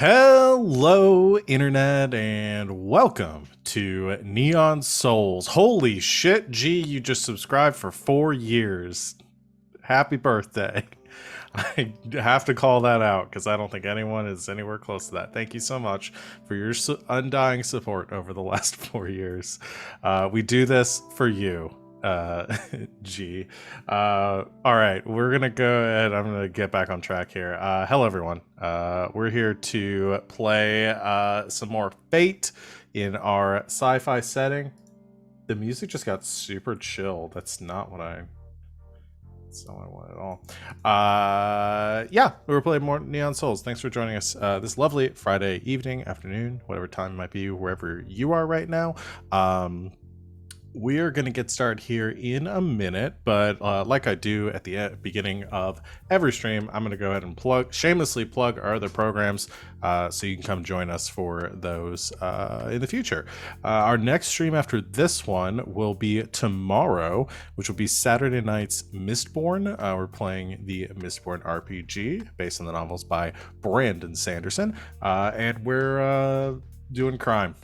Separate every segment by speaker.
Speaker 1: Hello, Internet, and welcome to Neon Souls. Holy shit, G, you just subscribed for 4 years. Happy birthday. I have to call that out because I don't think anyone is anywhere close to that. Thank you so much for your undying support over the last 4 years. We do this for you. G. All right, we're gonna go ahead. I'm gonna get back on track here. Hello, everyone. We're here to play some more Fate in our sci-fi setting. The music just got super chill. That's not what I want at all. Yeah, we're playing more Neon Souls. Thanks for joining us this lovely Friday evening, afternoon, whatever time it might be, wherever you are right now. We are going to get started here in a minute, but like I do at the beginning of every stream, I'm going to go ahead and shamelessly plug our other programs so you can come join us for those in the future. Our next stream after this one will be tomorrow, which will be Saturday night's Mistborn. We're playing the Mistborn RPG based on the novels by Brandon Sanderson, and we're doing crime.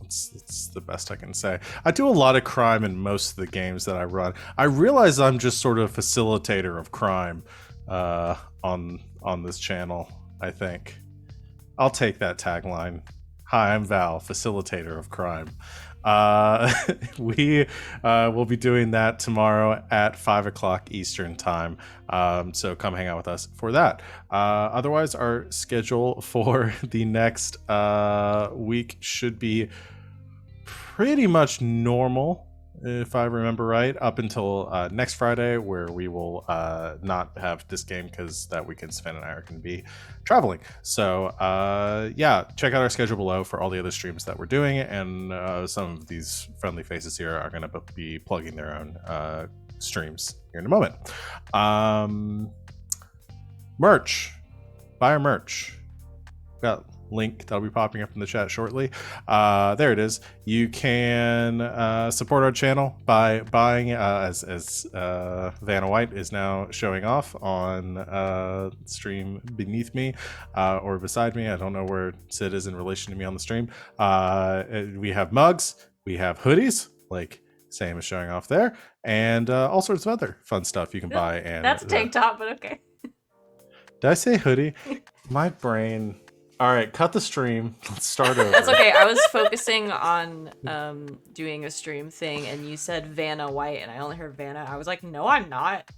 Speaker 1: It's the best I can say. I do a lot of crime in most of the games that I run. I realize I'm just sort of a facilitator of crime on this channel, I think. I'll take that tagline. Hi, I'm Val, facilitator of crime. We will be doing that tomorrow at 5 o'clock Eastern time. So come hang out with us for that. Otherwise, our schedule for the next week should be pretty much normal, if I remember right, up until next Friday, where we will not have this game because that weekend Sven and I are going to be traveling. So yeah, check out our schedule below for all the other streams that we're doing, and some of these friendly faces here are going to be plugging their own streams here in a moment. Merch. Buy our merch. Got link that'll be popping up in the chat shortly. There it is. You can support our channel by buying, as Vanna White is now showing off on stream beneath me or beside me. I don't know where Sid is in relation to me on the stream. We have mugs, we have hoodies, like Sam is showing off there, and all sorts of other fun stuff you can buy. And
Speaker 2: that's a tank top, but okay.
Speaker 1: Did I say hoodie? My brain. All right, cut the stream. Let's start over.
Speaker 2: That's okay. I was focusing on doing a stream thing, and you said Vanna White, and I only heard Vanna. I was like, no, I'm not.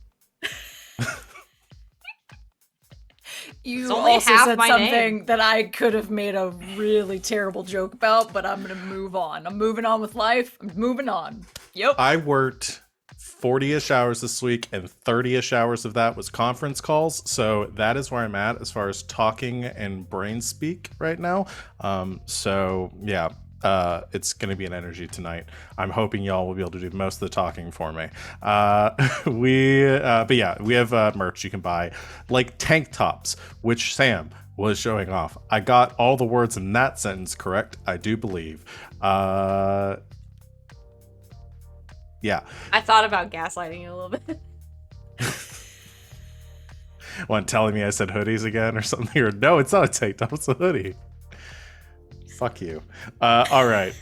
Speaker 3: You also said something that I could have made a really terrible joke about, but I'm going to move on. I'm moving on with life. I'm moving on. Yep.
Speaker 1: I worked 40-ish hours this week, and 30-ish hours of that was conference calls, so that is where I'm at as far as talking and brain speak right now. So yeah, it's gonna be an energy tonight. I'm hoping y'all will be able to do most of the talking for me. But yeah, we have merch you can buy, like tank tops, which Sam was showing off. I got all the words in that sentence correct, I do believe. Yeah.
Speaker 2: I thought about gaslighting you a little bit.
Speaker 1: One telling me I said hoodies again or something, or no, it's not a tank top, it's a hoodie. Fuck you. All right.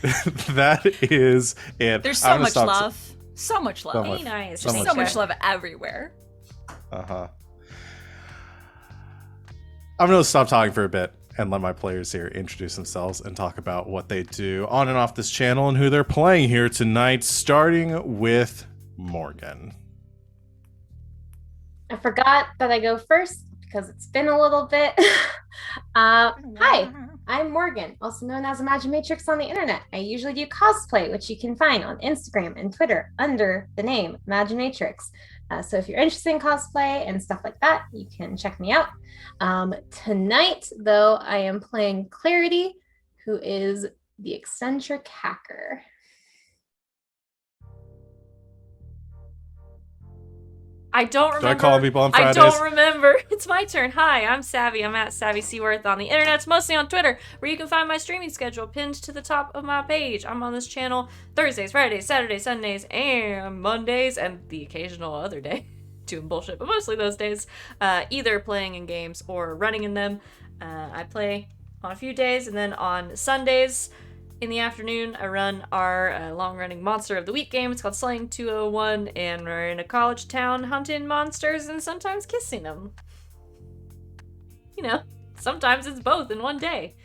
Speaker 1: That is it.
Speaker 3: There's so much love. So much love.
Speaker 2: Be nice.
Speaker 3: There's so much love everywhere.
Speaker 1: Uh-huh. I'm going to stop talking for a bit and let my players here introduce themselves and talk about what they do on and off this channel and who they're playing here tonight, starting with Morgan.
Speaker 4: I forgot that I go first because it's been a little bit. Hi, I'm Morgan, also known as Imaginatrix on the internet. I usually do cosplay, which you can find on Instagram and Twitter under the name Imaginatrix. So if you're interested in cosplay and stuff like that, you can check me out. Tonight, though, I am playing Clarity, who is the eccentric hacker.
Speaker 2: I don't remember.
Speaker 1: Do I call people on Fridays?
Speaker 2: I don't remember. It's my turn. Hi, I'm Savvy. I'm at Savvy Seaworth on the internet, mostly on Twitter, where you can find my streaming schedule pinned to the top of my page. I'm on this channel Thursdays, Fridays, Saturdays, Sundays, and Mondays, and the occasional other day. Doing bullshit, but mostly those days. Either playing in games or running in them. I play on a few days, and then on Sundays in the afternoon, I run our long-running Monster of the Week game. It's called Slaying 201, and we're in a college town hunting monsters and sometimes kissing them. You know, sometimes it's both in one day.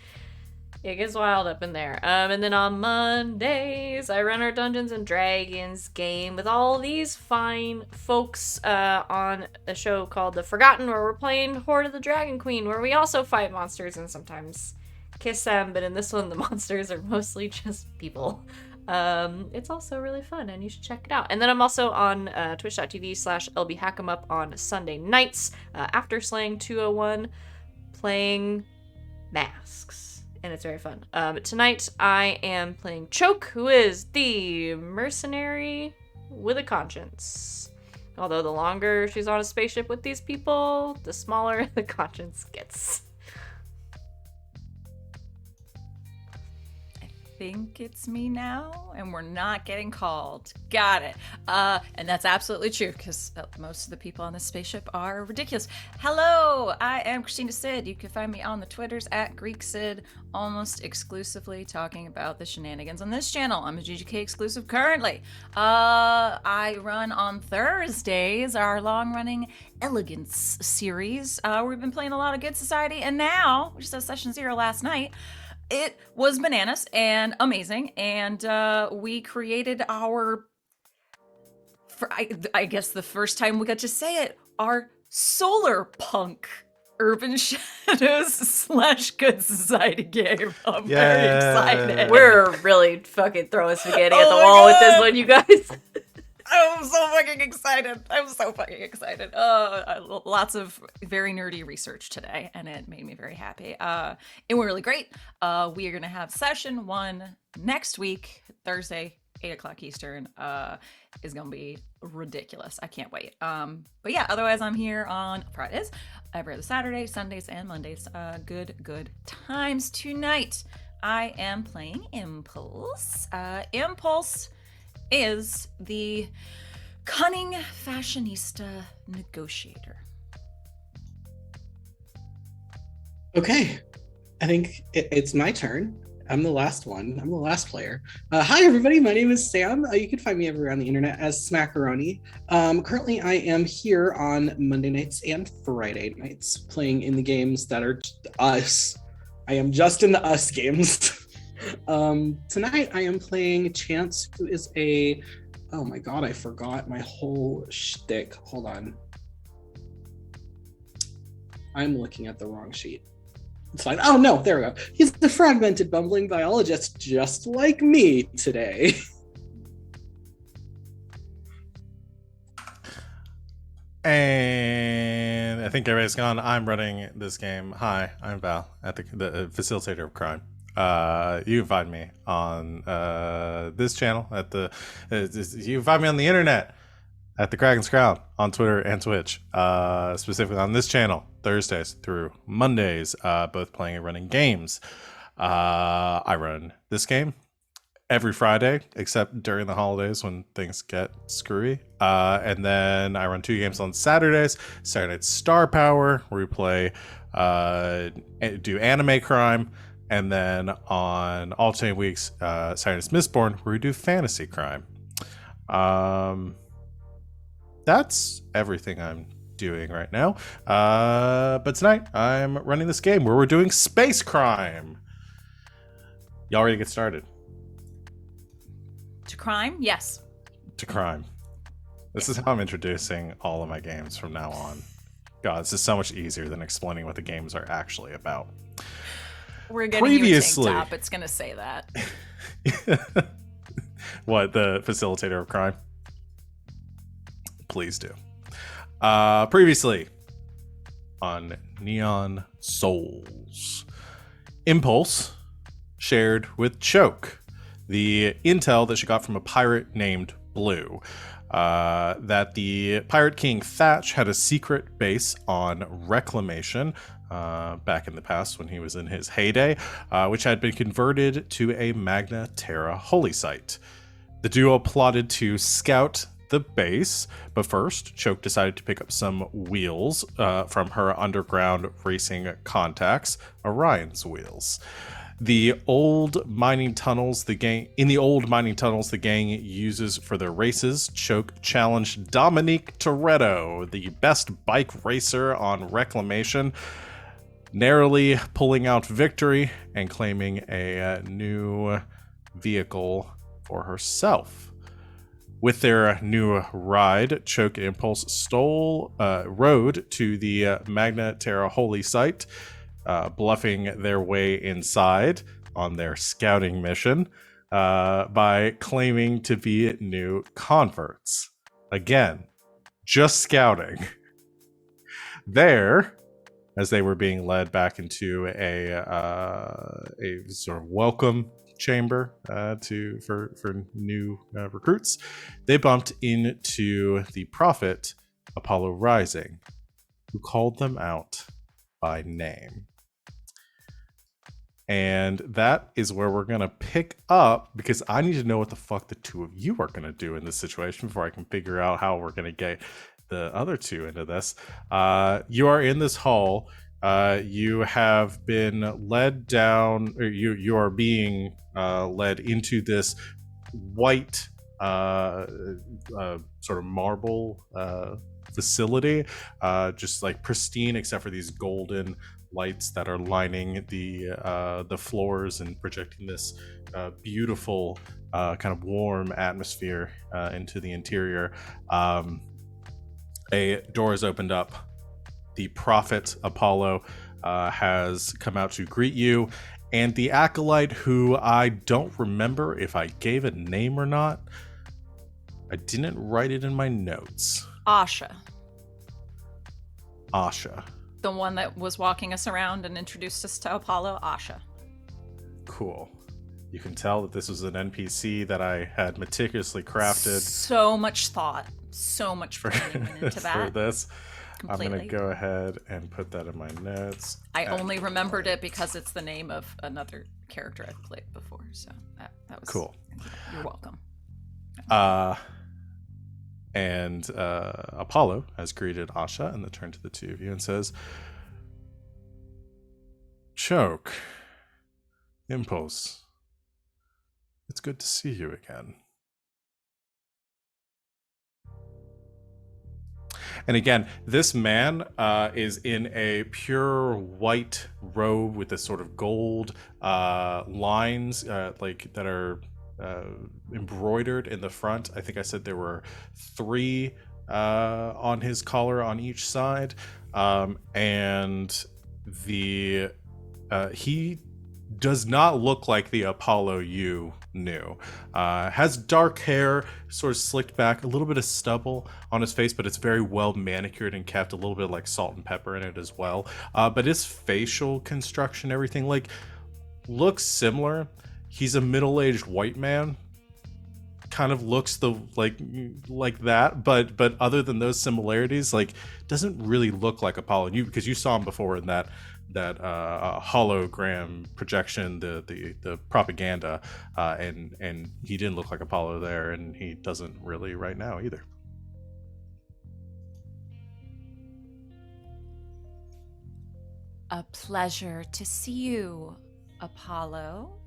Speaker 2: It gets wild up in there. And then on Mondays, I run our Dungeons and Dragons game with all these fine folks on a show called The Forgotten, where we're playing Horde of the Dragon Queen, where we also fight monsters and sometimes kiss them, but in this one, the monsters are mostly just people. It's also really fun, and you should check it out. And then I'm also on twitch.tv/LBHack'emUp on Sunday nights after Slaying 201, playing masks. And it's very fun. Tonight, I am playing Choke, who is the mercenary with a conscience. Although the longer she's on a spaceship with these people, the smaller the conscience gets.
Speaker 3: I think it's me now, and we're not getting called. Got it. And that's absolutely true, because most of the people on this spaceship are ridiculous. Hello, I am Christina Sid. You can find me on the Twitters at GreekSid, almost exclusively talking about the shenanigans on this channel. I'm a GGK exclusive currently. I run on Thursdays our long-running Elegance series. We've been playing a lot of Good Society, and now, which says Session 0 last night, it was bananas and amazing, and we created our, I guess the first time we got to say it, our solar punk Urban Shadows / Good Society game. I'm very excited.
Speaker 2: We're really fucking throwing spaghetti at the wall with this one, you guys.
Speaker 3: I'm so fucking excited. Lots of very nerdy research today, and it made me very happy. It went really great. We are going to have session 1 next week, Thursday, 8 o'clock Eastern. Is going to be ridiculous. I can't wait. But yeah, otherwise I'm here on Fridays, every other Saturday, Sundays, and Mondays. Good times. Tonight, I am playing Impulse. Impulse is the cunning fashionista negotiator.
Speaker 5: Okay, I think it's my turn. I'm the last one. I'm the last player. Hi, everybody. My name is Sam. You can find me everywhere on the internet as Smackaroni. Currently, I am here on Monday nights and Friday nights playing in the games that are us. I am just in the us games. Tonight I am playing Chance, who is oh my god, I forgot my whole shtick. Hold on. I'm looking at the wrong sheet. It's fine. Oh no, there we go. He's the fragmented, bumbling biologist just like me today.
Speaker 1: And I think everybody's gone. I'm running this game. Hi, I'm Val, at the facilitator of crime. You can find me on this channel at the you can find me on the internet at the Kraken's Crown on Twitter and Twitch, specifically on this channel Thursdays through Mondays, both playing and running games. I run this game every Friday except during the holidays when things get screwy, and then I run 2 games on Saturday Night's Star Power, where we play do anime crime. And then on alternate weeks, Saturday Night's Mistborn, where we do fantasy crime. That's everything I'm doing right now. But tonight, I'm running this game where we're doing space crime. Y'all ready to get started?
Speaker 3: To crime? Yes.
Speaker 1: To crime. This is how I'm introducing all of my games from now on. God, this is so much easier than explaining what the games are actually about.
Speaker 3: We're getting you a tank top. It's going to say that.
Speaker 1: What, the facilitator of crime? Please do. Previously on Neon Souls, Impulse shared with Choke the intel that she got from a pirate named Blue, that the Pirate King Thatch had a secret base on Reclamation back in the past when he was in his heyday, which had been converted to a Magna Terra holy site. The duo plotted to scout the base. But first, Choke decided to pick up some wheels from her underground racing contacts, Orion's wheels. In the old mining tunnels the gang uses for their races, Choke challenged Dominique Toretto, the best bike racer on Reclamation, narrowly pulling out victory and claiming a new vehicle for herself. With their new ride, Choke and Impulse rode to the Magna Terra holy site, bluffing their way inside on their scouting mission by claiming to be new converts. Again, just scouting. There, as they were being led back into a sort of welcome chamber for new recruits, they bumped into the prophet Apollo Rising, who called them out by name. And that is where we're gonna pick up, because I need to know what the fuck the two of you are gonna do in this situation before I can figure out how we're gonna get the other two into this. You are in this hall. You have been led down, or you are being led into this white sort of marble facility, just like pristine, except for these golden lights that are lining the floors and projecting this beautiful kind of warm atmosphere into the interior. A door is opened up. The prophet Apollo has come out to greet you, and the acolyte, who I don't remember if I gave a name or not. I didn't write it in my notes.
Speaker 3: Asha.
Speaker 1: Asha.
Speaker 3: The one that was walking us around and introduced us to Apollo, Asha.
Speaker 1: Cool. You can tell that this was an NPC that I had meticulously crafted.
Speaker 3: So much thought, so much planning went into that.
Speaker 1: For this.
Speaker 3: Completely.
Speaker 1: I'm going to go ahead and put that in my notes.
Speaker 3: I only remembered it because it's the name of another character I've played before, so that was
Speaker 1: cool.
Speaker 3: You're welcome.
Speaker 1: And Apollo has greeted Asha and then turned to the two of you and says, Choke, Impulse, it's good to see you again. And again, this man is in a pure white robe with this sort of gold lines like that are embroidered in the front. I think I said there were 3 on his collar on each side, and he does not look like the Apollo you knew. Has dark hair, sort of slicked back, a little bit of stubble on his face, but it's very well manicured and kept, a little bit of like salt and pepper in it as well. But his facial construction, everything like looks similar. He's a middle-aged white man. Kind of looks like that, but other than those similarities, like doesn't really look like Apollo. Because you saw him before in that hologram projection, the propaganda, and he didn't look like Apollo there, and he doesn't really right now either.
Speaker 3: A pleasure to see you, Apollo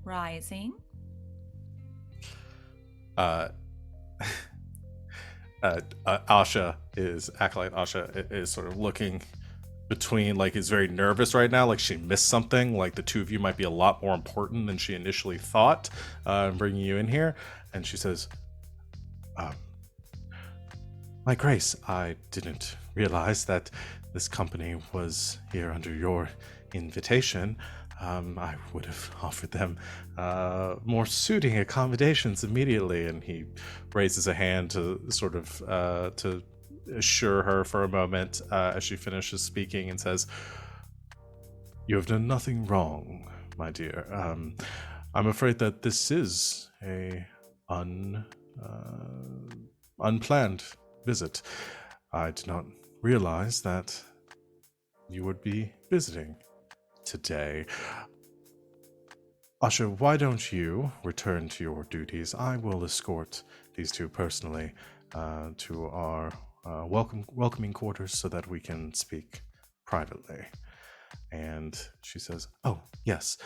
Speaker 3: Rising.
Speaker 1: Acolyte Asha is sort of looking between, like, is very nervous right now, like she missed something, like the two of you might be a lot more important than she initially thought, bringing you in here. And she says, My Grace, I didn't realize that this company was here under your invitation. I would have offered them more suiting accommodations immediately. And he raises a hand to sort of to assure her for a moment as she finishes speaking, and says, You have done nothing wrong, my dear. I'm afraid that this is a unplanned visit. I did not realize that you would be visiting today. Asha, why don't you return to your duties? I will escort these two personally to our welcoming quarters so that we can speak privately. And she says, "Oh, yes,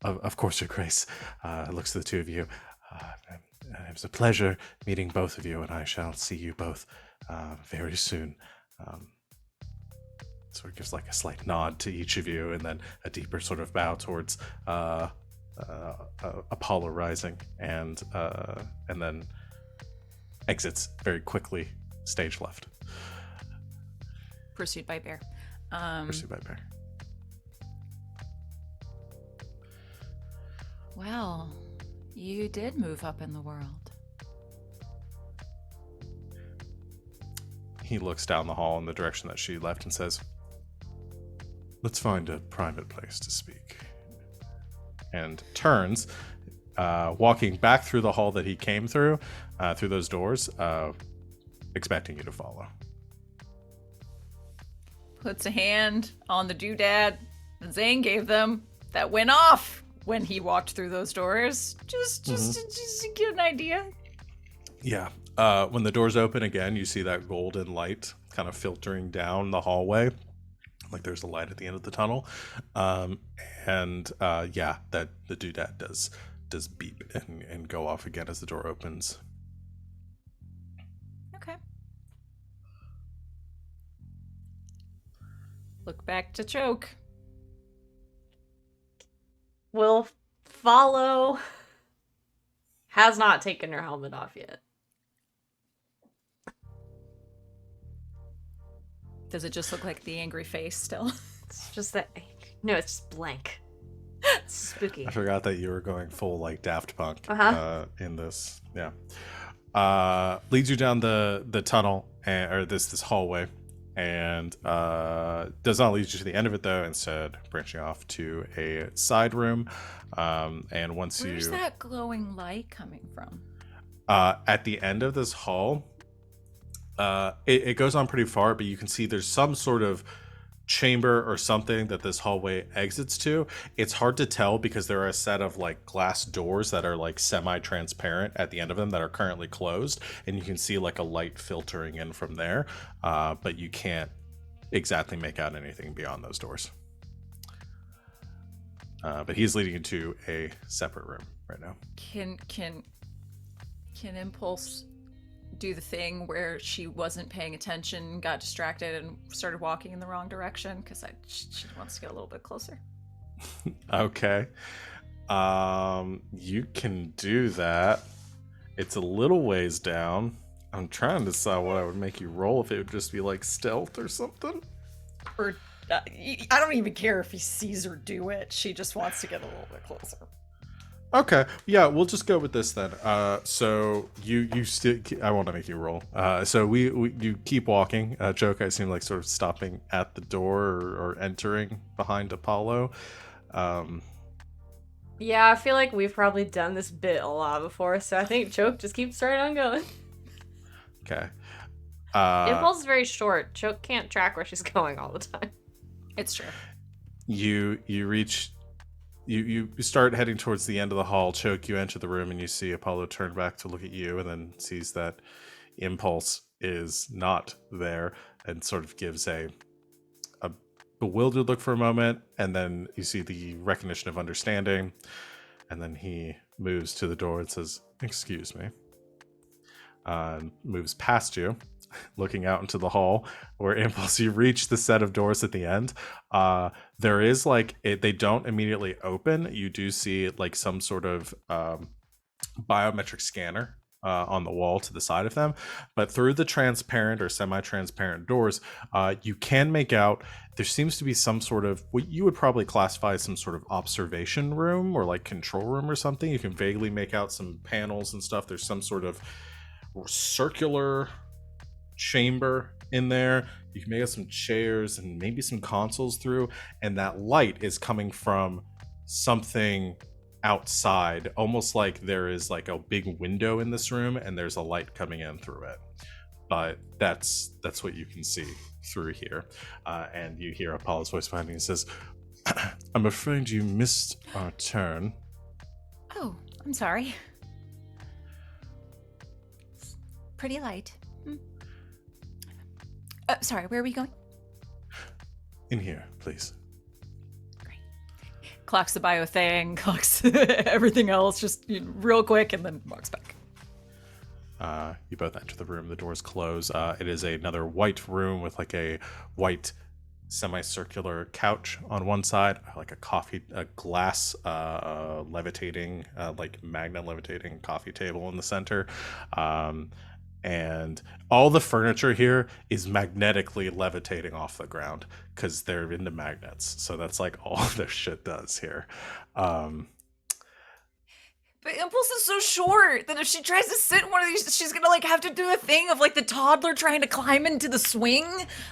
Speaker 1: of course, Your Grace." Looks to the two of you. It was a pleasure meeting both of you, and I shall see you both very soon. Sort of gives like a slight nod to each of you, and then a deeper sort of bow towards Apollo Rising, and then exits very quickly, stage left.
Speaker 3: Pursued by Bear.
Speaker 1: Pursued by Bear.
Speaker 3: Well, you did move up in the world.
Speaker 1: He looks down the hall in the direction that she left and says, "Let's find a private place to speak." And turns, walking back through the hall that he came through those doors, expecting you to follow.
Speaker 3: Puts a hand on the doodad that Zane gave them that went off when he walked through those doors. Just to get an idea.
Speaker 1: Yeah. When the doors open again, you see that golden light kind of filtering down the hallway. Like there's a light at the end of the tunnel. That the doodad does beep and go off again as the door opens.
Speaker 3: Okay. Look back to Choke.
Speaker 2: Will follow. Has not taken her helmet off yet.
Speaker 3: Does it just look like the angry face still?
Speaker 2: It's just that. No, it's just blank. It's spooky.
Speaker 1: I forgot that you were going full like Daft Punk in this. Yeah. Leads you down the tunnel or this hallway, and does not lead you to the end of it though. Instead, branching off to a side room. And once
Speaker 3: Where's that glowing light coming from?
Speaker 1: At the end of this hall, it goes on pretty far, but you can see there's some sort of chamber or something that this hallway exits to. It's hard to tell because there are a set of like glass doors that are like semi-transparent at the end of them that are currently closed, and you can see like a light filtering in from there, but you can't exactly make out anything beyond those doors. But he's leading into a separate room right now.
Speaker 3: Can Impulse do the thing where she wasn't paying attention, got distracted, and started walking in the wrong direction? Because she wants to get a little bit closer.
Speaker 1: Okay. You can do that. It's a little ways down. I'm trying to decide what I would make you roll, if it would just be like stealth or something.
Speaker 3: Or I don't even care if he sees her do it. She just wants to get a little bit closer.
Speaker 1: Okay, yeah, we'll just go with this then. So you still, I want to make you roll. So you keep walking. Joke, I seem like sort of stopping at the door or entering behind Apollo.
Speaker 2: Yeah, I feel like we've probably done this bit a lot before, so I think Choke just keeps right on going.
Speaker 1: Okay.
Speaker 2: Impulse is very short. Choke can't track where she's going all the time.
Speaker 3: It's true.
Speaker 1: You reach. You start heading towards the end of the hall. Choke, you enter the room and you see Apollo turn back to look at you, and then sees that Impulse is not there, and sort of gives a bewildered look for a moment, and then you see the recognition of understanding, and then he moves to the door and says, "Excuse me," and moves past you, looking out into the hall where Impulse, you reach the set of doors at the end. There is like they don't immediately open. You do see like some sort of biometric scanner on the wall to the side of them, but through the transparent or semi-transparent doors, you can make out there seems to be some sort of what you would probably classify as some sort of observation room or like control room or something. You can vaguely make out some panels and stuff. There's some sort of circular chamber in there. You can make out some chairs and maybe some consoles through, and that light is coming from something outside, almost like there is like a big window in this room and there's a light coming in through it. But that's what you can see through here. And you hear Apollo's voice behind you and says, "I'm afraid you missed our turn."
Speaker 3: Oh, I'm sorry. pretty light. Sorry, where are we going?
Speaker 1: In here, please.
Speaker 3: Clocks the bio thing, clocks everything else, just real quick, and then walks back.
Speaker 1: You both enter the room. The doors close. It is another white room with like a white semicircular couch on one side, like a glass levitating, like magnet levitating coffee table in the center. And all the furniture here is magnetically levitating off the ground because they're into magnets. So that's like all their shit does here.
Speaker 3: But Impulse is so short that if she tries to sit in one of these, she's gonna like have to do a thing of like the toddler trying to climb into the swing.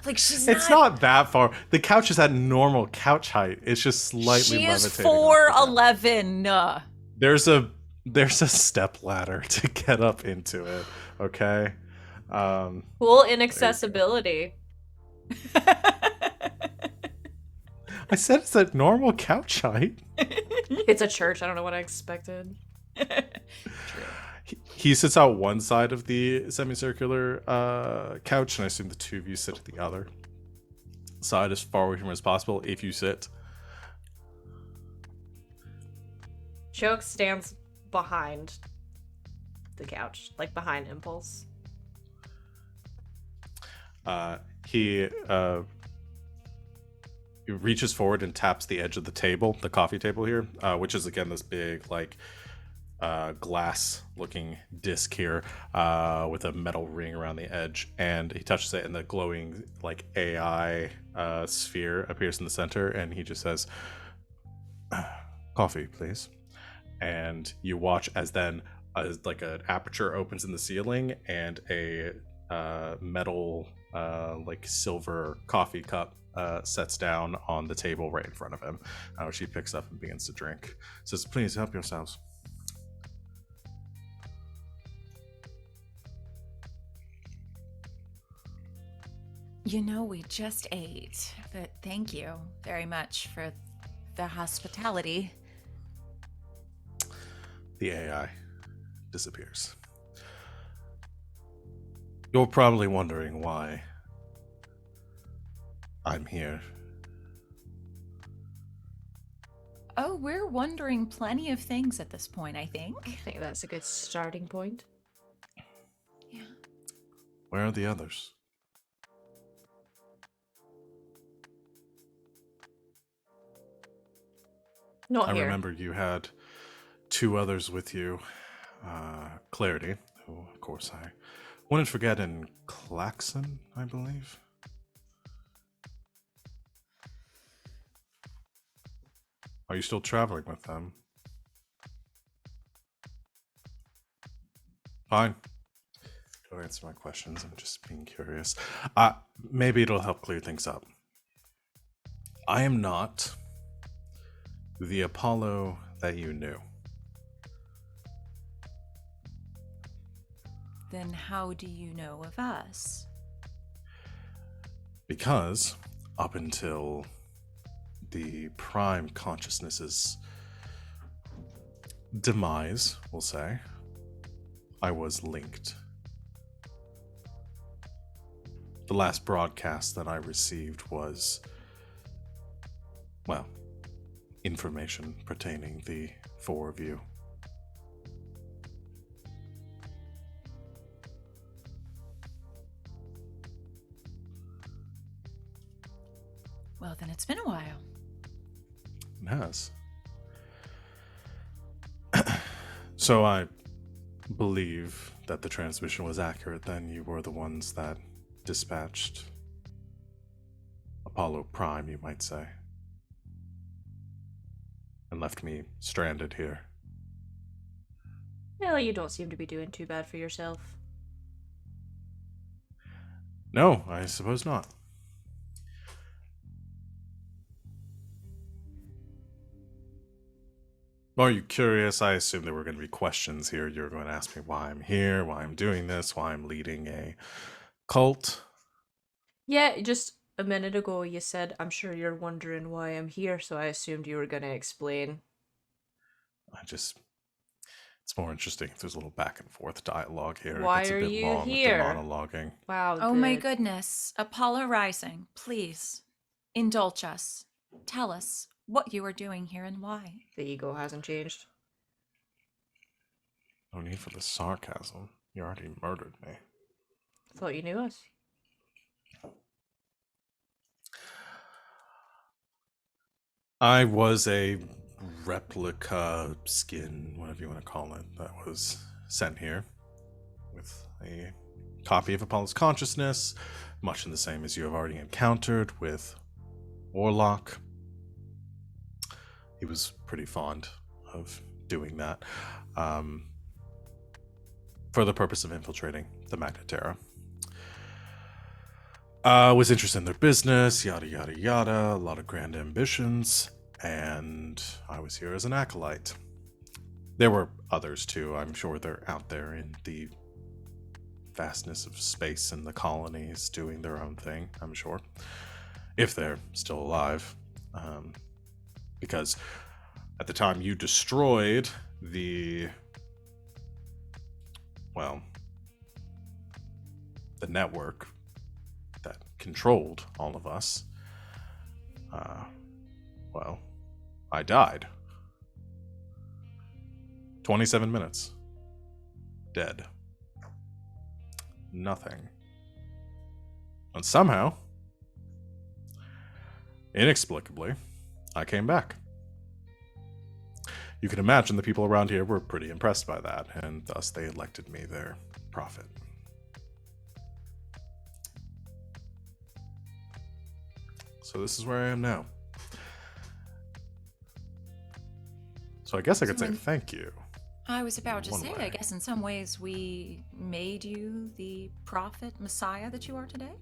Speaker 3: Like
Speaker 1: It's not that far. The couch is at normal couch height. It's just slightly
Speaker 3: She
Speaker 1: levitating.
Speaker 3: is 4'11".
Speaker 1: There's a step ladder to get up into it. Okay.
Speaker 2: Cool inaccessibility.
Speaker 1: I said it's at normal couch height.
Speaker 2: It's a church. I don't know what I expected.
Speaker 1: He sits out one side of the semicircular couch, and I assume the two of you sit at the other side as far away from him as possible if you sit.
Speaker 2: Choke stands behind the couch, like behind Impulse.
Speaker 1: He reaches forward and taps the edge of the table, the coffee table here, which is again this big like glass looking disc here with a metal ring around the edge, and he touches it and the glowing like AI sphere appears in the center, and he just says, "Coffee, please." And you watch as then like an aperture opens in the ceiling and a metal like silver coffee cup sets down on the table right in front of him, which he picks up and begins to drink. Says, "Please help yourselves."
Speaker 3: You know, we just ate, but thank you very much for the hospitality.
Speaker 1: The AI disappears. You're probably wondering why I'm here.
Speaker 3: Oh, we're wondering plenty of things at this point, I think.
Speaker 2: I think that's a good starting point.
Speaker 3: Yeah.
Speaker 1: Where are the others?
Speaker 2: Not
Speaker 1: I
Speaker 2: here.
Speaker 1: remember you had two others with you. Clarity, who of course I wouldn't forget, in Claxon, I believe. Are you still traveling with them? Fine. Don't answer my questions. I'm just being curious. Maybe it'll help clear things up. I am not the Apollo that you knew.
Speaker 3: Then how do you know of us?
Speaker 1: Because up until the prime consciousness's demise, we'll say, I was linked. The last broadcast that I received was, well, information pertaining the four of you.
Speaker 3: Well, then it's been a while.
Speaker 1: It has. So I believe that the transmission was accurate then. You were the ones that dispatched Apollo Prime, you might say, and left me stranded here.
Speaker 2: Well, you don't seem to be doing too bad for yourself.
Speaker 1: No, I suppose not. Are you curious? I assume there were going to be questions here. You were going to ask me why I'm here, why I'm doing this, why I'm leading a cult.
Speaker 2: Yeah, just a minute ago you said, "I'm sure you're wondering why I'm here," so I assumed you were going to explain.
Speaker 1: I just It's more interesting if there's a little back and forth dialogue here.
Speaker 2: Why
Speaker 1: it gets a
Speaker 2: are
Speaker 1: bit
Speaker 2: you
Speaker 1: long
Speaker 2: here?
Speaker 1: with the monologuing.
Speaker 2: Wow.
Speaker 3: Oh my goodness. Apollo Rising, please indulge us. Tell us what you are doing here and why.
Speaker 2: The ego hasn't changed.
Speaker 1: No need for the sarcasm. You already murdered me.
Speaker 2: Thought you knew us.
Speaker 1: I was a replica skin, whatever you want to call it, that was sent here with a copy of Apollo's consciousness, much in the same as you have already encountered with Warlock. He was pretty fond of doing that for the purpose of infiltrating the Magneterra. Was interested in their business, yada yada yada, a lot of grand ambitions, and I was here as an acolyte. There were others too, I'm sure they're out there in the vastness of space and the colonies doing their own thing, I'm sure. If they're still alive. Because at the time you destroyed the network that controlled all of us, I died. 27 minutes. Dead. Nothing. And somehow, inexplicably, I came back. You can imagine the people around here were pretty impressed by that, and thus they elected me their prophet. So this is where I am now. So I guess I could say thank you.
Speaker 3: I was about to say,
Speaker 1: way.
Speaker 3: I guess in some ways we made you the prophet messiah that you are today.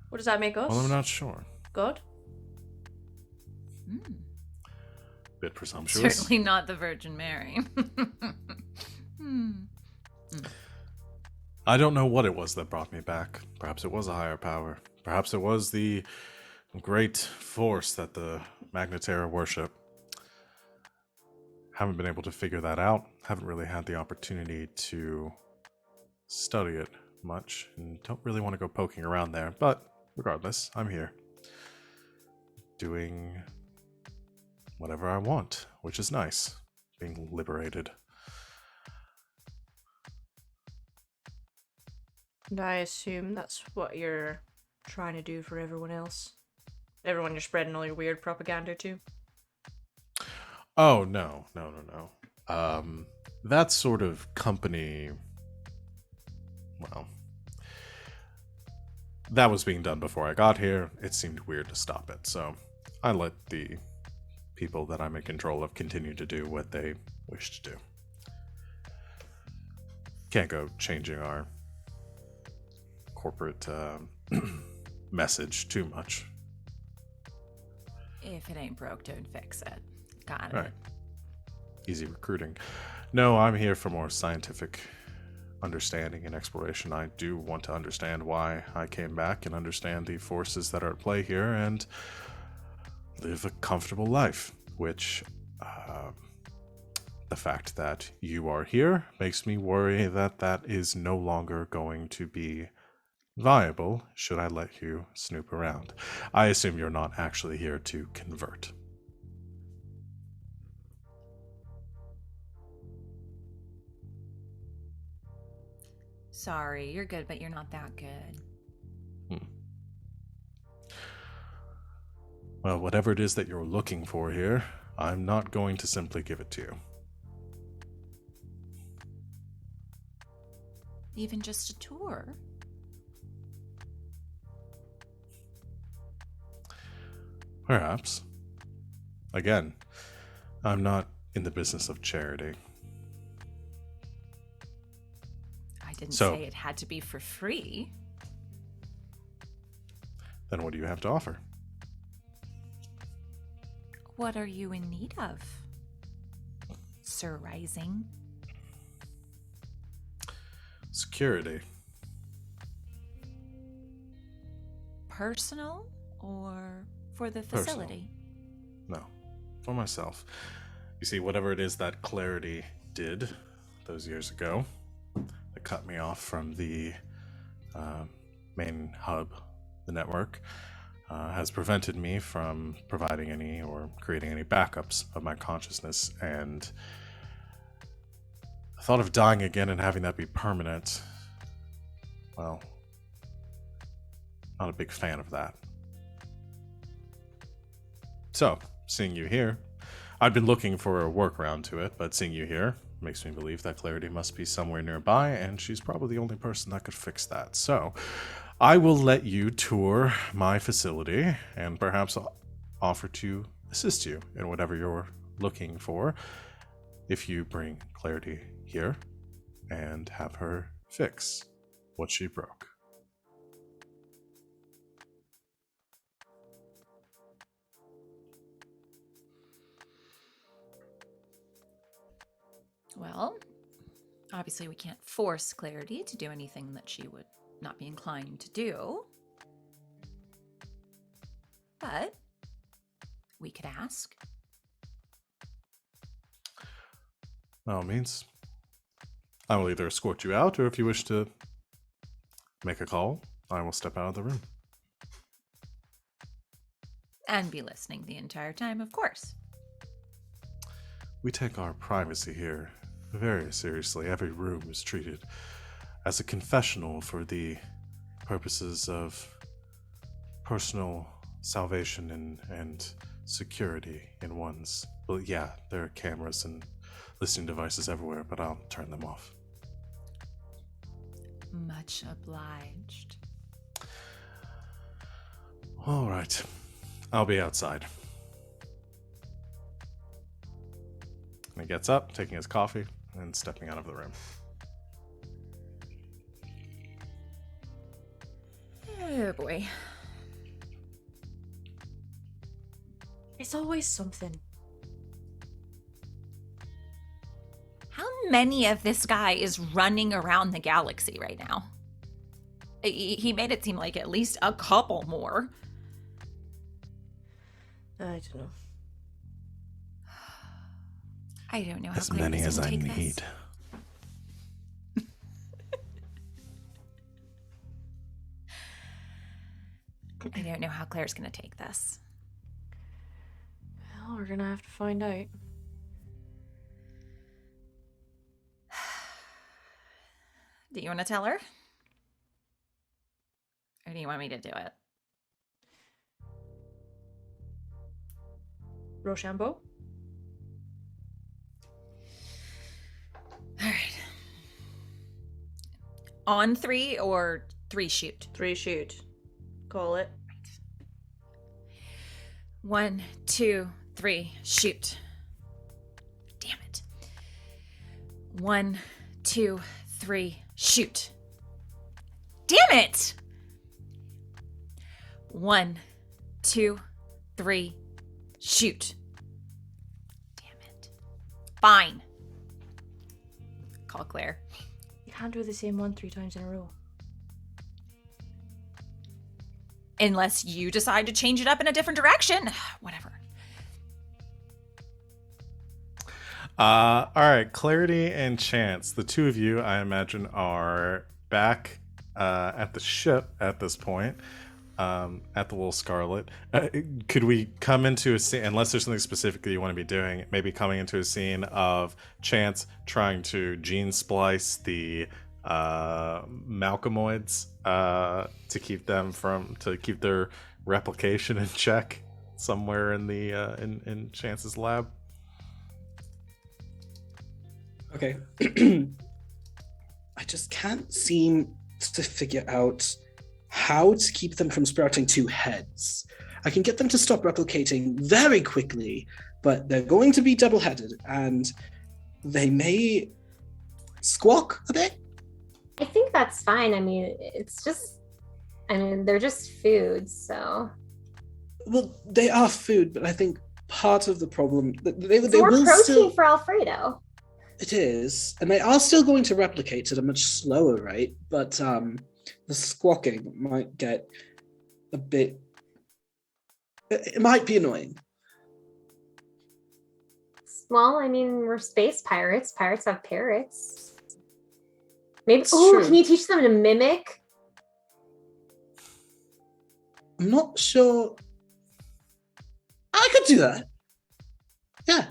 Speaker 2: What does that make us?
Speaker 1: Well, I'm not sure.
Speaker 2: God?
Speaker 1: Bit presumptuous.
Speaker 3: Certainly not the Virgin Mary.
Speaker 1: I don't know what it was that brought me back. Perhaps it was a higher power. Perhaps it was the great force that the Magneterra worship. Haven't been able to figure that out. Haven't really had the opportunity to study it much, and don't really want to go poking around there. But regardless, I'm here. Doing whatever I want, which is nice. Being liberated.
Speaker 2: And I assume that's what you're trying to do for everyone else. Everyone you're spreading all your weird propaganda to.
Speaker 1: Oh, no. That sort of company, well, that was being done before I got here. It seemed weird to stop it, so I let the people that I'm in control of continue to do what they wish to do. Can't go changing our corporate message too much.
Speaker 3: If it ain't broke, don't fix it. Got it.
Speaker 1: Right. Easy recruiting. No, I'm here for more scientific understanding and exploration. I do want to understand why I came back and understand the forces that are at play here and live a comfortable life, which the fact that you are here makes me worry that that is no longer going to be viable should I let you snoop around. I assume you're not actually here to convert.
Speaker 3: Sorry, you're good, but you're not that good.
Speaker 1: Well, whatever it is that you're looking for here, I'm not going to simply give it to you.
Speaker 3: Even just a tour?
Speaker 1: Perhaps. Again, I'm not in the business of charity.
Speaker 3: I didn't
Speaker 1: So-
Speaker 3: say it had to be for free.
Speaker 1: Then what do you have to offer?
Speaker 3: What are you in need of, Sir Rising?
Speaker 1: Security.
Speaker 3: Personal or for the
Speaker 1: Personal.
Speaker 3: facility?
Speaker 1: No, for myself. You see, whatever it is that Clarity did those years ago that cut me off from the main hub, the network, has prevented me from providing any or creating any backups of my consciousness. And the thought of dying again and having that be permanent, well, not a big fan of that. So, seeing you here, I'd been looking for a workaround to it, but seeing you here makes me believe that Clarity must be somewhere nearby, and she's probably the only person that could fix that. So, I will let you tour my facility and perhaps offer to assist you in whatever you're looking for if you bring Clarity here and have her fix what she broke.
Speaker 3: Well, obviously we can't force Clarity to do anything that she would not be inclined to do. But we could ask.
Speaker 1: By all means, I will either escort you out, or if you wish to make a call, I will step out of the room.
Speaker 3: And be listening the entire time, of course.
Speaker 1: We take our privacy here very seriously. Every room is treated as a confessional for the purposes of personal salvation and security in one's... Well, yeah, there are cameras and listening devices everywhere, but I'll turn them off.
Speaker 3: Much obliged.
Speaker 1: All right. I'll be outside. And he gets up, taking his coffee, and stepping out of the room.
Speaker 3: Oh boy.
Speaker 2: It's always something.
Speaker 3: How many of this guy is running around the galaxy right now? He made it seem like at least a couple more.
Speaker 2: I don't know.
Speaker 3: I don't know how
Speaker 1: As many as I need.
Speaker 3: I don't know how Claire's gonna take this.
Speaker 2: Well, we're gonna have to find out.
Speaker 3: Do you want to tell her? Or do you want me to do it?
Speaker 2: Rochambeau?
Speaker 3: All right. On 3 or 3 shoot?
Speaker 2: 3 shoot. Call it.
Speaker 3: 1, 2, 3, shoot. Damn it. 1, 2, 3, shoot. Damn it! 1, 2, 3, shoot. Damn it. Fine. Call Claire.
Speaker 2: You can't do the same one 3 times in a row.
Speaker 3: Unless you decide to change it up in a different direction. Whatever.
Speaker 1: All right, Clarity and Chance, the two of you, I imagine, are back at the ship at this point, at the little Scarlet. Could we come into a scene, unless there's something specifically you want to be doing, maybe coming into a scene of Chance trying to gene splice the Malcolmoids to keep their replication in check somewhere in the in Chance's lab?
Speaker 5: Okay. I just can't seem to figure out how to keep them from sprouting 2 heads. I can get them to stop replicating very quickly, but they're going to be double-headed, and they may squawk a bit.
Speaker 4: I think that's fine. I mean, they're just food, so.
Speaker 5: Well, they are food, but I think part of the problem... They
Speaker 4: More
Speaker 5: will
Speaker 4: protein
Speaker 5: still...
Speaker 4: for Alfredo.
Speaker 5: It is, and they are still going to replicate at a much slower rate, but the squawking might get a bit... It might be annoying.
Speaker 4: Well, I mean, we're space pirates. Pirates have parrots. Maybe.
Speaker 5: It's
Speaker 4: Oh,
Speaker 5: true.
Speaker 4: can you teach them to mimic?
Speaker 5: I'm not sure. I could do that. Yeah.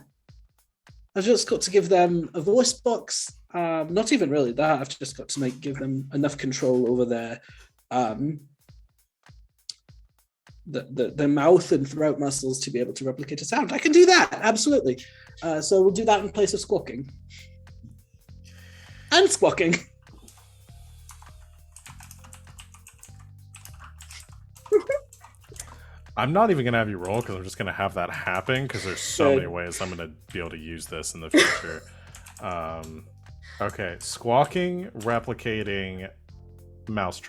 Speaker 5: I've just got to give them a voice box. Not even really that. I've just got to give them enough control over their their mouth and throat muscles to be able to replicate a sound. I can do that, absolutely. So we'll do that in place of squawking. And squawking.
Speaker 1: I'm not even gonna have you roll because I'm just gonna have that happen because there's so many ways I'm gonna be able to use this in the future. Okay, squawking, replicating mouse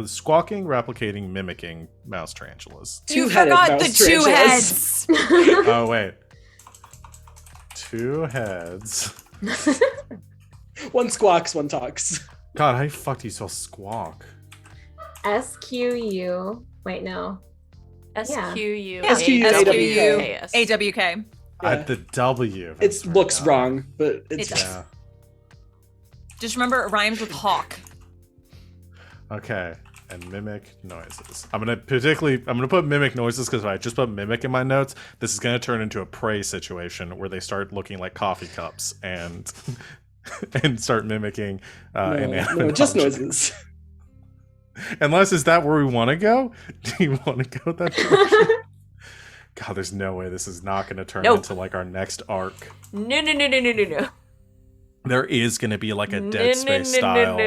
Speaker 1: squawking, replicating, mimicking mouse tarantulas.
Speaker 3: You
Speaker 5: Two-headed
Speaker 3: forgot
Speaker 5: mouse
Speaker 3: the two
Speaker 5: tarantulas.
Speaker 3: heads.
Speaker 1: Oh wait, 2 heads.
Speaker 5: One squawks, one talks.
Speaker 1: God, how the fuck do you spell squawk?
Speaker 4: SQU. Wait, no.
Speaker 2: SQU.
Speaker 5: SQU.
Speaker 3: AWK.
Speaker 1: At the W.
Speaker 5: It looks wrong, but it's
Speaker 3: It does.
Speaker 1: Yeah.
Speaker 3: Just remember, it rhymes with hawk.
Speaker 1: Okay, and mimic noises. I'm gonna put mimic noises because if I just put mimic in my notes, this is gonna turn into a prey situation where they start looking like coffee cups and and start mimicking.
Speaker 5: no, just noises.
Speaker 1: Unless is that where we want to go? Do you want to go that direction? God, there's no way this is not gonna turn
Speaker 2: Nope.
Speaker 1: into like our next arc.
Speaker 2: No.
Speaker 1: There is gonna be like a Dead Space style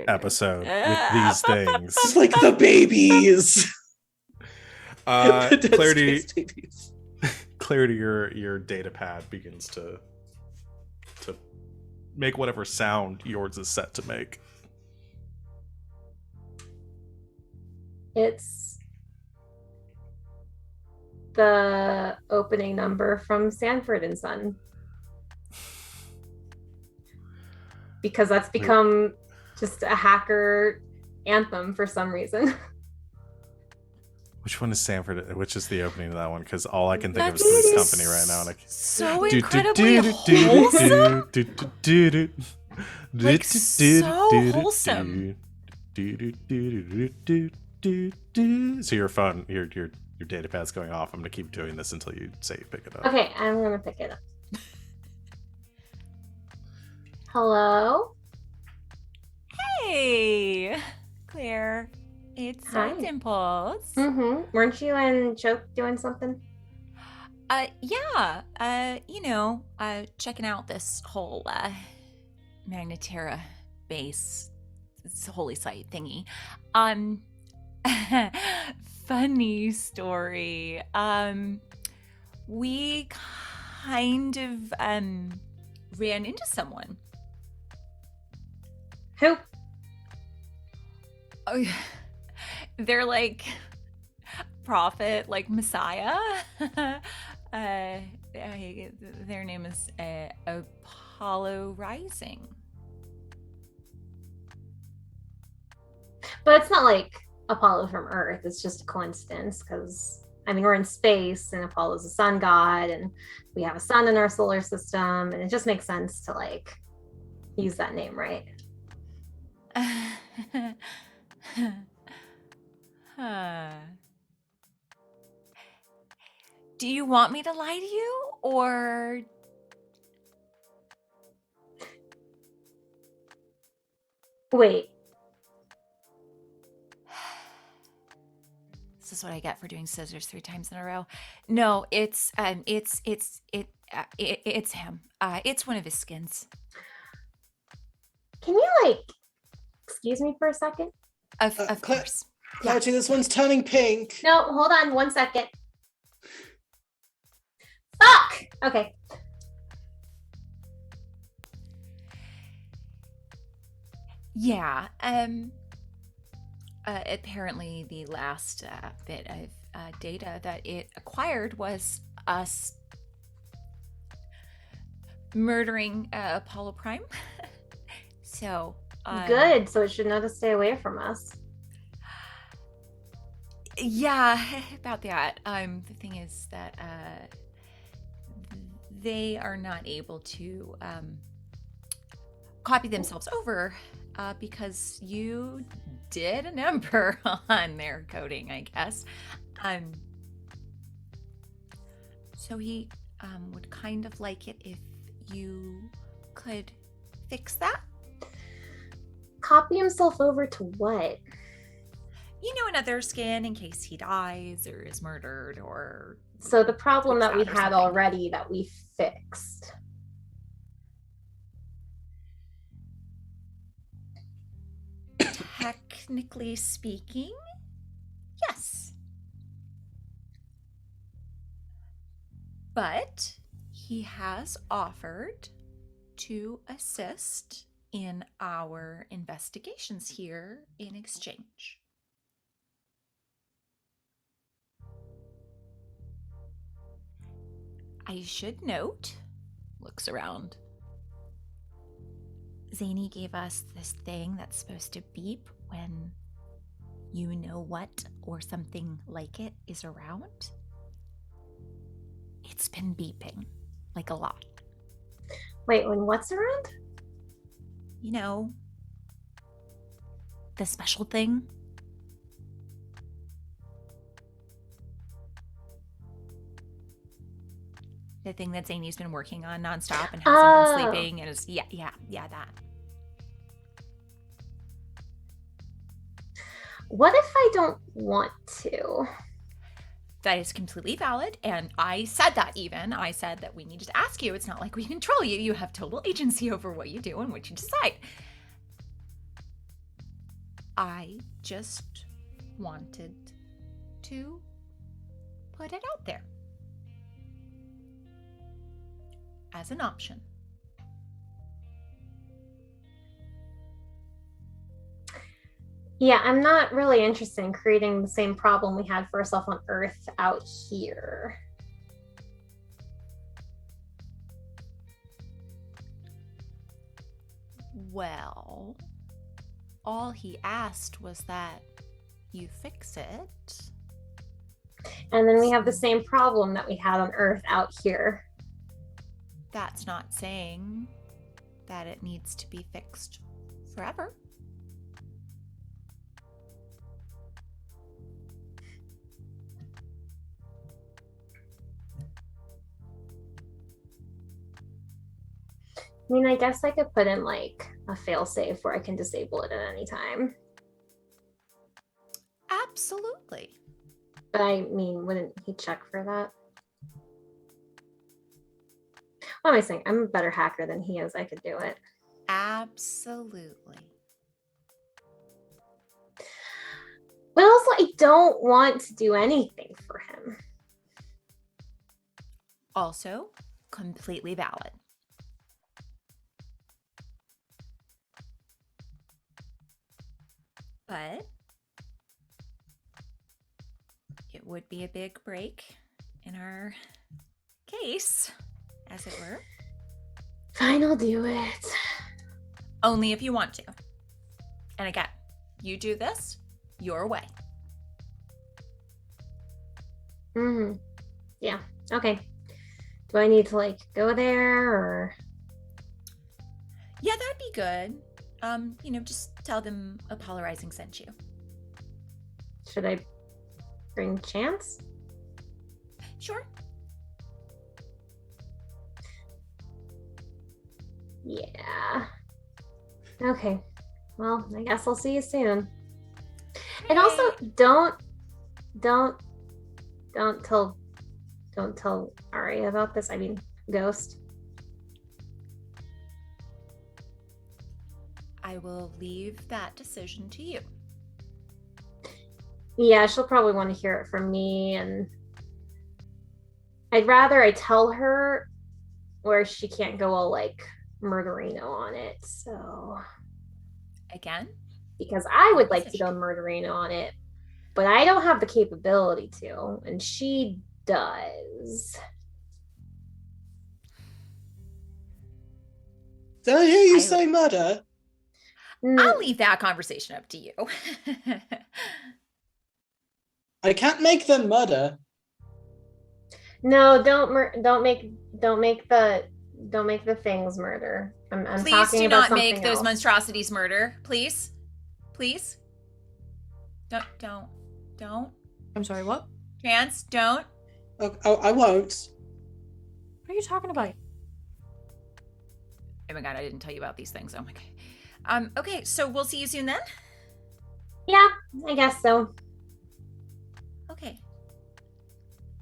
Speaker 1: episode with these things.
Speaker 5: It's like the babies. The Dead
Speaker 1: Clarity,
Speaker 5: Space babies.
Speaker 1: Clarity, your data pad begins to make whatever sound yours is set to make.
Speaker 4: It's the opening number from Sanford and Son. Because that's become just a hacker anthem for some reason.
Speaker 1: Which one is Sanford? Which is the opening of that one? Because all I can think of is this company right now. And I
Speaker 3: So incredibly wholesome. Like, so wholesome.
Speaker 1: So your phone, your data pad's going off. I'm gonna keep doing this until you say you pick it up.
Speaker 4: Okay, I'm gonna pick it up. Hello?
Speaker 3: Hey, Claire. It's
Speaker 4: Hi.
Speaker 3: Dimples.
Speaker 4: Mm-hmm. Weren't you and Choke doing something?
Speaker 3: Yeah. Checking out this whole Magnetera base, this holy site thingy. Funny story. We kind of ran into someone.
Speaker 4: Who?
Speaker 3: Oh, they're like prophet, like Messiah. Their name is Apollo Rising.
Speaker 4: But it's not like Apollo from Earth. It's just a coincidence because, I mean, we're in space and Apollo's a sun god and we have a sun in our solar system. And it just makes sense to like use that name, right?
Speaker 3: Do you want me to lie to you, or
Speaker 4: Wait.
Speaker 3: this is what I get for doing scissors 3 times in a row? No, it's him. It's one of his skins.
Speaker 4: Can you like excuse me for a second?
Speaker 3: Of
Speaker 5: Cla-
Speaker 3: course.
Speaker 5: Clarity, this one's turning pink.
Speaker 4: No, hold on 1 second. Fuck! Okay.
Speaker 3: Yeah. Apparently the last bit of data that it acquired was us murdering Apollo Prime. So
Speaker 4: Good. So it should know to stay away from us.
Speaker 3: yeah, about that. The thing is that they are not able to copy themselves over because you did a number on their coding, I guess. So he would kind of like it if you could fix that.
Speaker 4: Copy himself over to what?
Speaker 3: You know, another skin in case he dies or is murdered or...
Speaker 4: So the problem that we
Speaker 3: or
Speaker 4: had
Speaker 3: something.
Speaker 4: already that we fixed.
Speaker 3: Technically speaking, yes. But he has offered to assist in our investigations here in exchange. I should note, looks around. Zany gave us this thing that's supposed to beep when you know what or something like it is around. It's been beeping, like a lot.
Speaker 4: Wait, when what's around?
Speaker 3: You know, the special thing. The thing that Zany's been working on nonstop and hasn't been sleeping and is yeah, that.
Speaker 4: What if I don't want to?
Speaker 3: That is completely valid, and I said that even. I said that we needed to ask you. It's not like we control you. You have total agency over what you do and what you decide. I just wanted to put it out there as an option.
Speaker 4: Yeah, I'm not really interested in creating the same problem we had for ourselves on Earth out here.
Speaker 3: Well, all he asked was that you fix it.
Speaker 4: And then we have the same problem that we had on Earth out here.
Speaker 3: That's not saying that it needs to be fixed forever.
Speaker 4: I mean, I guess I could put in like a failsafe where I can disable it at any time.
Speaker 3: Absolutely.
Speaker 4: But I mean, wouldn't he check for that? What am I saying? I'm a better hacker than he is. I could do it.
Speaker 3: Absolutely.
Speaker 4: But also, I don't want to do anything for him.
Speaker 3: Also, completely valid. But it would be a big break in our case, as it were.
Speaker 4: Fine, I'll do it.
Speaker 3: Only if you want to. And again, you do this your way.
Speaker 4: Mm-hmm. Yeah, okay. Do I need to like go there or?
Speaker 3: Yeah, that'd be good. Just tell them a polarizing sent you.
Speaker 4: Should I bring Chance?
Speaker 3: Sure.
Speaker 4: Yeah. Okay. Well, I guess I'll see you soon. And also, don't tell Ari about this. I mean, Ghost.
Speaker 3: I will leave that decision to you.
Speaker 4: Yeah, she'll probably want to hear it from me, and I'd rather I tell her where she can't go all like murderino on it. So
Speaker 3: Again?
Speaker 4: Because I would like to go murderino on it, but I don't have the capability to, and she does.
Speaker 5: Did I hear you say murder?
Speaker 3: I'll leave that conversation up to you.
Speaker 5: I can't make them murder.
Speaker 4: No, don't make Don't make the things murder. I'm
Speaker 3: Please
Speaker 4: talking
Speaker 3: do
Speaker 4: about
Speaker 3: not
Speaker 4: something
Speaker 3: make those
Speaker 4: else.
Speaker 3: monstrosities murder. Please. Don't.
Speaker 2: I'm sorry, what?
Speaker 3: Chance, don't.
Speaker 5: Oh, I won't.
Speaker 2: What are you talking about?
Speaker 3: Oh my god, I didn't tell you about these things. Oh my god. Okay, so we'll see you soon then?
Speaker 4: Yeah, I guess so.
Speaker 3: Okay.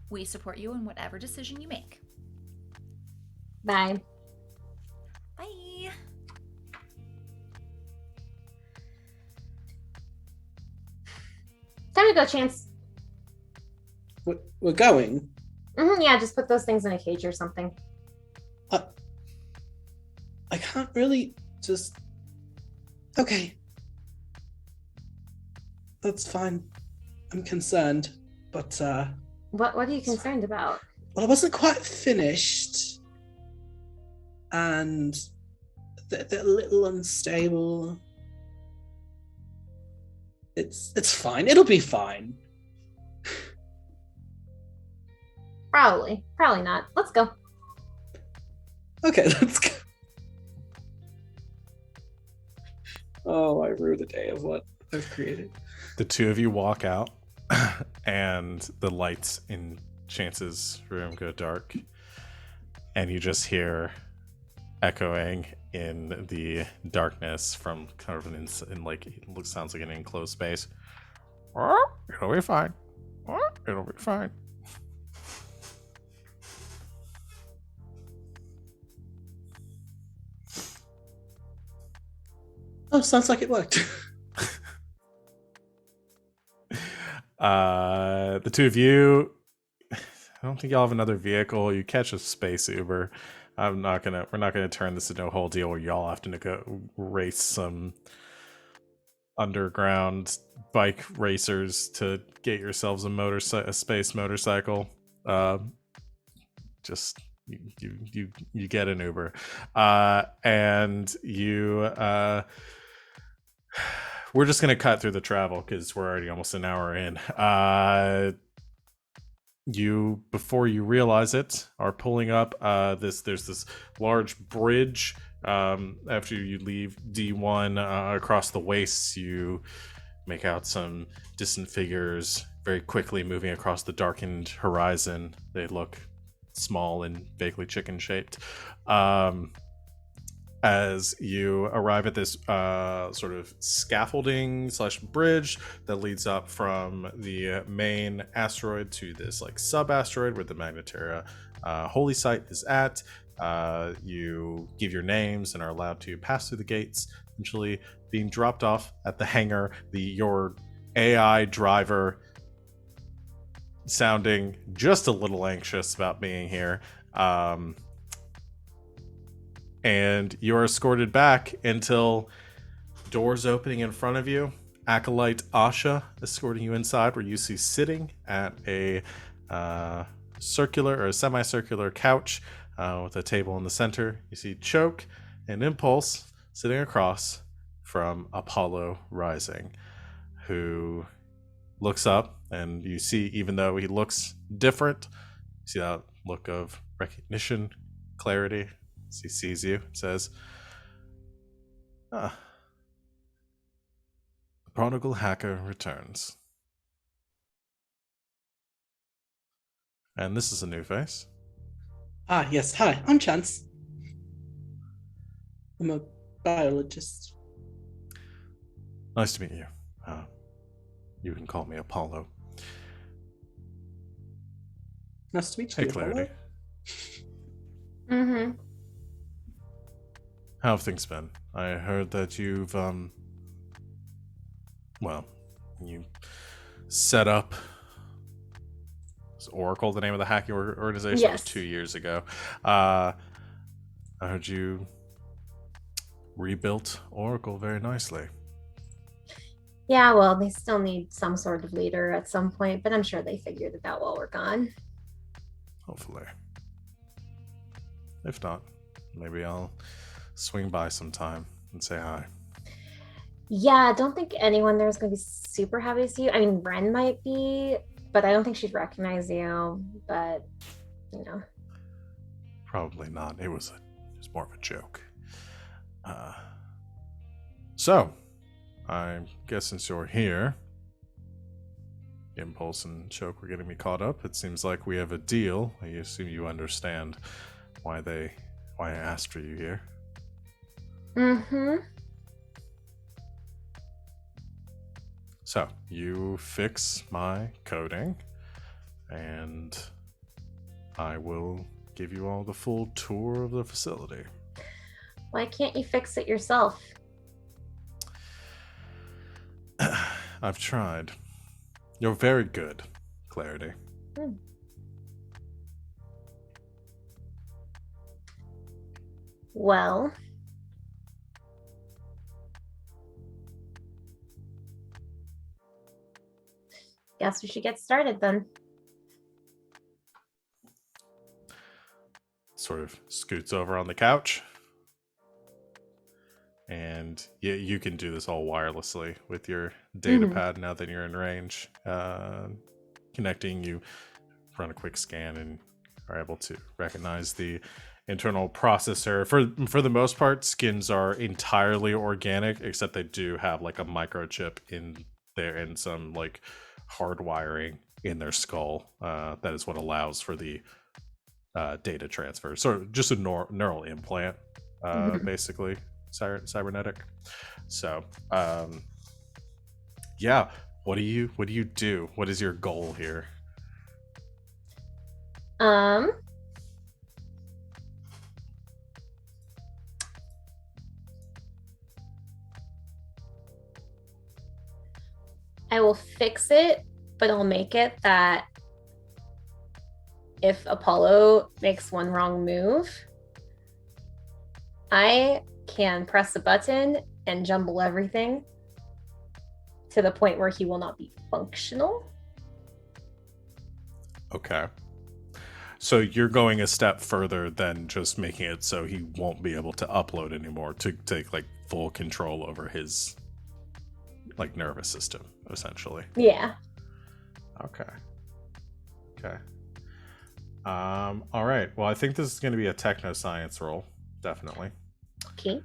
Speaker 3: We support you in whatever decision you make.
Speaker 4: Bye.
Speaker 3: Bye.
Speaker 4: Time to go, Chance.
Speaker 5: We're going.
Speaker 4: Yeah, just put those things in a cage or something.
Speaker 5: I can't really just. Okay. That's fine. I'm concerned, but
Speaker 4: What are you concerned about?
Speaker 5: well, I wasn't quite finished, and they're a little unstable. It's fine. It'll be fine.
Speaker 4: Probably not. Let's go.
Speaker 5: Okay, let's go. Oh, I rue the day of what I've created.
Speaker 1: The two of you walk out, and the lights in Chance's room go dark, and you just hear echoing in the darkness from kind of sounds like an enclosed space. Oh, it'll be fine. Oh, it'll be fine.
Speaker 5: Oh, sounds like it worked.
Speaker 1: The two of you, I don't think y'all have another vehicle. You catch a space Uber. We're not gonna turn this into a whole deal where y'all have to go race some underground bike racers to get yourselves a space motorcycle. Just you get an Uber, and you. We're just gonna cut through the travel because we're already almost an hour in. You, before you realize it, are pulling up there's this large bridge. After you leave D1 across the wastes, you make out some distant figures very quickly moving across the darkened horizon. They look small and vaguely chicken shaped. As you arrive at this sort of scaffolding / bridge that leads up from the main asteroid to this like sub-asteroid where the Magnetara holy site is at, you give your names and are allowed to pass through the gates, eventually being dropped off at the hangar. Your AI driver sounding just a little anxious about being here. And you're escorted back until doors opening in front of you. Acolyte Asha escorting you inside, where you see sitting at a circular or a semicircular couch with a table in the center. You see Choke and Impulse sitting across from Apollo Rising, who looks up, and you see, even though he looks different, you see that look of recognition, clarity. He sees you, says, the prodigal hacker returns. And this is a new face.
Speaker 5: Yes. Hi, I'm Chance. I'm a biologist.
Speaker 1: Nice to meet you. You can call me Apollo.
Speaker 5: Nice to meet
Speaker 1: Hey,
Speaker 5: you.
Speaker 1: Clarity.
Speaker 4: Mm-hmm.
Speaker 1: How have things been? I heard that you've, you set up... Is Oracle the name of the hacking organization?
Speaker 4: Yes.
Speaker 1: It was 2 years ago. I heard you rebuilt Oracle very nicely.
Speaker 4: Yeah, well, they still need some sort of leader at some point, but I'm sure they figured it out while we're gone.
Speaker 1: Hopefully. If not, maybe I'll swing by sometime and say hi.
Speaker 4: Yeah, I don't think anyone there is going to be super happy to see you. I mean, Ren might be, but I don't think she'd recognize you. But, you know.
Speaker 1: Probably not. It was more of a joke. So, I guess since you're here, Impulse and Choke were getting me caught up. It seems like we have a deal. I assume you understand why I asked for you here.
Speaker 4: Mm-hmm.
Speaker 1: So, you fix my coding, and I will give you all the full tour of the facility.
Speaker 4: Why can't you fix it yourself?
Speaker 1: I've tried. You're very good, Clarity.
Speaker 4: Well, guess we should get started then.
Speaker 1: Sort of scoots over on the couch. And you can do this all wirelessly with your data pad now that you're in range. Connecting, you run a quick scan and are able to recognize the internal processor. For the most part, skins are entirely organic, except they do have like a microchip in there and some like hardwiring in their skull. That is what allows for the data transfer. So just a neural implant, basically. Cybernetic. So yeah, what do you do? What is your goal here?
Speaker 4: I will fix it, but I'll make it that if Apollo makes one wrong move, I can press a button and jumble everything to the point where he will not be functional.
Speaker 1: Okay. So you're going a step further than just making it so he won't be able to upload anymore, to take like full control over his like nervous system, essentially.
Speaker 4: Yeah.
Speaker 1: Okay. All right. Well, I think this is going to be a techno-science roll, definitely.
Speaker 4: Okay.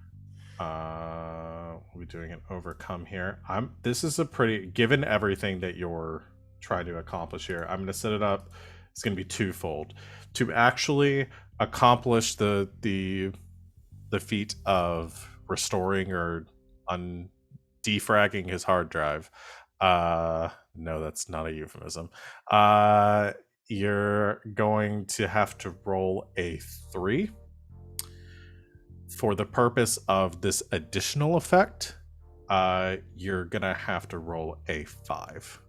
Speaker 1: We're doing an overcome here. This is a pretty, given everything that you're trying to accomplish here, I'm going to set it up. It's going to be twofold. To actually accomplish the feat of restoring or defragging his hard drive. No, that's not a euphemism. You're going to have to roll a 3. For the purpose of this additional effect, you're gonna have to roll a 5.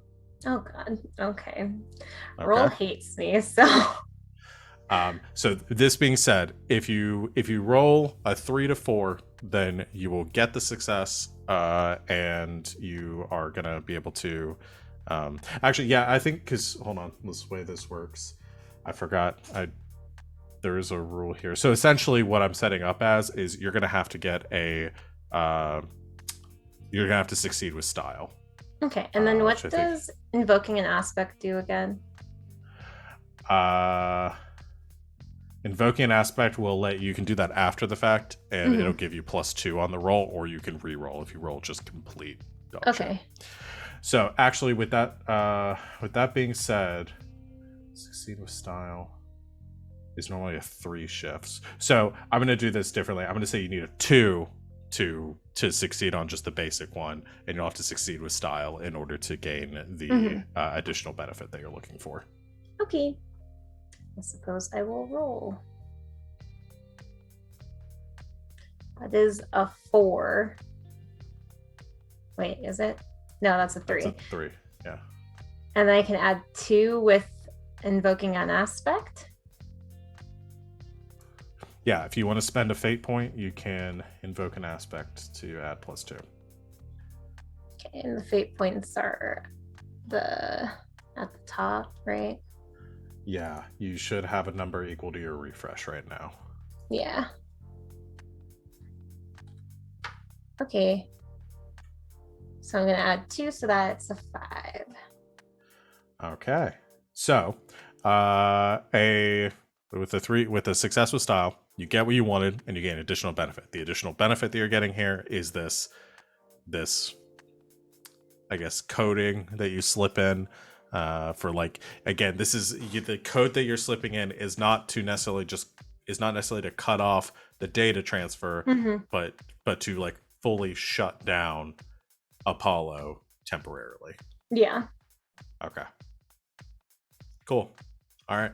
Speaker 4: Oh god. Okay. Roll hates me, so
Speaker 1: so this being said, if you roll a 3 to 4, then you will get the success, and you are gonna be able to actually, yeah, I think, because hold on, this way this works, I forgot, there is a rule here. So essentially what I'm setting up as is you're gonna have to get a you're gonna have to succeed with style.
Speaker 4: Okay, and then what does invoking an aspect do again?
Speaker 1: Invoking an aspect will let you can do that after the fact, and it'll give you +2 on the roll, or you can re-roll if you roll just complete dog
Speaker 4: okay
Speaker 1: shit. So actually, with that being said, succeed with style is normally a 3 shifts. So I'm going to do this differently. I'm going to say you need a 2 to succeed on just the basic one, and you'll have to succeed with style in order to gain the additional benefit that you're looking for.
Speaker 4: Okay. I suppose I will roll. That is a 4. Wait, is it? No, that's a 3.
Speaker 1: That's a 3, yeah.
Speaker 4: And then I can add 2 with invoking an aspect?
Speaker 1: Yeah, if you want to spend a fate point, you can invoke an aspect to add +2.
Speaker 4: Okay, and the fate points are at the top, right?
Speaker 1: Yeah, you should have a number equal to your refresh right now.
Speaker 4: Yeah. Okay. So I'm going to add 2 so that it's a 5.
Speaker 1: Okay. So, a with the success with style, you get what you wanted and you gain additional benefit. The additional benefit that you're getting here is this I guess coding that you slip in for like, again, this is the code that you're slipping in is not necessarily to cut off the data transfer, but to like fully shut down Apollo temporarily.
Speaker 4: Yeah.
Speaker 1: Okay. Cool. All right.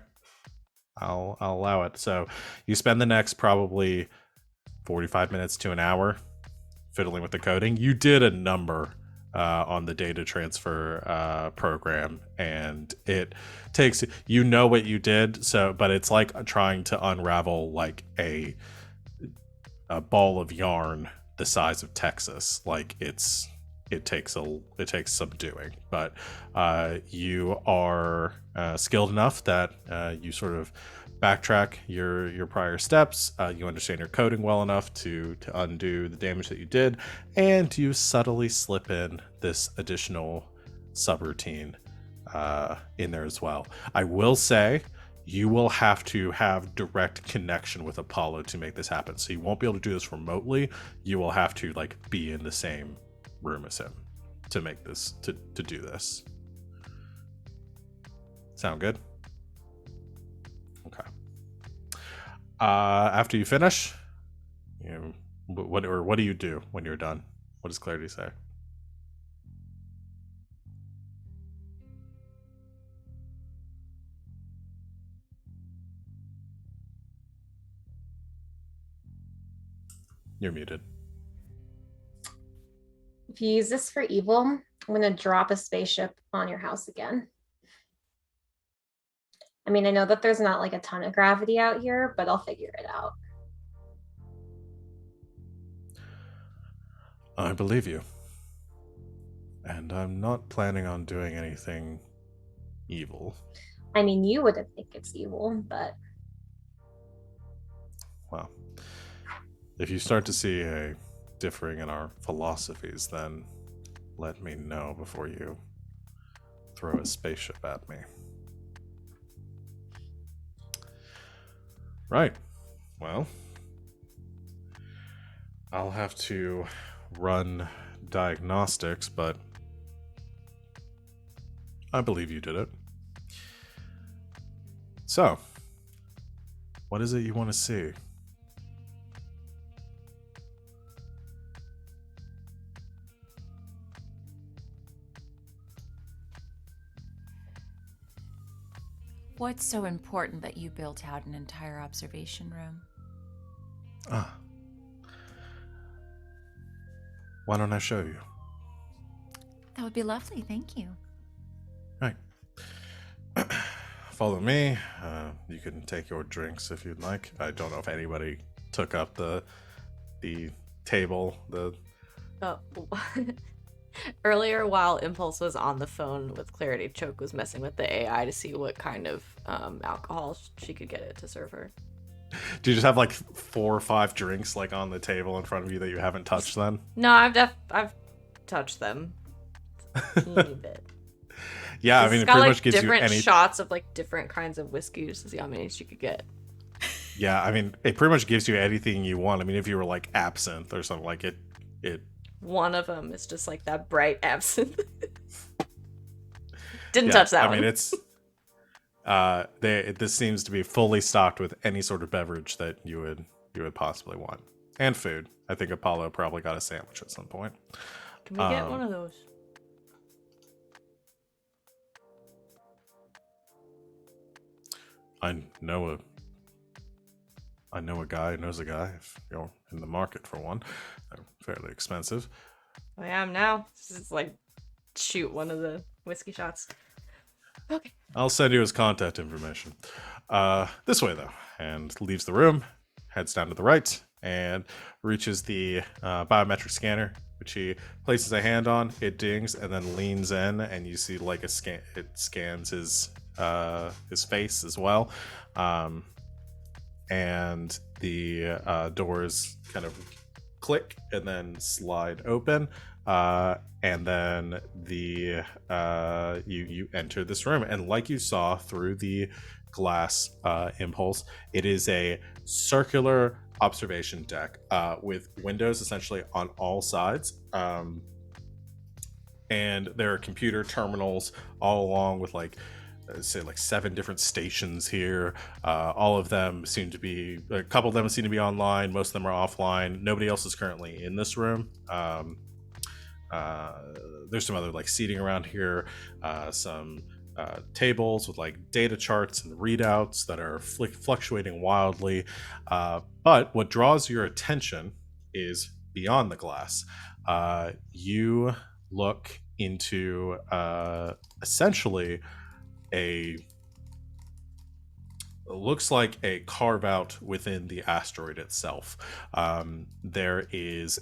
Speaker 1: I'll allow it. So you spend the next probably 45 minutes to an hour fiddling with the coding. You did a number on the data transfer program, and it takes, you know what you did, so but it's like trying to unravel like a ball of yarn the size of Texas. Like it takes some doing, but you are skilled enough that you sort of backtrack your prior steps. You understand your coding well enough to undo the damage that you did, and you subtly slip in this additional subroutine in there as well. I will say you will have to have direct connection with Apollo to make this happen. So you won't be able to do this remotely. You will have to like be in the same room as him to make this to do this. Sound good? Okay. After you finish, what do you do when you're done? What does Clarity say? You're muted.
Speaker 4: If you use this for evil, I'm going to drop a spaceship on your house again. I mean, I know that there's not like a ton of gravity out here, but I'll figure it out.
Speaker 1: I believe you. And I'm not planning on doing anything evil.
Speaker 4: I mean, you wouldn't think it's evil, but...
Speaker 1: Well, if you start to see a differing in our philosophies, then let me know before you throw a spaceship at me. Right. Well, I'll have to run diagnostics, but I believe you did it. So, what is it you want to see?
Speaker 3: What's so important that you built out an entire observation room?
Speaker 1: Ah. Why don't I show you?
Speaker 3: That would be lovely, thank you.
Speaker 1: Right. Follow me. You can take your drinks if you'd like. I don't know if anybody took up the table.
Speaker 2: Oh. Earlier, while Impulse was on the phone with Clarity, Choke was messing with the AI to see what kind of alcohol she could get it to serve her.
Speaker 1: Do you just have like 4 or 5 drinks like on the table in front of you that you haven't touched then?
Speaker 2: No, I've touched them. Teeny bit.
Speaker 1: Yeah, I mean, it pretty much gives you
Speaker 2: different
Speaker 1: any
Speaker 2: shots of like different kinds of whiskey just to see how many she could get.
Speaker 1: Yeah, I mean, it pretty much gives you anything you want. I mean, if you were like absinthe or something like it.
Speaker 2: One of them is just like that bright absinthe. Didn't touch that one.
Speaker 1: I mean, it's this seems to be fully stocked with any sort of beverage that you would possibly want, and food. I think Apollo probably got a sandwich at some point.
Speaker 2: Can we get one of those?
Speaker 1: I know a guy who knows a guy. If you're in the market for one, they're fairly expensive.
Speaker 2: I am now. This is like shoot one of the whiskey shots. Okay.
Speaker 1: I'll send you his contact information. This way though, and leaves the room, heads down to the right, and reaches the biometric scanner, which he places a hand on. It dings and then leans in, and you see like it scans his face as well. And the doors kind of click and then slide open, and then you enter this room, and like you saw through the glass impulse. It is a circular observation deck with windows essentially on all sides. And there are computer terminals all along with say 7 different stations here. All of them seem to be, a couple of them seem to be online. Most of them are offline. Nobody else is currently in this room. There's some other seating around here, some tables with data charts and readouts that are fluctuating wildly. But what draws your attention is beyond the glass. You look into essentially looks like a carve out within the asteroid itself. There is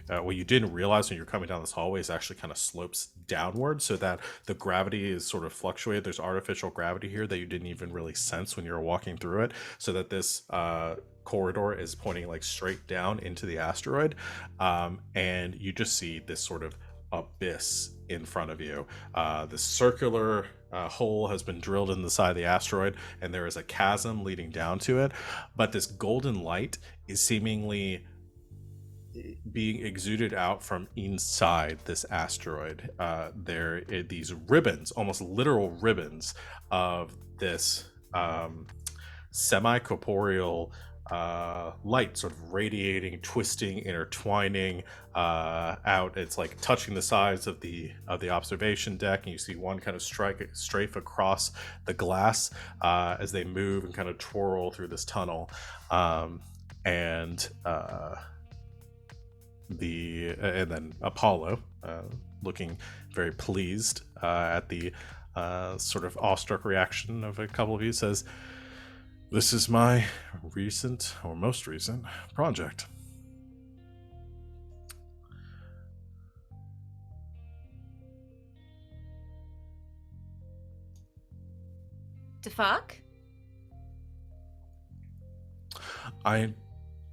Speaker 1: what you didn't realize when you're coming down this hallway is actually kind of slopes downward, so that the gravity is sort of fluctuated. There's artificial gravity here that you didn't even really sense when you were walking through it, so that this corridor is pointing straight down into the asteroid, and you just see this sort of abyss in front of you. The circular hole has been drilled in the side of the asteroid, and there is a chasm leading down to it, but this golden light is seemingly being exuded out from inside this asteroid. There are these ribbons, almost literal ribbons, of this semi-corporeal light sort of radiating, twisting, intertwining out. It's touching the sides of the observation deck, and you see one kind of strafe across the glass as they move and kind of twirl through this tunnel. And then Apollo, looking very pleased at the sort of awestruck reaction of a couple of you, says, "This is my most recent project."
Speaker 3: The fuck?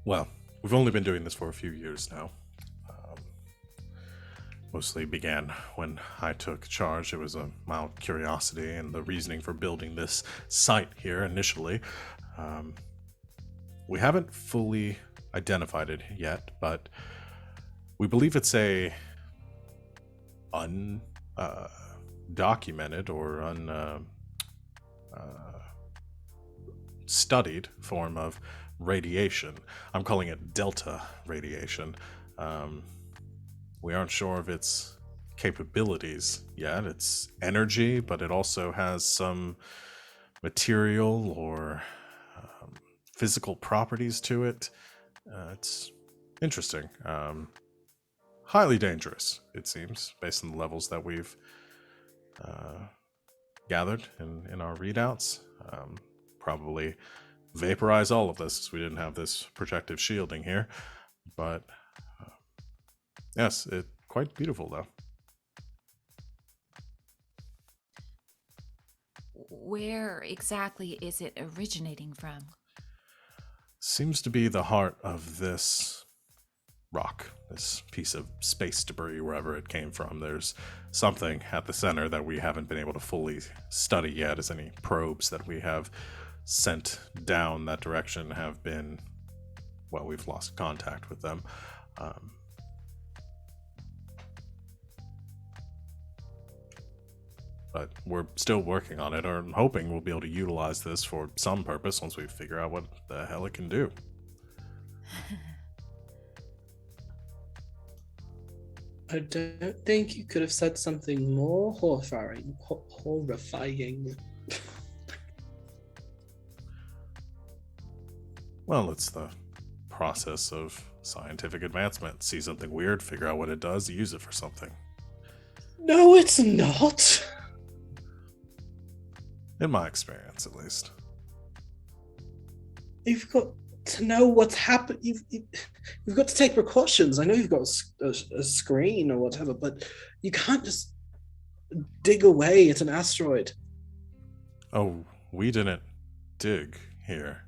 Speaker 1: Well, we've only been doing this for a few years now. Mostly began when I took charge. It was a mild curiosity and the reasoning for building this site here initially. We haven't fully identified it yet, but we believe it's a undocumented or studied form of radiation. I'm calling it delta radiation. We aren't sure of its capabilities yet. It's energy, but it also has some material or physical properties to it. It's interesting. Highly dangerous, it seems, based on the levels that we've gathered in our readouts. Probably vaporize all of this. We didn't have this protective shielding here, but yes, it's quite beautiful though.
Speaker 3: Where exactly is it originating from?
Speaker 1: Seems to be the heart of this rock, this piece of space debris, wherever it came from. There's something at the center that we haven't been able to fully study yet, as any probes that we have sent down that direction have been, well, we've lost contact with them. But we're still working on it, or I'm hoping we'll be able to utilize this for some purpose once we figure out what the hell it can do.
Speaker 5: I don't think you could have said something more horrifying.
Speaker 1: Well, it's the process of scientific advancement. See something weird, figure out what it does, use it for something.
Speaker 5: No, it's not.
Speaker 1: In my experience, at least.
Speaker 5: You've got to know what's happened. You've got to take precautions. I know you've got a screen or whatever, but you can't just dig away at an asteroid.
Speaker 1: Oh, we didn't dig here.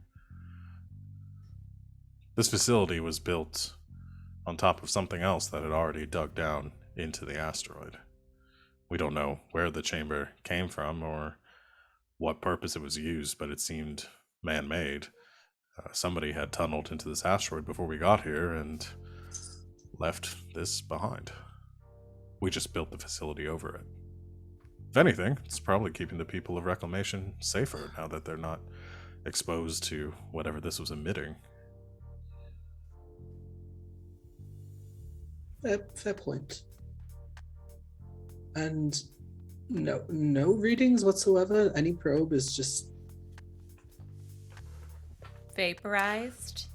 Speaker 1: This facility was built on top of something else that had already dug down into the asteroid. We don't know where the chamber came from or what purpose it was used, but it seemed man-made. Somebody had tunneled into this asteroid before we got here and left this behind. We just built the facility over it. If anything, it's probably keeping the people of Reclamation safer now that they're not exposed to whatever this was emitting.
Speaker 5: Fair point. And no readings whatsoever. Any probe is just
Speaker 3: Vaporized.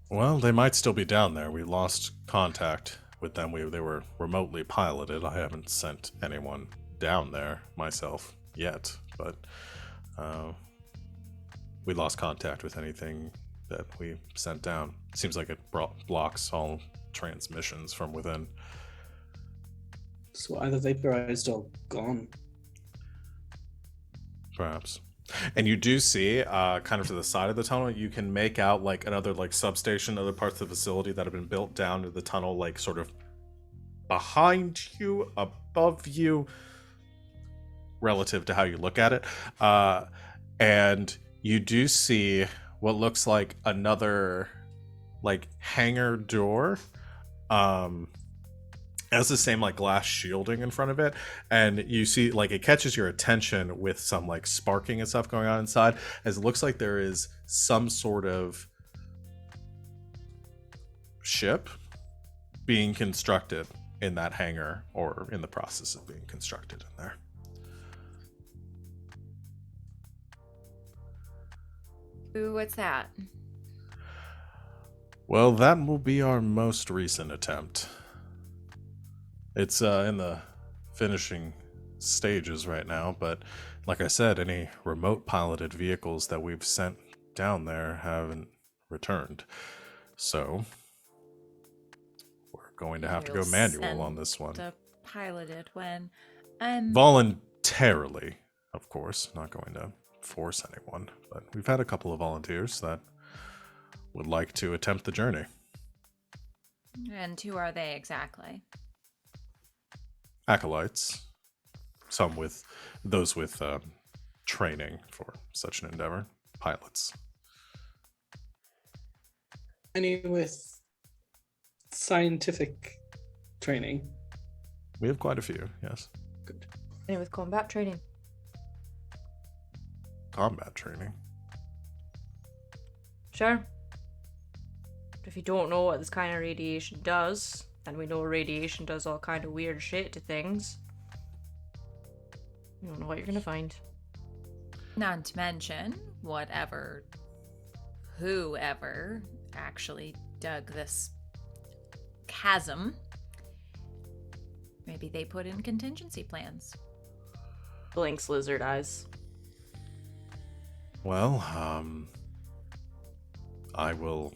Speaker 1: Well, they might still be down there. We lost contact with them. They were remotely piloted. I haven't sent anyone down there myself yet, but we lost contact with anything that we sent down. Seems like it blocks all transmissions from within.
Speaker 5: so either vaporized or gone.
Speaker 1: Perhaps. And you do see, kind of to the side of the tunnel, you can make out like another like substation, other parts of the facility that have been built down to the tunnel, like sort of behind you, above you, relative to how you look at it. And you do see what looks like another like hangar door. Has the same like glass shielding in front of it, and you see like it catches your attention with some like sparking and stuff going on inside, as it looks like there is some sort of ship being constructed in that hangar, or in the process of being constructed in there.
Speaker 3: Ooh, what's that?
Speaker 1: Well, that will be our most recent attempt. It's in the finishing stages right now, but like I said, any remote piloted vehicles that we've sent down there haven't returned. So we're going to have to go manual on this one.
Speaker 3: The piloted when
Speaker 1: Voluntarily, of course, not going to force anyone, but we've had a couple of volunteers that would like to attempt the journey.
Speaker 3: And who are they exactly?
Speaker 1: Acolytes, some with those with training for such an endeavor, pilots.
Speaker 5: Any with scientific training?
Speaker 1: We have quite a few, yes.
Speaker 5: Good.
Speaker 2: And with combat training.
Speaker 1: Combat training.
Speaker 2: Sure. But if you don't know what this kind of radiation does, and we know radiation does all kind of weird shit to things, you don't know what you're gonna find.
Speaker 3: Not to mention, whoever actually dug this chasm, maybe they put in contingency plans.
Speaker 2: Blinks lizard eyes.
Speaker 1: Well, I will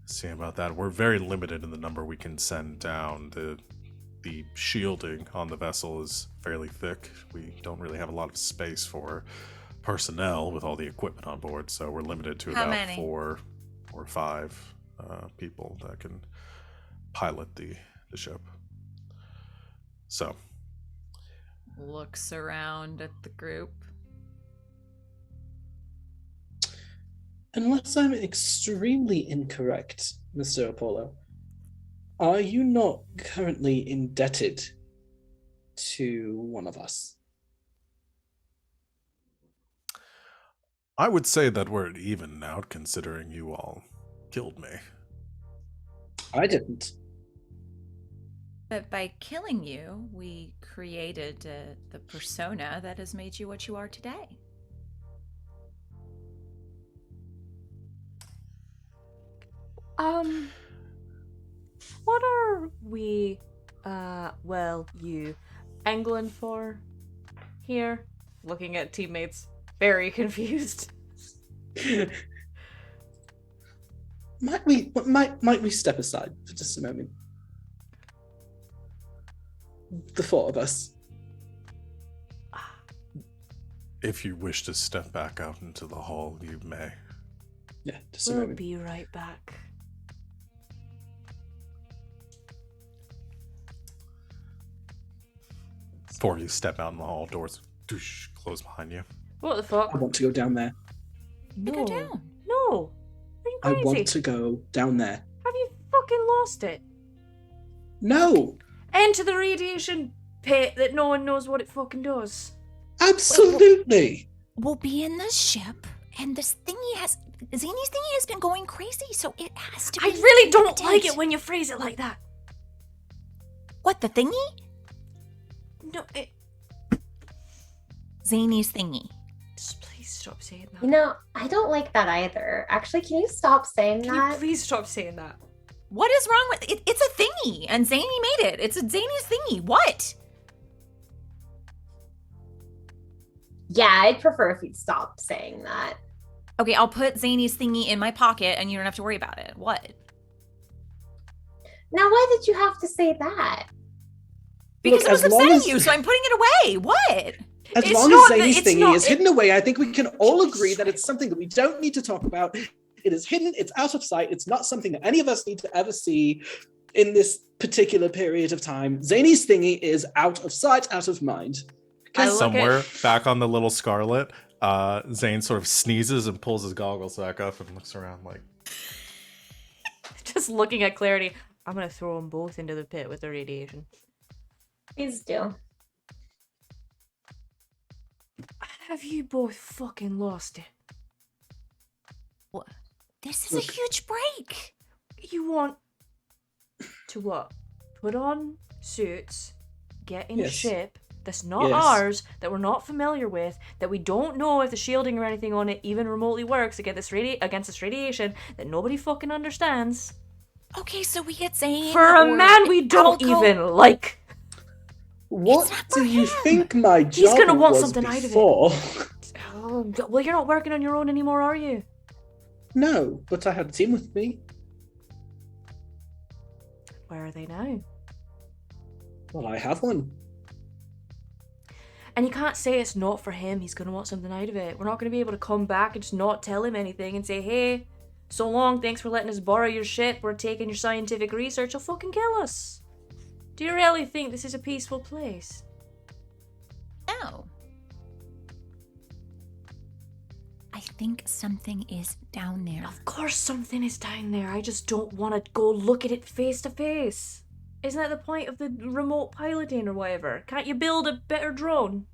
Speaker 1: see about that. We're very limited in the number we can send down. The shielding on the vessel is fairly thick. We don't really have a lot of space for personnel with all the equipment on board, so we're limited to
Speaker 3: How
Speaker 1: about
Speaker 3: many?
Speaker 1: 4 or 5 people that can pilot the ship. So,
Speaker 3: Looks around at the group.
Speaker 5: Unless I'm extremely incorrect, Mr. Apollo, are you not currently indebted to one of us?
Speaker 1: I would say that we're at even now, considering you all killed me.
Speaker 5: I didn't.
Speaker 3: But by killing you, we created the persona that has made you what you are today.
Speaker 2: What are we, you, angling for here? Looking at teammates, very confused.
Speaker 5: Might we step aside for just a moment? The 4 of us.
Speaker 1: If you wish to step back out into the hall, you may.
Speaker 5: Yeah, just a
Speaker 2: We'll
Speaker 5: moment.
Speaker 2: be right back.
Speaker 1: Before you step out in the hall, doors Doosh, close behind you.
Speaker 2: What the fuck?
Speaker 5: I want to go down there.
Speaker 2: No.
Speaker 3: Go down.
Speaker 2: No. Are you
Speaker 5: I
Speaker 2: crazy?
Speaker 5: want to go down there.
Speaker 2: Have you fucking lost it?
Speaker 5: No,
Speaker 2: Into the radiation pit that no one knows what it fucking does.
Speaker 5: absolutely.
Speaker 3: We'll be in the ship, and this Zany's thingy has been going crazy, so it has to be.
Speaker 2: I really don't
Speaker 3: limited.
Speaker 2: like it when you phrase it like that.
Speaker 3: What, the thingy?
Speaker 2: No,
Speaker 3: Zany's thingy.
Speaker 2: just please stop saying that.
Speaker 4: You know, I don't like that either. Actually, can you stop saying
Speaker 2: Can you
Speaker 4: that?
Speaker 2: please stop saying that?
Speaker 3: What is wrong with it? It's a thingy, and Zany made it. It's a Zany's thingy. What?
Speaker 4: Yeah, I'd prefer if you'd stop saying that.
Speaker 3: Okay, I'll put Zany's thingy in my pocket, and you don't have to worry about it. What?
Speaker 4: Now, why did you have to say that?
Speaker 3: Because
Speaker 5: Look,
Speaker 3: it was
Speaker 5: as long
Speaker 3: upsetting
Speaker 5: as-
Speaker 3: you, so I'm putting it away. What?
Speaker 5: As
Speaker 2: It's
Speaker 5: long
Speaker 2: not
Speaker 5: as
Speaker 2: that-
Speaker 5: Zany's
Speaker 2: it's
Speaker 5: thingy
Speaker 2: not-
Speaker 5: is hidden away, I think we can all agree that it's something that we don't need to talk about. It is hidden, it's out of sight, it's not something that any of us need to ever see in this particular period of time. Zany's thingy is out of sight, out of mind.
Speaker 2: I look
Speaker 1: Somewhere
Speaker 2: at-
Speaker 1: back on the little Scarlet, Zane sort of sneezes and pulls his goggles back up and looks around like,
Speaker 2: Just looking at Clarity, I'm gonna throw them both into the pit with the radiation.
Speaker 4: Please do.
Speaker 2: Have you both fucking lost it?
Speaker 3: What? This is a
Speaker 5: Look.
Speaker 3: huge break.
Speaker 2: You want to what? Put on suits, get in a
Speaker 5: Yes.
Speaker 2: ship that's not
Speaker 5: Yes.
Speaker 2: ours, that we're not familiar with, that we don't know if the shielding or anything on it even remotely works against this radiation that nobody fucking understands.
Speaker 3: Okay, so we get Zane
Speaker 2: For a
Speaker 3: or
Speaker 2: man we don't
Speaker 3: Alco-
Speaker 2: even like.
Speaker 5: What
Speaker 3: not
Speaker 5: do
Speaker 3: for
Speaker 5: you
Speaker 3: him.
Speaker 5: think my job
Speaker 2: gonna want
Speaker 5: was
Speaker 2: something out of it.
Speaker 5: before?
Speaker 2: Oh, well, you're not working on your own anymore, are you?
Speaker 5: No, but I had a team with me.
Speaker 2: Where are they now?
Speaker 5: Well, I have one.
Speaker 2: And you can't say it's not for him. He's going to want something out of it. We're not going to be able to come back and just not tell him anything and say, hey, so long, thanks for letting us borrow your ship. We're taking your scientific research. He'll fucking kill us. Do you really think this is a peaceful place?
Speaker 3: No. I think something is down there.
Speaker 2: Of course something is down there. I just don't want to go look at it face to face. Isn't that the point of the remote piloting or whatever? Can't you build a better drone?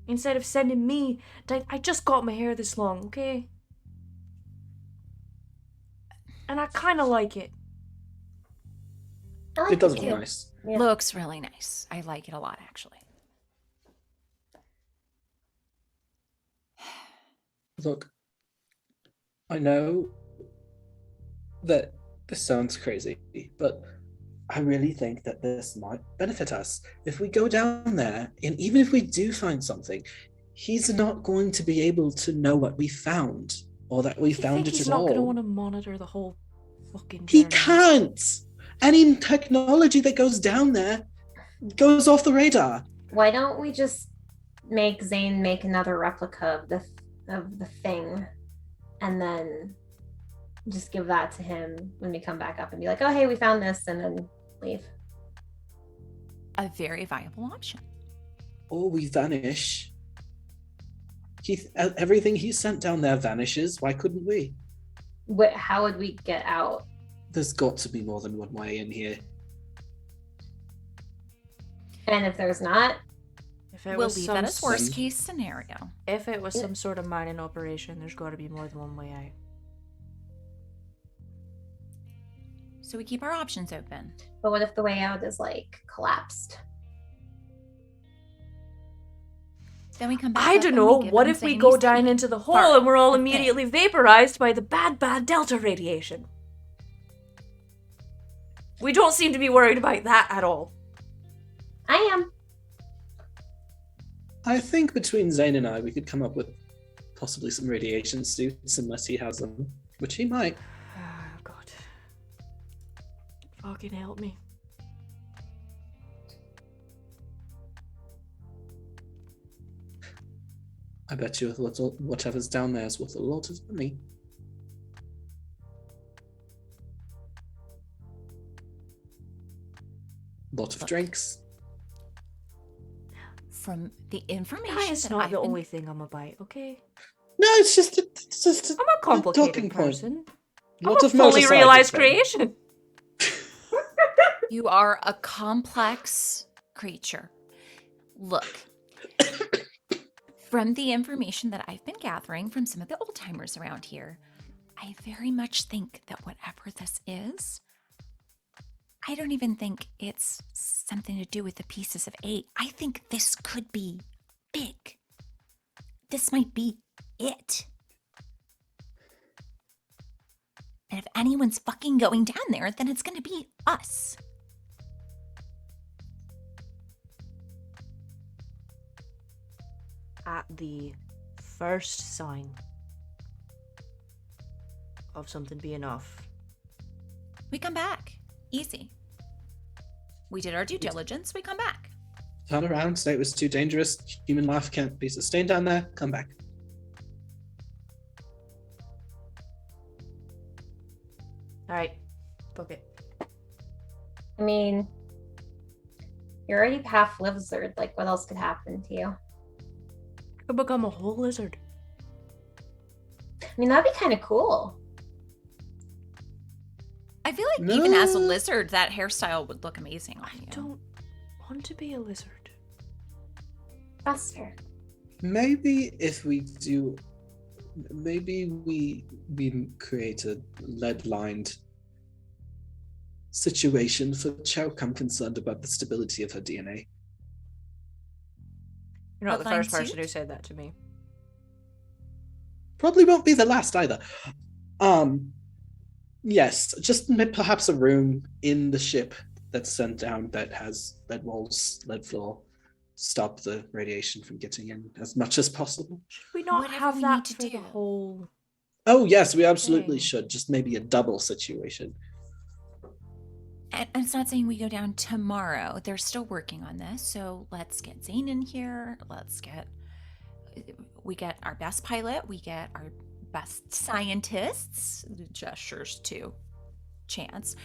Speaker 2: Instead of sending me... I just got my hair this long, okay? And I kind of like it.
Speaker 4: I like
Speaker 5: It does
Speaker 4: it
Speaker 5: look
Speaker 4: too.
Speaker 5: nice.
Speaker 4: Yeah.
Speaker 3: Looks really nice. I like it a lot, actually.
Speaker 5: Look, I know that this sounds crazy, but I really think that this might benefit us. If we go down there, and even if we do find something, he's not going to be able to know what we found, or that we
Speaker 2: You
Speaker 5: found
Speaker 2: think
Speaker 5: it
Speaker 2: he's
Speaker 5: at
Speaker 2: not going to
Speaker 5: all.
Speaker 2: want to monitor the whole fucking
Speaker 5: He
Speaker 2: journey?
Speaker 5: can't! Any technology that goes down there goes off the radar.
Speaker 4: Why don't we just make Zane make another replica of the thing, and then just give that to him when we come back up and be like, "Oh, hey, we found this," and then leave.
Speaker 3: A very viable option.
Speaker 5: Or we vanish. Everything he sent down there vanishes. Why couldn't we?
Speaker 4: How would we get out?
Speaker 5: There's got to be more than one way in here.
Speaker 4: And if there's not,
Speaker 2: If it
Speaker 3: We'll
Speaker 2: was
Speaker 3: leave
Speaker 2: some
Speaker 3: that as
Speaker 5: s-
Speaker 3: worst case scenario.
Speaker 2: If it was some sort of mining operation, there's got to be more than one way out.
Speaker 3: So we keep our options open.
Speaker 4: but what if the way out is like collapsed?
Speaker 3: Then we come back.
Speaker 2: I
Speaker 3: up
Speaker 2: don't
Speaker 3: and
Speaker 2: know.
Speaker 3: we give
Speaker 2: What
Speaker 3: them
Speaker 2: if we
Speaker 3: Zane's
Speaker 2: go
Speaker 3: thing.
Speaker 2: down into the hole
Speaker 3: Part
Speaker 2: and we're all
Speaker 3: of
Speaker 2: immediately vaporized by the bad Delta radiation? We don't seem to be worried about that at all.
Speaker 4: I am.
Speaker 5: I think between Zane and I, we could come up with possibly some radiation suits, unless he has them, which he might.
Speaker 2: Oh, God. Fucking help me.
Speaker 5: I bet you whatever's down there is worth a lot of money. Lot of drinks.
Speaker 3: from the information
Speaker 2: That is
Speaker 3: that
Speaker 2: not
Speaker 3: I've
Speaker 2: the
Speaker 3: been...
Speaker 2: only thing I'm about, okay?
Speaker 5: No, it's just
Speaker 2: I'm a complicated
Speaker 5: talking point.
Speaker 2: person.
Speaker 5: Lot
Speaker 2: I'm a
Speaker 5: of
Speaker 2: fully
Speaker 5: motorcycle
Speaker 2: realized
Speaker 5: thing.
Speaker 2: creation.
Speaker 3: You are a complex creature. Look, from the information that I've been gathering from some of the old timers around here, I very much think that whatever this is, I don't even think it's something to do with the pieces of 8. I think this could be big. This might be it. And if anyone's fucking going down there, then it's gonna be us.
Speaker 2: At the first sign of something being off,
Speaker 3: We come back. Easy. We did our due diligence, we come back.
Speaker 5: Turn around, say it was too dangerous. Human life can't be sustained down there. Come back.
Speaker 2: alright, book it.
Speaker 4: I mean, you're already half lizard. Like, what else could happen to you?
Speaker 2: I could become a whole lizard.
Speaker 4: I mean, that'd be kind of cool.
Speaker 3: I feel like even as a
Speaker 5: No.
Speaker 3: lizard, that hairstyle would look amazing on
Speaker 2: I
Speaker 3: you.
Speaker 2: don't want to be a lizard.
Speaker 4: That's fair.
Speaker 5: Maybe if we do, maybe we create a lead-lined situation for Choke. I'm concerned about the stability of her DNA.
Speaker 2: You're not the
Speaker 3: Outline
Speaker 2: first person
Speaker 3: suit?
Speaker 2: who said that to me.
Speaker 5: Probably won't be the last either. Yes, just perhaps a room in the ship that's sent down that has lead walls, lead floor, stop the radiation from getting in as much as possible.
Speaker 2: Should we not
Speaker 3: Whatever
Speaker 2: have
Speaker 3: we
Speaker 2: that
Speaker 3: need to
Speaker 2: for the
Speaker 3: do.
Speaker 2: whole...
Speaker 5: Oh yes, we absolutely
Speaker 2: Dang.
Speaker 5: should. Just maybe a double situation.
Speaker 3: And it's not saying we go down tomorrow. They're still working on this, so let's get Zane in here. We get our best pilot. We get our best scientists. Gestures to Chance.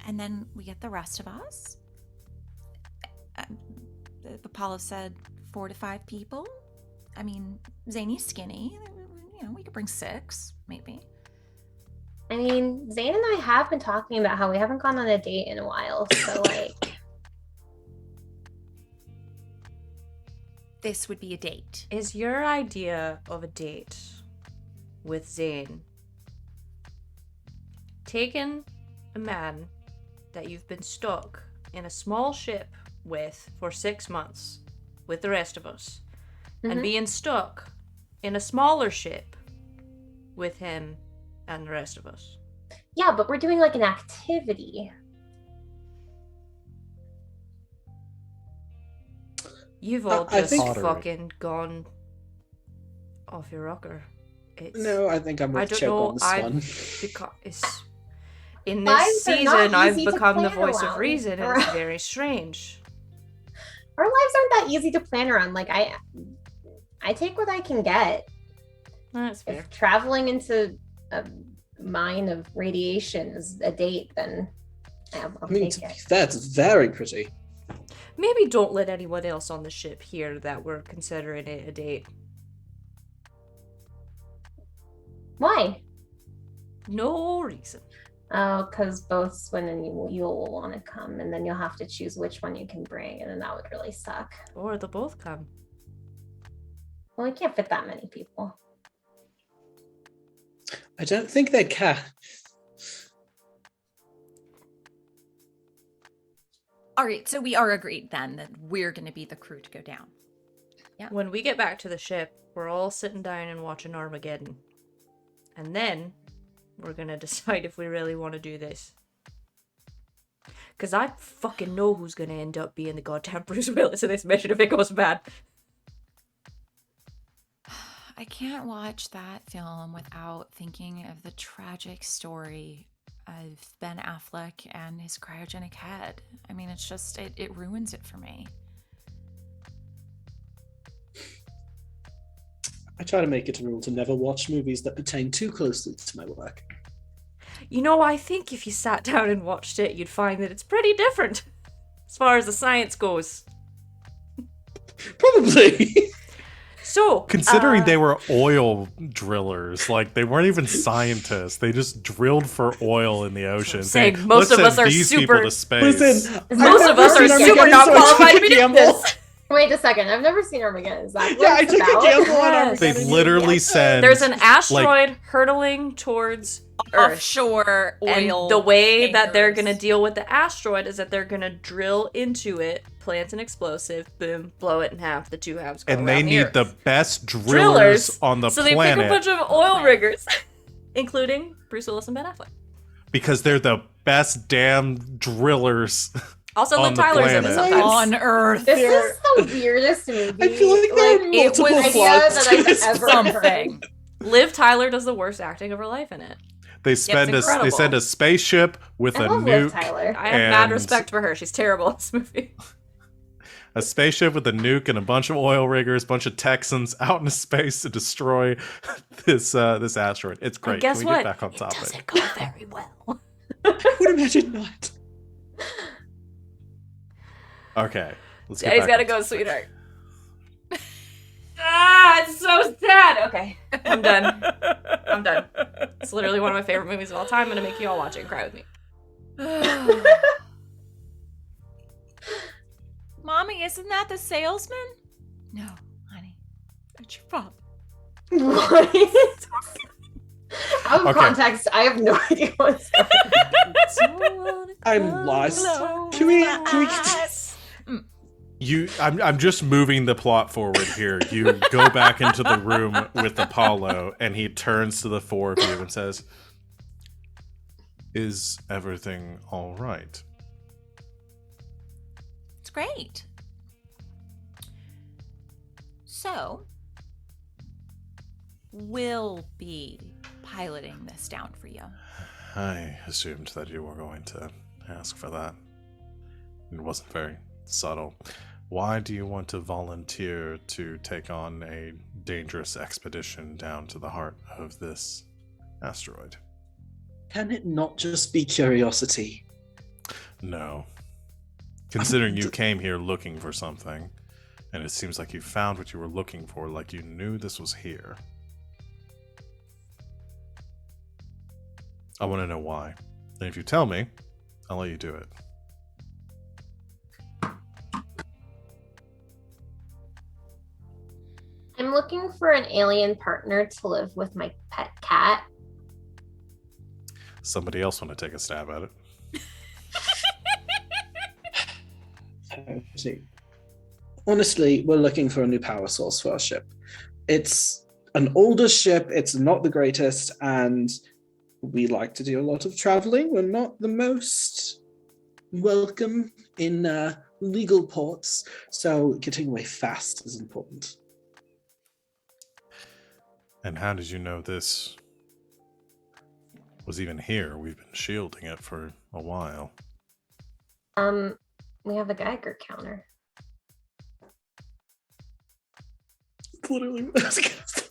Speaker 3: And then we get the rest of us. Apollo said 4 to 5 people. I mean, Zane's skinny. You know, we could bring 6, maybe.
Speaker 4: I mean, Zane and I have been talking about how we haven't gone on a date in a while. So, like,
Speaker 3: This would be a date.
Speaker 2: Is your idea of a date with Zane taking a man that you've been stuck in a small ship with for 6 months with the rest of us and
Speaker 4: Mhm.
Speaker 2: being stuck in a smaller ship with him and the rest of us?
Speaker 4: yeah, but we're doing like an activity.
Speaker 2: You've all
Speaker 5: I
Speaker 2: just
Speaker 5: think-
Speaker 1: Pottery.
Speaker 2: fucking gone off your rocker. It's,
Speaker 5: No, I think I'm
Speaker 2: I
Speaker 5: with
Speaker 2: don't
Speaker 5: Choke
Speaker 2: know.
Speaker 5: on this
Speaker 2: I've
Speaker 5: one.
Speaker 2: because in
Speaker 4: Lives
Speaker 2: this
Speaker 4: are not
Speaker 2: season I've
Speaker 4: easy to
Speaker 2: become the
Speaker 4: plan
Speaker 2: voice of
Speaker 4: around.
Speaker 2: reason, and it's very strange.
Speaker 4: Our lives aren't that easy to plan around. Like, I take what I can get.
Speaker 2: That's fair.
Speaker 4: If traveling into a mine of radiation is a date, then I'll
Speaker 5: I mean,
Speaker 4: take
Speaker 5: to be
Speaker 4: it.
Speaker 5: fair, it's very pretty.
Speaker 2: Maybe don't let anyone else on the ship hear that we're considering it a date.
Speaker 4: Why?
Speaker 2: No reason.
Speaker 4: Oh, because both Swin and you'll want to come, and then you'll have to choose which one you can bring, and then that would really suck.
Speaker 2: Or they'll both come.
Speaker 4: Well, we can't fit that many people.
Speaker 5: I don't think they care.
Speaker 3: All right, so we are agreed then that we're going to be the crew to go down.
Speaker 2: When we get back to the ship, we're all sitting down and watching Armageddon. And then we're gonna decide if we really want to do this. Because I fucking know who's gonna end up being the goddamn Bruce Willis of this mission if it goes bad.
Speaker 3: I can't watch that film without thinking of the tragic story of Ben Affleck and his cryogenic head. I mean, it's just, it ruins it for me.
Speaker 5: I try to make it a rule to never watch movies that pertain too closely to my work.
Speaker 2: You know, I think if you sat down and watched it, you'd find that it's pretty different as far as the science goes.
Speaker 5: Probably.
Speaker 2: So,
Speaker 1: Considering they were oil drillers, like they weren't even scientists, they just drilled for oil in the ocean.
Speaker 2: saying most of
Speaker 1: "Let's
Speaker 2: us
Speaker 1: send
Speaker 2: are
Speaker 1: these
Speaker 2: super-
Speaker 1: people to space."
Speaker 5: Listen,
Speaker 2: most of us are super not qualified to be doing this.
Speaker 4: Wait a second. I've never seen Armageddon. Is that what
Speaker 5: Yeah, I
Speaker 4: it's
Speaker 5: took a
Speaker 4: about?
Speaker 5: gamble on
Speaker 2: Yes.
Speaker 5: Armageddon.
Speaker 1: They literally said
Speaker 2: There's an asteroid hurtling towards Earth.
Speaker 3: Offshore
Speaker 2: And
Speaker 3: oil.
Speaker 2: the way that they're
Speaker 3: tankers.
Speaker 2: going to deal with the asteroid is that they're going to drill into it, plant an explosive, boom, blow it in half. The two halves go
Speaker 1: and they
Speaker 2: around the
Speaker 1: need
Speaker 2: Earth.
Speaker 1: the best drillers on the
Speaker 2: so they
Speaker 1: planet
Speaker 2: pick a bunch of oil riggers, including Bruce Willis and Ben Affleck.
Speaker 1: because they're the best damn drillers.
Speaker 2: Also,
Speaker 1: On
Speaker 2: Liv
Speaker 1: the
Speaker 2: Tyler's in it
Speaker 1: planet.
Speaker 2: sometimes.
Speaker 3: On Earth.
Speaker 4: This is the weirdest movie.
Speaker 5: I feel like there are
Speaker 4: it
Speaker 5: multiple
Speaker 4: was
Speaker 5: plots
Speaker 4: that
Speaker 5: to
Speaker 4: I've
Speaker 5: this
Speaker 4: ever
Speaker 5: film.
Speaker 4: heard.
Speaker 3: Something.
Speaker 2: Liv Tyler does the worst acting of her life in it.
Speaker 1: They spend
Speaker 2: incredible.
Speaker 1: they send a spaceship with
Speaker 4: I
Speaker 1: a
Speaker 4: love Liv
Speaker 1: nuke.
Speaker 4: Tyler.
Speaker 2: I have mad
Speaker 1: And-
Speaker 2: respect for her. She's terrible in this movie.
Speaker 1: A spaceship with a nuke and a bunch of oil riggers, bunch of Texans out into space to destroy this asteroid. It's great.
Speaker 2: And guess
Speaker 1: Can we
Speaker 2: what?
Speaker 1: get back on
Speaker 2: It
Speaker 1: topic?
Speaker 2: doesn't go very well.
Speaker 5: I would imagine not.
Speaker 1: Okay. Let's get
Speaker 2: Daddy's
Speaker 1: back
Speaker 2: gotta
Speaker 1: on
Speaker 2: go,
Speaker 1: topic.
Speaker 2: sweetheart. It's so sad. Okay, I'm done. I'm done. It's literally one of my favorite movies of all time. I'm gonna make you all watch it and cry with me.
Speaker 3: Mommy, isn't that the salesman? No, honey. That's your father.
Speaker 4: What? Out of
Speaker 1: Okay.
Speaker 4: context, I have no idea what's going on.
Speaker 5: I'm lost. Can we
Speaker 1: I'm just moving the plot forward here. You go back into the room with Apollo, and he turns to the four of you and says, "Is everything all right?"
Speaker 3: It's great. So, we'll be piloting this down for you.
Speaker 1: I assumed that you were going to ask for that. It wasn't very subtle. Why do you want to volunteer to take on a dangerous expedition down to the heart of this asteroid?
Speaker 5: Can it not just be curiosity?
Speaker 1: No. Considering you came here looking for something, and it seems like you found what you were looking for, like you knew this was here. I want to know why. And if you tell me, I'll let you do it.
Speaker 4: I'm looking for an alien partner to live with my pet cat.
Speaker 1: Somebody else want to take a stab at it?
Speaker 5: See. Honestly, we're looking for a new power source for our ship. It's an older ship, it's not the greatest, and we like to do a lot of traveling. We're not the most welcome in legal ports, so getting away fast is important.
Speaker 1: And how did you know this was even here? We've been shielding it for a while.
Speaker 4: We have a Geiger counter.
Speaker 5: It's literally what I was gonna say.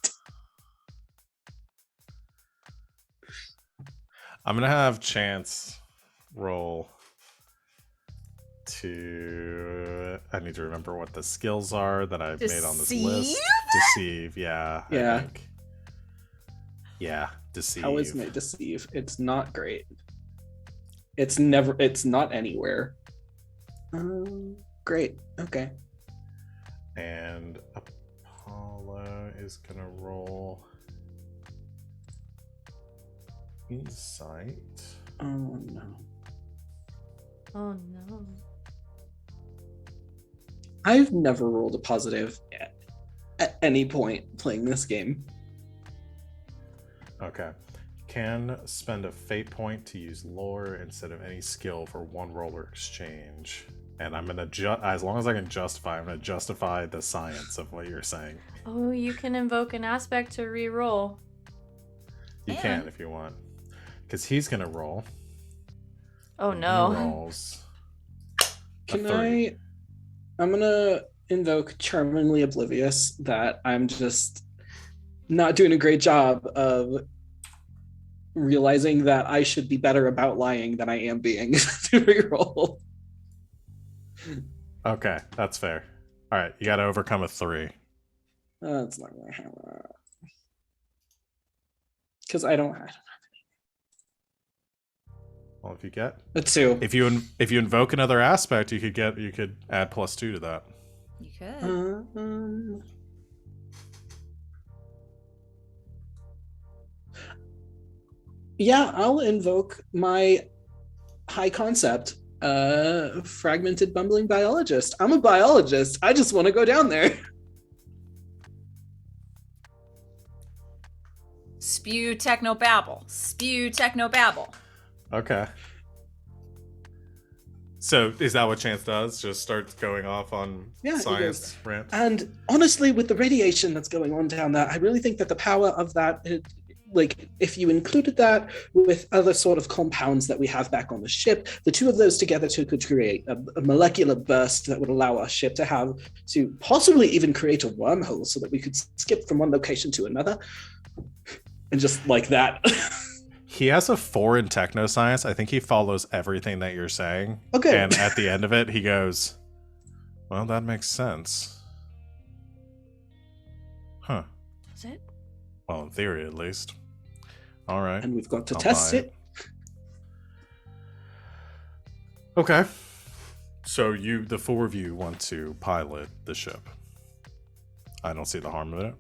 Speaker 1: I'm gonna have Chance roll to. I need to remember what the skills are that I've made on this list. Deceive, yeah. I
Speaker 5: Yeah.
Speaker 1: think. Yeah, deceive.
Speaker 5: How is it deceive? It's not great. It's not anywhere. Great. Okay.
Speaker 1: And Apollo is gonna roll insight.
Speaker 5: Oh no.
Speaker 2: Oh no.
Speaker 5: I've never rolled a positive at any point playing this game.
Speaker 1: Okay. Can spend a fate point to use lore instead of any skill for one roller exchange. And I'm gonna as long as I can justify, I'm gonna justify the science of what you're saying.
Speaker 2: Oh, you can invoke an aspect to re-roll.
Speaker 1: You can if you want, because he's gonna roll.
Speaker 2: Oh
Speaker 1: He
Speaker 2: no.
Speaker 1: rolls.
Speaker 5: Can I'm gonna invoke Charmingly Oblivious that I'm just not doing a great job of realizing that I should be better about lying than I am being to reroll.
Speaker 1: Okay, that's fair. All right, you got to overcome a 3.
Speaker 5: It's not gonna happen. Because I don't have
Speaker 1: Well, if you get
Speaker 5: a 2.
Speaker 1: if you invoke another aspect, you could add +2 to that.
Speaker 3: You could.
Speaker 5: Yeah, I'll invoke my high concept, fragmented bumbling biologist. I'm a biologist. I just want to go down there.
Speaker 3: Spew technobabble. Spew technobabble.
Speaker 1: Okay. So is that what Chance does? Just starts going off on science rant?
Speaker 5: And honestly, with the radiation that's going on down there, I really think that the power of that, like, if you included that with other sort of compounds that we have back on the ship, the two of those together could create a molecular burst that would allow our ship to possibly even create a wormhole so that we could skip from one location to another. And just like that.
Speaker 1: He has a 4 in technoscience. I think he follows everything that you're saying.
Speaker 5: Okay.
Speaker 1: And at the end of it, he goes, well, that makes sense. Huh.
Speaker 2: Is it?
Speaker 1: Well, in theory, at least. All right.
Speaker 5: And we've got to
Speaker 1: I'll
Speaker 5: test
Speaker 1: buy
Speaker 5: it.
Speaker 1: Okay. So the 4 of you want to pilot the ship. I don't see the harm of it.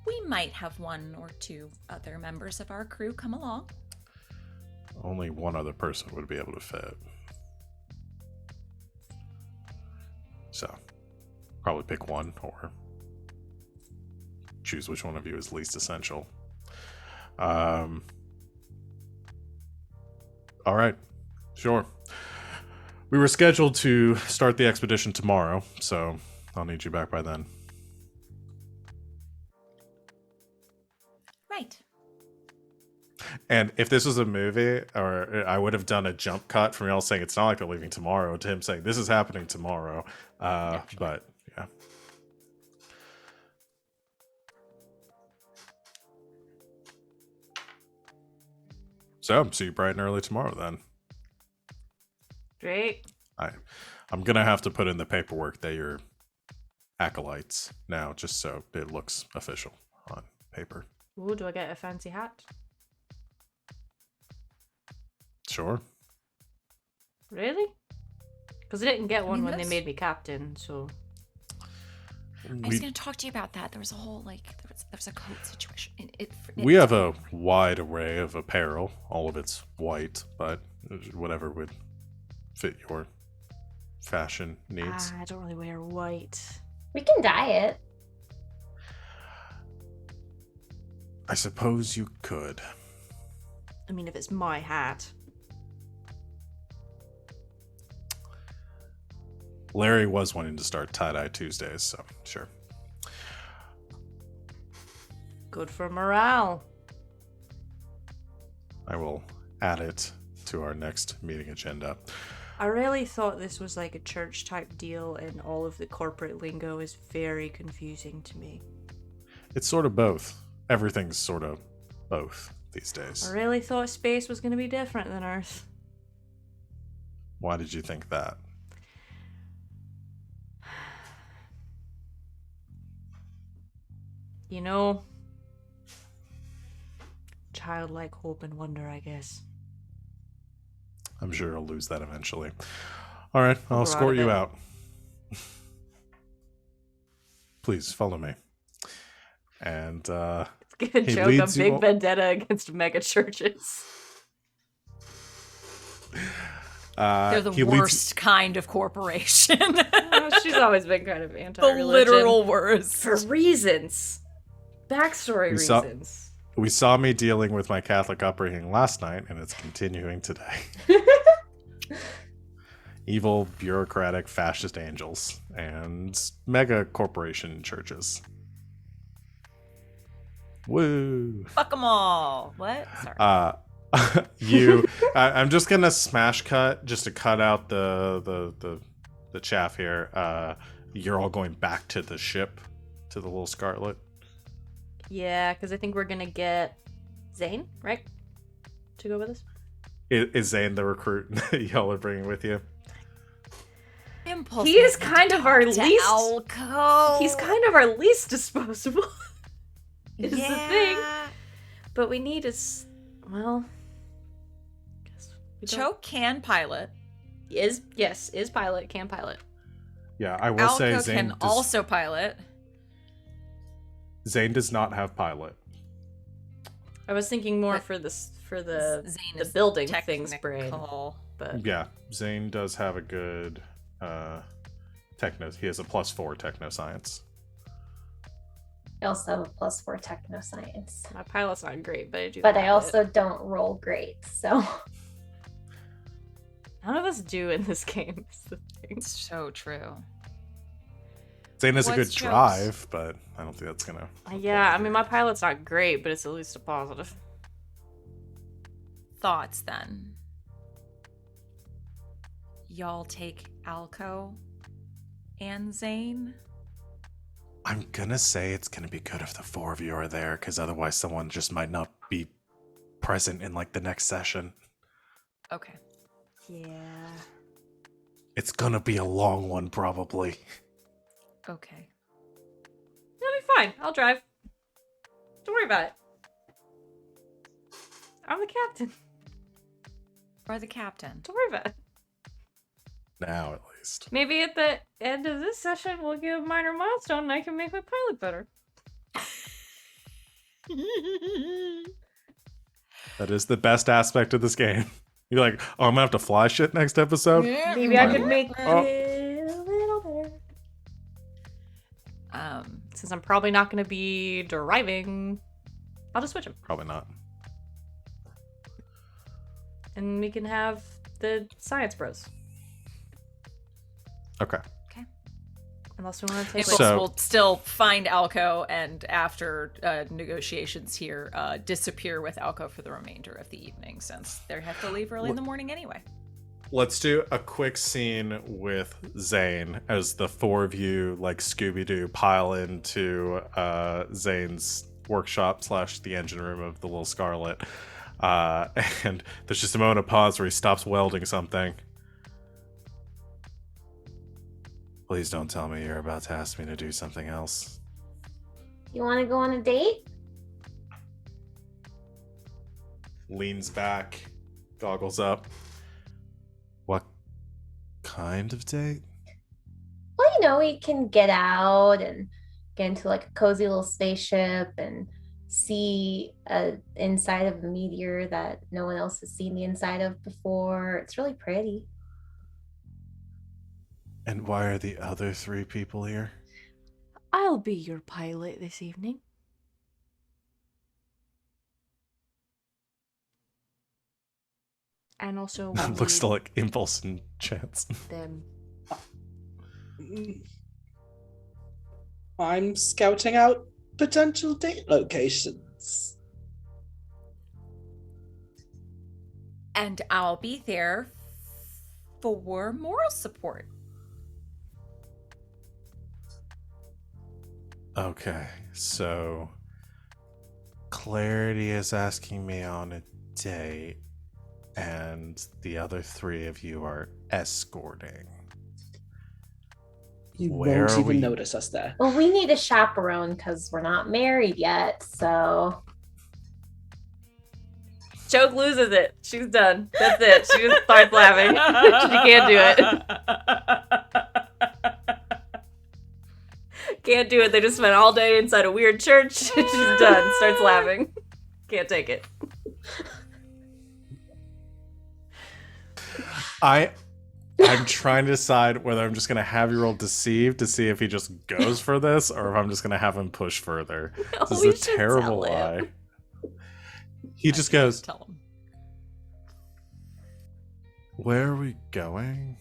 Speaker 3: We might have 1 or 2 other members of our crew come along.
Speaker 1: Only one other person would be able to fit. So, probably pick one or choose which one of you is least essential. All right, sure. We were scheduled to start the expedition tomorrow, so I'll need you back by then.
Speaker 3: Right.
Speaker 1: And if this was a movie, or I would have done a jump cut from y'all saying it's not like they're leaving tomorrow to him saying this is happening tomorrow. But yeah. So, see you bright and early tomorrow then.
Speaker 2: Great.
Speaker 1: I'm gonna have to put in the paperwork that you're acolytes now, just so it looks official on paper.
Speaker 2: Ooh, do I get a fancy hat?
Speaker 1: Sure.
Speaker 2: Really? Because I didn't get one when they
Speaker 3: that's-
Speaker 2: made me captain, so...
Speaker 3: I was going to talk to you about that. There was a whole, there was a coat situation.
Speaker 1: We have a wide array of apparel. All of it's white, but whatever would fit your fashion needs.
Speaker 2: I don't really wear white.
Speaker 4: We can dye it.
Speaker 1: I suppose you could.
Speaker 2: I mean, if it's my hat.
Speaker 1: Larry was wanting to start tie-dye Tuesdays, so sure.
Speaker 2: Good for morale.
Speaker 1: I will add it to our next meeting agenda.
Speaker 2: I really thought this was like a church type deal, and all of the corporate lingo is very confusing to me.
Speaker 1: It's sort of both. Everything's sort of both these days.
Speaker 2: I really thought space was going to be different than Earth.
Speaker 1: Why did you think that?
Speaker 2: You know, childlike hope and wonder, I guess.
Speaker 1: I'm sure I'll lose that eventually. All right, I'll
Speaker 2: We're
Speaker 1: escort
Speaker 2: out of
Speaker 1: you
Speaker 2: it.
Speaker 1: out. Please follow me. And
Speaker 2: Give a
Speaker 1: He
Speaker 2: joke, a
Speaker 1: leads you
Speaker 2: big
Speaker 1: all-
Speaker 2: vendetta against mega churches.
Speaker 3: They're the
Speaker 1: he leads-
Speaker 3: worst kind of corporation.
Speaker 2: She's always been kind of
Speaker 3: the
Speaker 2: anti-religion.
Speaker 3: literal worst.
Speaker 2: For reasons. Backstory
Speaker 1: We saw-
Speaker 2: reasons.
Speaker 1: We saw me dealing with my Catholic upbringing last night, and it's continuing today. Evil, bureaucratic, fascist angels and mega corporation churches. Woo!
Speaker 3: Fuck them all. What? Sorry.
Speaker 1: I'm just gonna smash cut just to cut out the chaff here. You're all going back to the ship, to the little Scarlet.
Speaker 2: Yeah, because I think we're gonna get Zane, right? To go with us?
Speaker 1: Is Zane the recruit that y'all are bringing with you?
Speaker 3: Impulse.
Speaker 2: He is
Speaker 3: needs to
Speaker 2: kind of our
Speaker 3: talk to
Speaker 2: least-
Speaker 3: Alco.
Speaker 2: He's kind of our least disposable. Is the thing.
Speaker 3: Yeah.
Speaker 2: But we need his. Well. Guess we don't-
Speaker 3: Choke can pilot.
Speaker 2: is pilot, can pilot.
Speaker 1: Yeah, I will say
Speaker 3: Alco can also pilot.
Speaker 1: Zane does not have pilot.
Speaker 2: I was thinking more
Speaker 3: But
Speaker 2: for the
Speaker 3: Zane
Speaker 2: the
Speaker 3: is
Speaker 2: building things brain.
Speaker 3: technical.
Speaker 2: But
Speaker 1: Yeah, Zane does have a good techno. He has a +4 techno science.
Speaker 4: I also have a +4 techno science.
Speaker 2: my pilot's not great, but I do.
Speaker 4: But I
Speaker 2: pilot.
Speaker 4: also don't roll great, so
Speaker 2: none of us do in this game. Is the thing.
Speaker 3: It's so true.
Speaker 1: Zane has a
Speaker 3: What's
Speaker 1: good
Speaker 3: Joe's?
Speaker 1: drive, but I don't think that's gonna.
Speaker 2: Yeah, I mean my pilot's not great, but it's at least a positive.
Speaker 3: Thoughts then? Y'all take Alco and Zane?
Speaker 1: I'm gonna say it's gonna be good if the 4 of you are there, because otherwise someone just might not be present in like the next session.
Speaker 3: Okay.
Speaker 2: Yeah.
Speaker 1: It's gonna be a long one, probably.
Speaker 3: Okay.
Speaker 2: It'll be fine. I'll drive. Don't worry about it. I'm the captain.
Speaker 3: Or the captain.
Speaker 2: Don't worry about it.
Speaker 1: Now, at least.
Speaker 2: Maybe at the end of this session, we'll get a minor milestone and I can make my pilot better.
Speaker 1: That is the best aspect of this game. You're like, oh, I'm gonna have to fly shit next episode?
Speaker 2: Maybe I could make
Speaker 1: Oh.
Speaker 2: it a little better. Since I'm probably not going to be driving, I'll just switch them.
Speaker 1: Probably not.
Speaker 2: And we can have the science bros.
Speaker 1: Okay.
Speaker 2: Unless we want to take
Speaker 3: Impulse
Speaker 1: So-
Speaker 3: will still find Alco and after negotiations here, disappear with Alco for the remainder of the evening since they have to leave early in the morning anyway.
Speaker 1: Let's do a quick scene with Zane as the 4 of you, like Scooby-Doo, pile into Zane's workshop / the engine room of the Little Scarlet. And there's just a moment of pause where he stops welding something. Please don't tell me you're about to ask me to do something else.
Speaker 4: you want to go on a date?
Speaker 1: Leans back, goggles up. What kind of date?
Speaker 4: Well, we can get out and get into like a cozy little spaceship and see inside of a meteor that no one else has seen the inside of before. It's really pretty.
Speaker 1: And why are the other 3 people here?
Speaker 2: I'll be your pilot this evening. And also
Speaker 1: Looks to like Impulse and Chance.
Speaker 2: them.
Speaker 5: I'm scouting out potential date locations.
Speaker 3: And I'll be there for moral support.
Speaker 1: Okay, so Clarity is asking me on a date, and the other 3 of you are escorting.
Speaker 5: You
Speaker 1: Where
Speaker 5: won't
Speaker 1: are
Speaker 5: even
Speaker 1: we?
Speaker 5: notice us there.
Speaker 4: Well, we need a chaperone because we're not married yet. So
Speaker 2: Choke loses it. She's done. That's it. She just starts laughing. She can't do it. Can't do it. They just spent all day inside a weird church. She's done. Starts laughing. Can't take it.
Speaker 1: I'm trying to decide whether I'm just gonna have you roll deceive to see if he just goes for this, or if I'm just gonna have him push further.
Speaker 2: No,
Speaker 1: This
Speaker 2: we
Speaker 1: is a
Speaker 2: should
Speaker 1: terrible
Speaker 2: tell
Speaker 1: lie.
Speaker 2: him.
Speaker 1: He just goes,
Speaker 3: Tell him.
Speaker 1: "Where are we going?"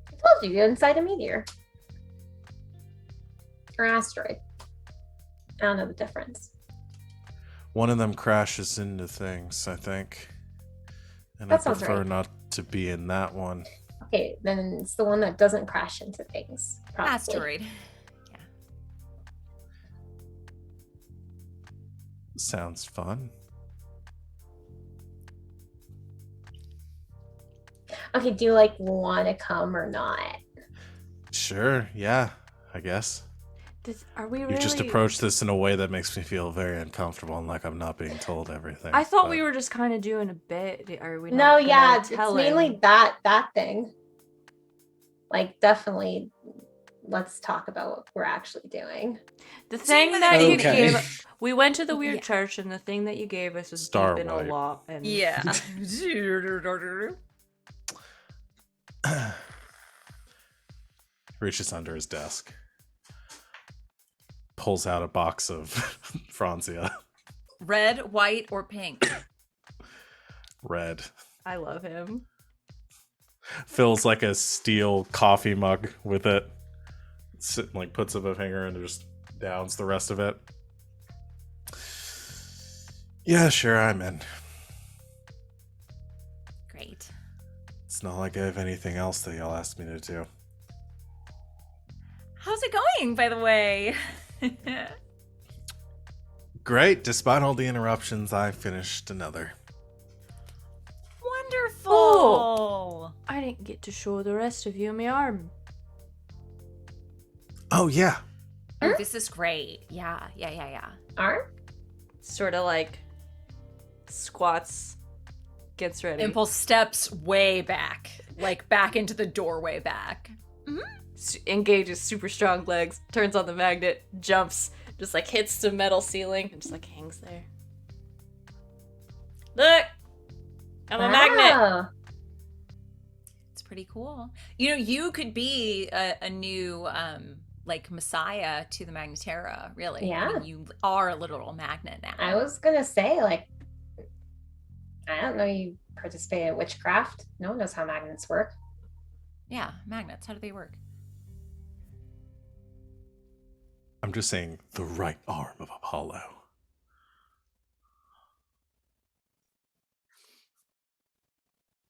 Speaker 4: I told you, you're inside a meteor or asteroid. I don't know the difference.
Speaker 1: One of them crashes into things, I think. And
Speaker 4: That
Speaker 1: I
Speaker 4: sounds
Speaker 1: prefer
Speaker 4: right.
Speaker 1: not to be in that one.
Speaker 4: Okay, then it's the one that doesn't crash into things. Probably.
Speaker 3: Asteroid.
Speaker 1: Sounds fun.
Speaker 4: Okay, do you like want to come or not?
Speaker 1: Sure, yeah, I guess.
Speaker 2: Are we
Speaker 1: You
Speaker 2: really?
Speaker 1: just approach this in a way that makes me feel very uncomfortable and like I'm not being told everything.
Speaker 2: I thought
Speaker 1: but-
Speaker 2: we were just kind of doing a bit. Are we
Speaker 4: No,
Speaker 2: not gonna
Speaker 4: yeah,
Speaker 2: tell
Speaker 4: it's mainly
Speaker 2: him?
Speaker 4: that thing. Like, definitely, let's talk about what we're actually doing.
Speaker 2: The thing that you
Speaker 5: Okay.
Speaker 2: gave. We went to the weird
Speaker 3: Yeah.
Speaker 2: church, and the thing that you gave us was
Speaker 1: Star
Speaker 2: deep in a
Speaker 1: Wipe.
Speaker 2: lot. And
Speaker 3: Yeah.
Speaker 1: Reaches under his desk, pulls out a box of Franzia.
Speaker 3: Red, white, or pink?
Speaker 1: Red.
Speaker 2: I love him.
Speaker 1: Fills like a steel coffee mug with it. Like puts up a finger and just downs the rest of it. Yeah, sure, I'm in.
Speaker 3: Great.
Speaker 1: It's not like I have anything else that y'all asked me to do.
Speaker 3: How's it going, by the way?
Speaker 1: Great, despite all the interruptions, I finished another.
Speaker 3: Wonderful.
Speaker 2: Oh. I didn't get to show the rest of you my arm.
Speaker 1: Oh, yeah.
Speaker 3: Oh, this is great. Yeah.
Speaker 4: Arm?
Speaker 2: Sort of like squats, gets ready.
Speaker 3: Impulse steps way back, like back into the doorway back.
Speaker 2: Engages super strong legs, turns on the magnet, jumps, just like hits the metal ceiling, and just like hangs there. Look! I'm a magnet!
Speaker 4: Wow.
Speaker 3: It's pretty cool. You know, you could be a new like messiah to the Magnetera, really.
Speaker 4: Yeah.
Speaker 3: I mean, you are a literal magnet now.
Speaker 4: I was gonna say, like, I don't know you participate in witchcraft. No one knows how magnets work.
Speaker 3: Yeah, magnets. How do they work?
Speaker 1: I'm just saying the right arm of Apollo.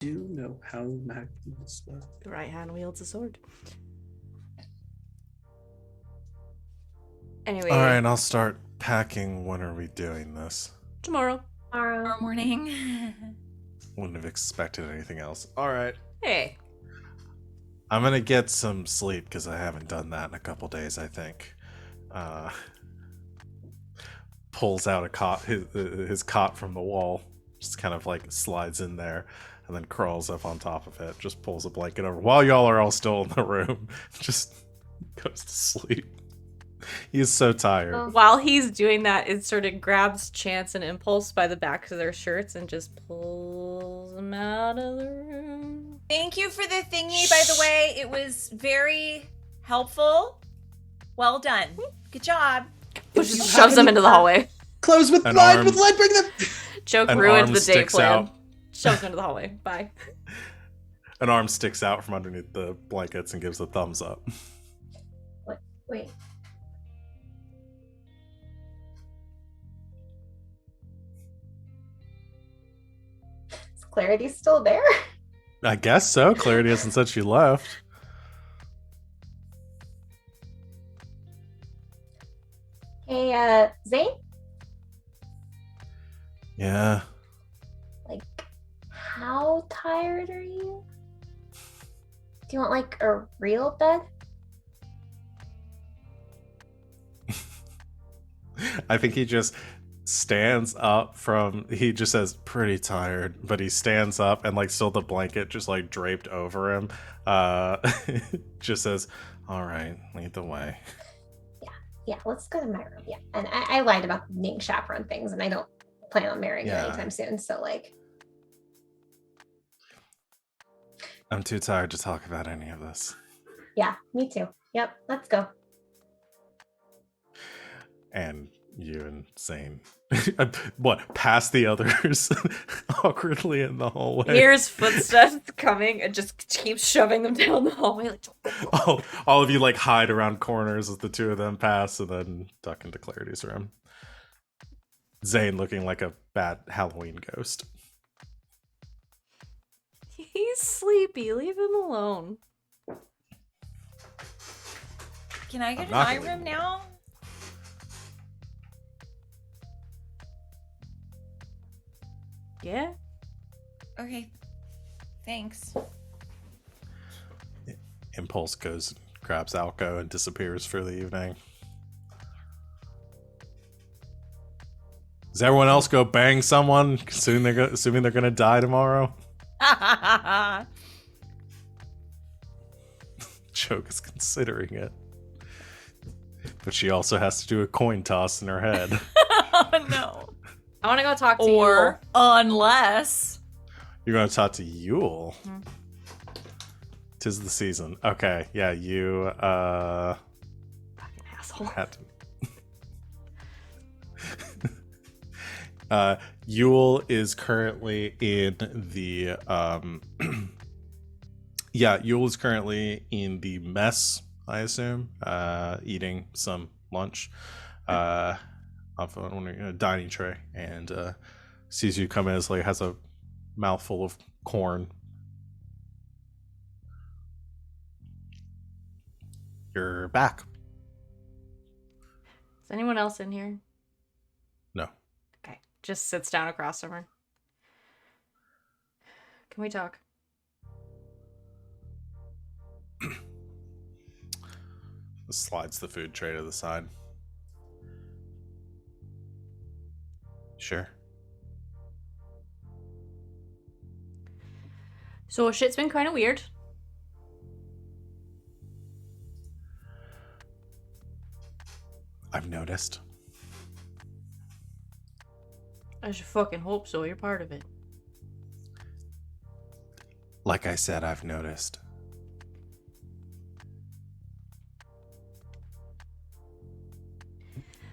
Speaker 5: Do know how magnets work.
Speaker 2: The right hand wields a sword. Anyway,
Speaker 1: All right, I'll start packing. When are we doing this?
Speaker 2: tomorrow.
Speaker 3: Tomorrow morning.
Speaker 1: Wouldn't have expected anything else. All right.
Speaker 2: Hey,
Speaker 1: I'm gonna get some sleep because I haven't done that in a couple days, I think. Pulls out a cot, his cot from the wall, just kind of like slides in there, and then crawls up on top of it. Just pulls a blanket over while y'all are all still in the room. Just goes to sleep. He's so tired.
Speaker 4: Oh.
Speaker 2: while he's doing that, it sort of grabs Chance and Impulse by the backs of their shirts and just pulls them out of the room.
Speaker 3: Thank you for the thingy, by the way. It was very helpful. Well done. Good job.
Speaker 2: Just
Speaker 5: you
Speaker 2: shoves
Speaker 5: have
Speaker 2: them
Speaker 5: any-
Speaker 2: into the hallway.
Speaker 5: Close with
Speaker 1: An
Speaker 5: blood,
Speaker 1: arm-
Speaker 5: with lead, bring them.
Speaker 2: Joke
Speaker 1: An
Speaker 2: ruined
Speaker 1: arm
Speaker 2: the day
Speaker 1: sticks
Speaker 2: plan.
Speaker 1: out.
Speaker 2: Shoves them into the hallway. Bye.
Speaker 1: An arm sticks out from underneath the blankets and gives a thumbs up.
Speaker 4: Wait. Is Clarity still there?
Speaker 1: I guess so. Clarity hasn't said she left.
Speaker 4: Hey, Zane?
Speaker 1: Yeah.
Speaker 4: Like, how tired are you? Do you want, like, a real bed?
Speaker 1: I think he just stands up from, he just says pretty tired, but he stands up and like still the blanket just like draped over him, just says, all right, lead the way.
Speaker 4: Yeah, let's go to my room. Yeah. And I lied about being chaperone things, and I don't plan on marrying you
Speaker 1: Yeah.
Speaker 4: anytime soon. So, like,
Speaker 1: I'm too tired to talk about any of this.
Speaker 4: yeah, me too. Yep, let's go.
Speaker 1: And you and Zane, what, past the others awkwardly in the hallway.
Speaker 2: Here's footsteps coming and just keeps shoving them down the hallway. Like,
Speaker 1: All of you like hide around corners as the two of them pass and then duck into Clarity's room. Zane looking like a bad Halloween ghost.
Speaker 2: he's sleepy. Leave him alone.
Speaker 3: Can I go
Speaker 1: I'm
Speaker 3: to
Speaker 1: not
Speaker 3: my
Speaker 1: gonna
Speaker 3: room
Speaker 1: leave.
Speaker 3: now?
Speaker 2: Yeah.
Speaker 3: Okay. Thanks.
Speaker 1: Impulse goes, grabs Alco, and disappears for the evening. Does everyone else go bang someone, assuming they're gonna die tomorrow? Choke is considering it. But she also has to do a coin toss in her head.
Speaker 3: Oh no.
Speaker 2: I want to go talk to
Speaker 3: Or unless
Speaker 1: You're gonna talk to Yule.
Speaker 2: Mhm.
Speaker 1: 'Tis the season. Okay, yeah, you
Speaker 2: Yule. Fucking asshole.
Speaker 1: had Yule is currently in the yeah, Yule is currently in the mess, I assume, eating some lunch off on a dining tray, and sees you come in, as like has a mouthful of corn. You're back.
Speaker 2: Is anyone else in here?
Speaker 1: No.
Speaker 2: Okay. Just sits down across from her. Can we talk?
Speaker 1: Slides the food tray to the side. Sure.
Speaker 2: So shit's been kind of weird.
Speaker 1: I've noticed.
Speaker 2: I should fucking hope so. You're part of it.
Speaker 1: Like I said, I've noticed.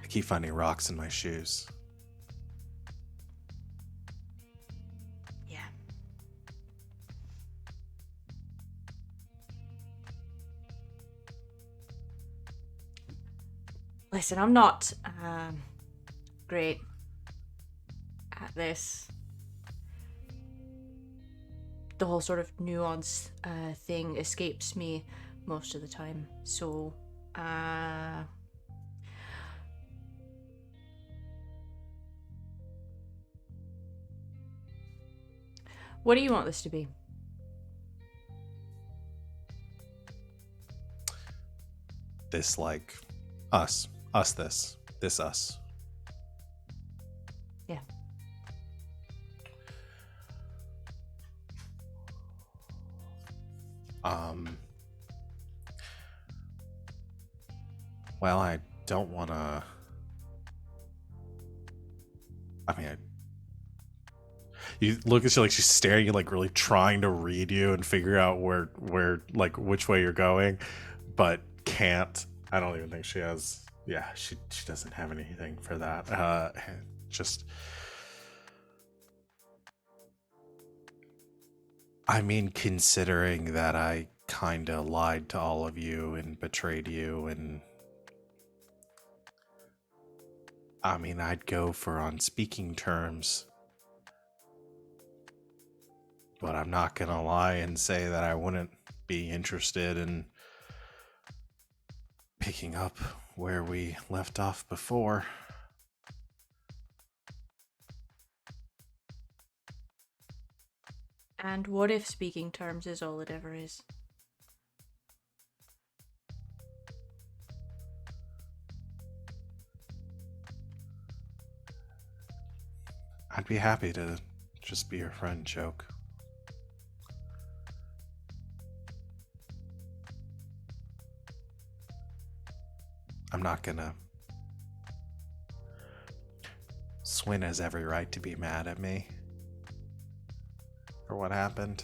Speaker 1: I keep finding rocks in my shoes.
Speaker 2: Yeah. Listen, I'm not great at this. The whole sort of nuance thing escapes me most of the time. So, what do you want this to be?
Speaker 1: This, like, us. Us, this. This, us.
Speaker 2: Yeah.
Speaker 1: Well, I don't want to... I mean, you look at you like she's staring, like really trying to read you and figure out where, like, which way you're going, but can't. I don't even think she has... Yeah, she doesn't have anything for that. Just... I mean, considering that I kind of lied to all of you and betrayed you, and I mean, I'd go for on speaking terms, but I'm not gonna lie and say that I wouldn't be interested in picking up where we left off before.
Speaker 2: And what if speaking terms is all it ever is?
Speaker 1: I'd be happy to just be your friend, Choke. I'm not gonna... Swin has every right to be mad at me for what happened.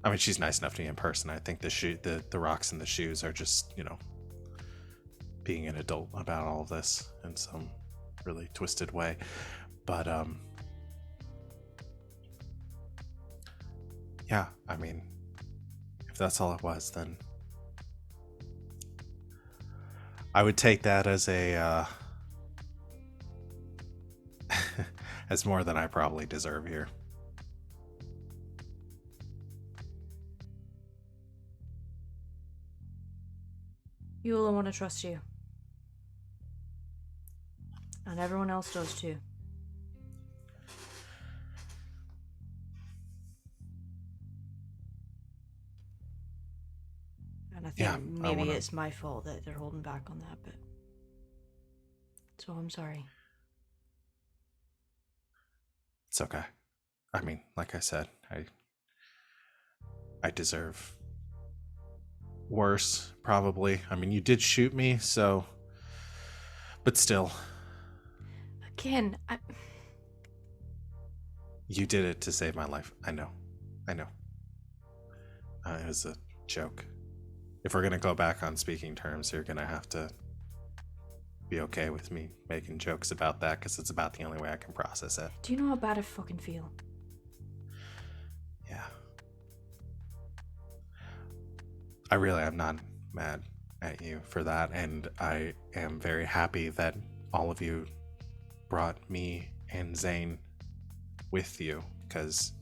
Speaker 1: I mean, she's nice enough to me in person. I think the rocks in the shoes are just, you know, being an adult about all of this in some really twisted way. But yeah, I mean, if that's all it was, then I would take that as a as more than I probably deserve here.
Speaker 2: Yule, I want to trust you. And everyone else does too. And I think
Speaker 1: Yeah,
Speaker 2: maybe it's my fault that they're holding back on that, but so I'm sorry.
Speaker 1: It's okay. I mean, like I said, I deserve worse, probably. I mean, you did shoot me, so, but still,
Speaker 2: Again,
Speaker 1: you did it to save my life. I know. It was a joke. If we're gonna go back on speaking terms, you're gonna have to be okay with me making jokes about that, because it's about the only way I can process it.
Speaker 2: do you know how bad I fucking feel?
Speaker 1: Yeah. I really am not mad at you for that, and I am very happy that all of you brought me and Zane with you, because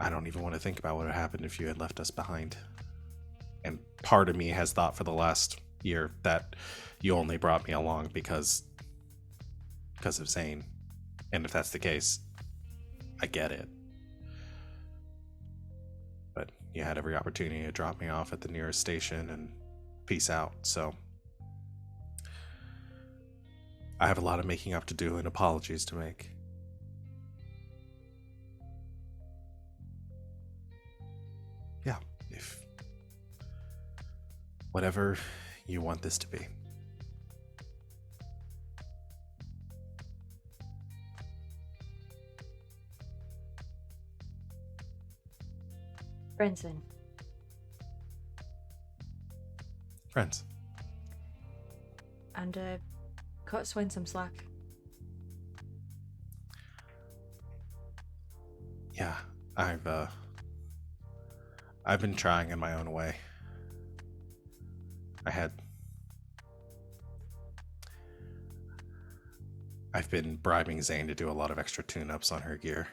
Speaker 1: I don't even want to think about what would have happened if you had left us behind. And part of me has thought for the last year that you only brought me along because of Zane. And if that's the case, I get it. But you had every opportunity to drop me off at the nearest station and peace out. So I have a lot of making up to do and apologies to make. Yeah, if whatever you want this to be.
Speaker 2: Brenton,
Speaker 1: Friends.
Speaker 2: and cut Swain some slack.
Speaker 1: Yeah, I've been trying in my own way. I've been bribing Zane to do a lot of extra tune-ups on her gear.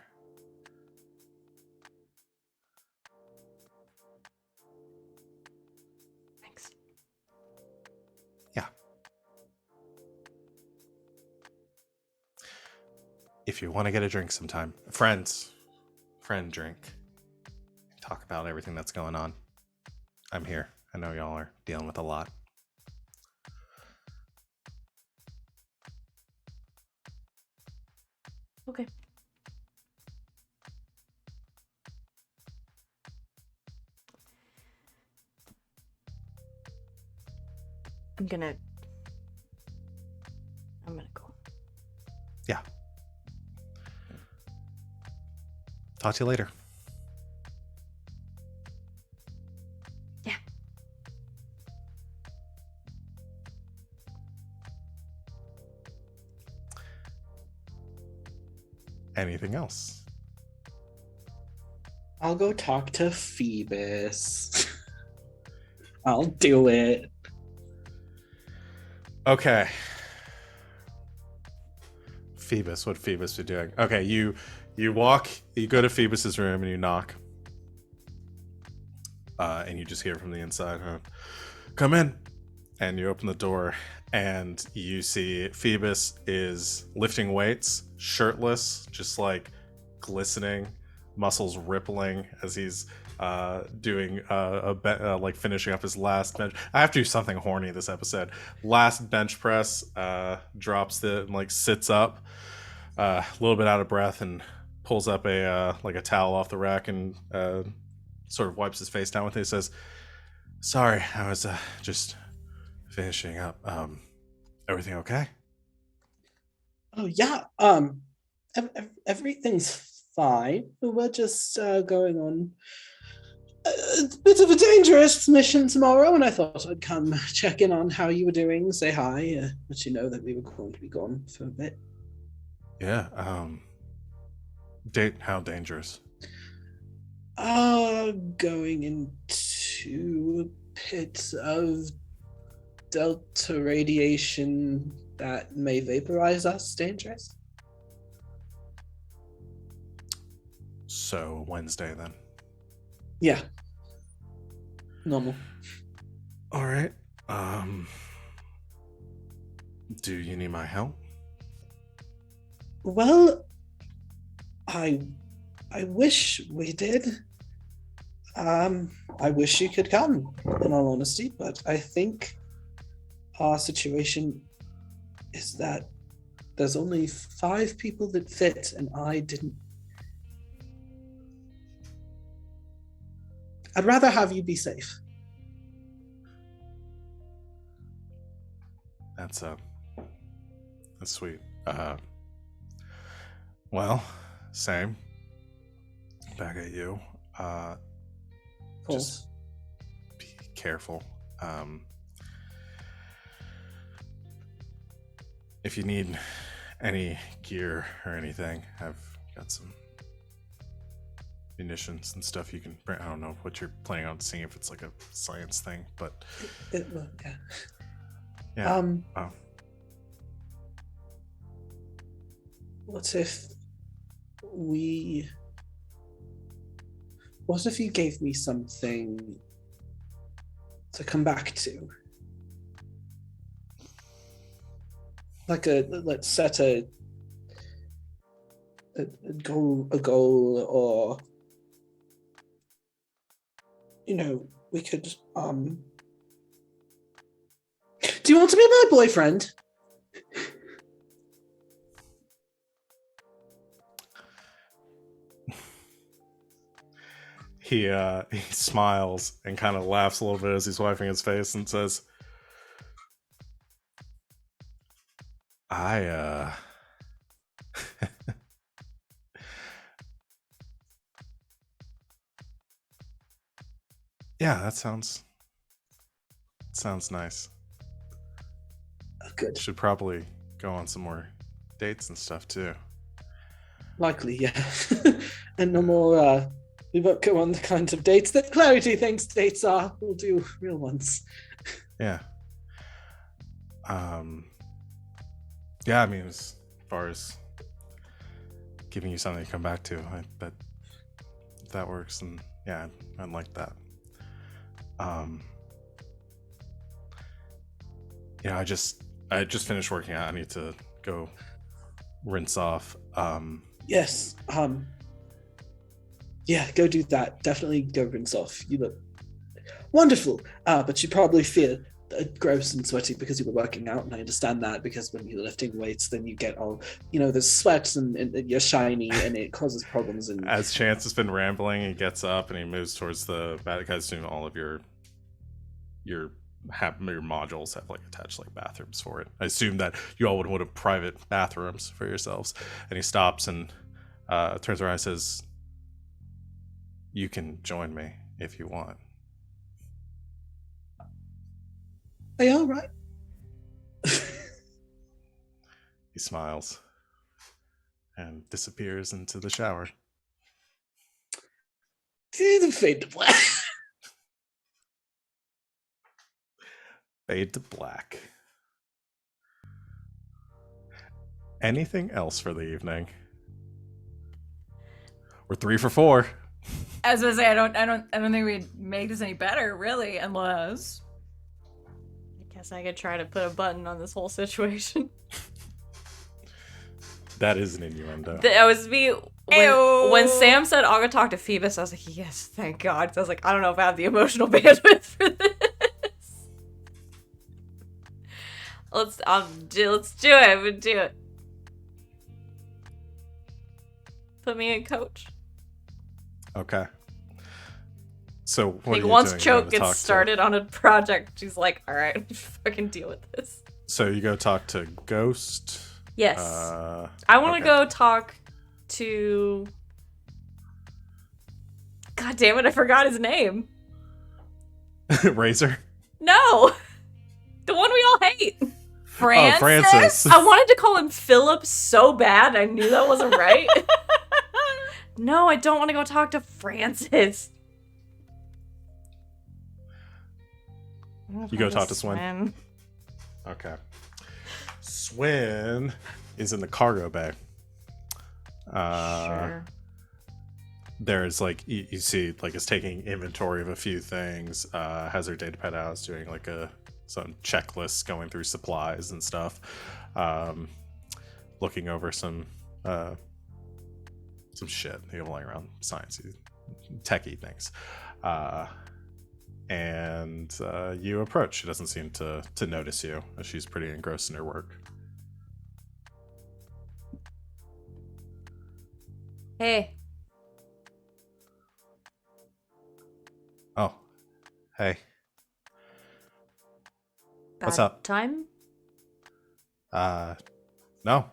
Speaker 2: Thanks.
Speaker 1: Yeah. If you want to get a drink sometime, friend drink, talk about everything that's going on, I'm here. I know y'all are dealing with a lot.
Speaker 2: Okay. I'm gonna go.
Speaker 1: Yeah. Talk to you later.
Speaker 2: Yeah.
Speaker 1: Anything else?
Speaker 5: I'll go talk to Phoebus. I'll do it.
Speaker 1: Okay. Phoebus, what Phoebus be doing? Okay, you go to Phoebus's room and you knock. And you just hear from the inside, come in. And you open the door and you see Phoebus is lifting weights, shirtless, just like glistening, muscles rippling as he's doing like finishing up his last bench. I have to do something horny this episode. Last bench press, drops it and like sits up, a little bit out of breath, and pulls up a towel off the rack and sort of wipes his face down with it. He says, "Sorry, I was just finishing up. Everything okay?"
Speaker 5: Oh yeah. Everything's fine. We're just going on a bit of a dangerous mission tomorrow, and I thought I'd come check in on how you were doing, say hi, let you know that we were going to be gone for a bit.
Speaker 1: Yeah. How dangerous?
Speaker 5: Going into a pit of delta radiation that may vaporize us. Dangerous.
Speaker 1: So Wednesday then.
Speaker 5: Yeah. Normal.
Speaker 1: All right. Do you need my help?
Speaker 5: Well, I wish we did. I wish you could come, in all honesty, but I think our situation is that there's only 5 people that fit, and I didn't. I'd rather have you be safe.
Speaker 1: That's sweet. Well, same. Back at you.
Speaker 5: Of
Speaker 1: Just
Speaker 5: course.
Speaker 1: be careful. If you need any gear or anything, I've got some munitions and stuff you can bring. I don't know what you're planning on seeing, if it's like a science thing, but
Speaker 5: Yeah.
Speaker 1: yeah. Oh.
Speaker 5: What if you gave me something to come back to? Like let's set a goal, or we could do you want to be my boyfriend?
Speaker 1: He smiles and kind of laughs a little bit as he's wiping his face and says, I yeah, that sounds nice.
Speaker 5: Good.
Speaker 1: Should probably go on some more dates and stuff too.
Speaker 5: Likely, yeah. And no more we won't go on the kind of dates that Clarity thinks dates are. We'll do real ones.
Speaker 1: Yeah. Yeah, I mean, as far as giving you something to come back to, I bet that works, and yeah, I'd like that. Yeah, I just finished working out. I need to go rinse off.
Speaker 5: Yes. Yeah, go do that. Definitely go rinse off. You look wonderful. But you probably feel gross and sweaty because you were working out, and I understand that, because when you're lifting weights, then you get all, there's sweat and you're shiny, and it causes problems. And
Speaker 1: as Chance has been rambling, he gets up and he moves towards the bathroom. I assume all of your modules have like attached like bathrooms for it. I assume that you all would have private bathrooms for yourselves. And he stops and turns around and says, "You can join me if you want."
Speaker 5: are you all right?
Speaker 1: He smiles and disappears into the shower.
Speaker 5: Fade to black.
Speaker 1: Fade to black. Anything else for the evening? We're 3 for 4.
Speaker 3: I was gonna say I don't think we'd make this any better, really, unless
Speaker 2: I guess I could try to put a button on this whole situation.
Speaker 1: That is an innuendo.
Speaker 2: That was me. When Sam said, I'll go talk to Phoebus, I was like, yes, thank God. I was like, I don't know if I have the emotional bandwidth for this. Let's do it. We'll do it. Put me in, coach.
Speaker 1: Okay. So what
Speaker 2: Like,
Speaker 1: are you
Speaker 2: once
Speaker 1: doing?
Speaker 2: Choke gets started on a project, she's like, all right, fucking deal with this.
Speaker 1: So you go talk to Ghost.
Speaker 2: Yes. I want to
Speaker 1: okay.
Speaker 2: go talk to... God damn it, I forgot his name.
Speaker 1: Razor.
Speaker 2: No! The one we all hate.
Speaker 3: Francis.
Speaker 1: Oh, Francis.
Speaker 2: I wanted to call him Philip so bad, I knew that wasn't right. No, I don't want to go talk to Francis.
Speaker 1: You go talk to Swin. Okay. Swin is in the cargo bay.
Speaker 2: Sure.
Speaker 1: There's like you see like it's taking inventory of a few things. Has her data pad out, is doing like some checklists, going through supplies and stuff. Looking over some shit, laying around sciencey, techie things. And you approach. She doesn't seem to notice you. She's pretty engrossed in her work.
Speaker 2: Hey.
Speaker 1: Oh, hey. What's
Speaker 2: Bad
Speaker 1: up?
Speaker 2: time?
Speaker 1: No.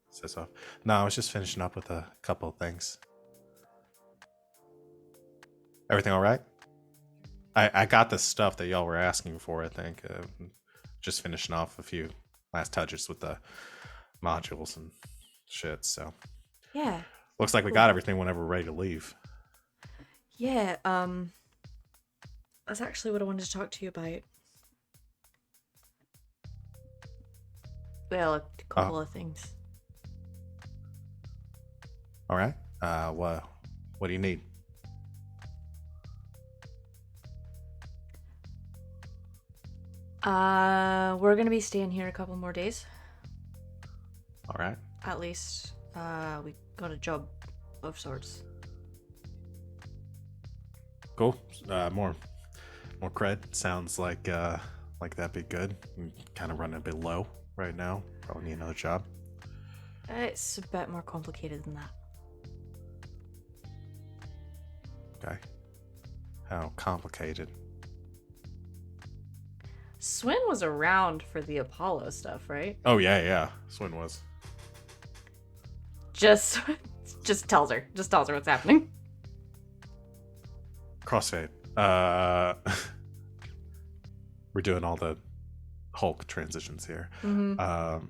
Speaker 1: Says so. No, I was just finishing up with a couple of things. Everything all right? I got the stuff that y'all were asking for, I think. Just finishing off a few last touches with the modules and shit, so.
Speaker 2: Yeah.
Speaker 1: Looks like we got everything whenever we're ready to leave.
Speaker 2: Yeah, that's actually what I wanted to talk to you about. Well, a couple of things.
Speaker 1: All right. What do you need?
Speaker 2: We're gonna be staying here a couple more days.
Speaker 1: All right.
Speaker 2: At least, we got a job of sorts.
Speaker 1: Cool. More cred. Sounds like that'd be good. Kind of running a bit low right now. Probably need another job.
Speaker 2: It's a bit more complicated than that.
Speaker 1: Okay. How complicated?
Speaker 2: Swin was around for the Apollo stuff, right?
Speaker 1: Oh yeah. Swin was.
Speaker 2: Just tells her. Just tells her what's happening.
Speaker 1: Crossfade. We're doing all the Hulk transitions here.
Speaker 2: Mm-hmm.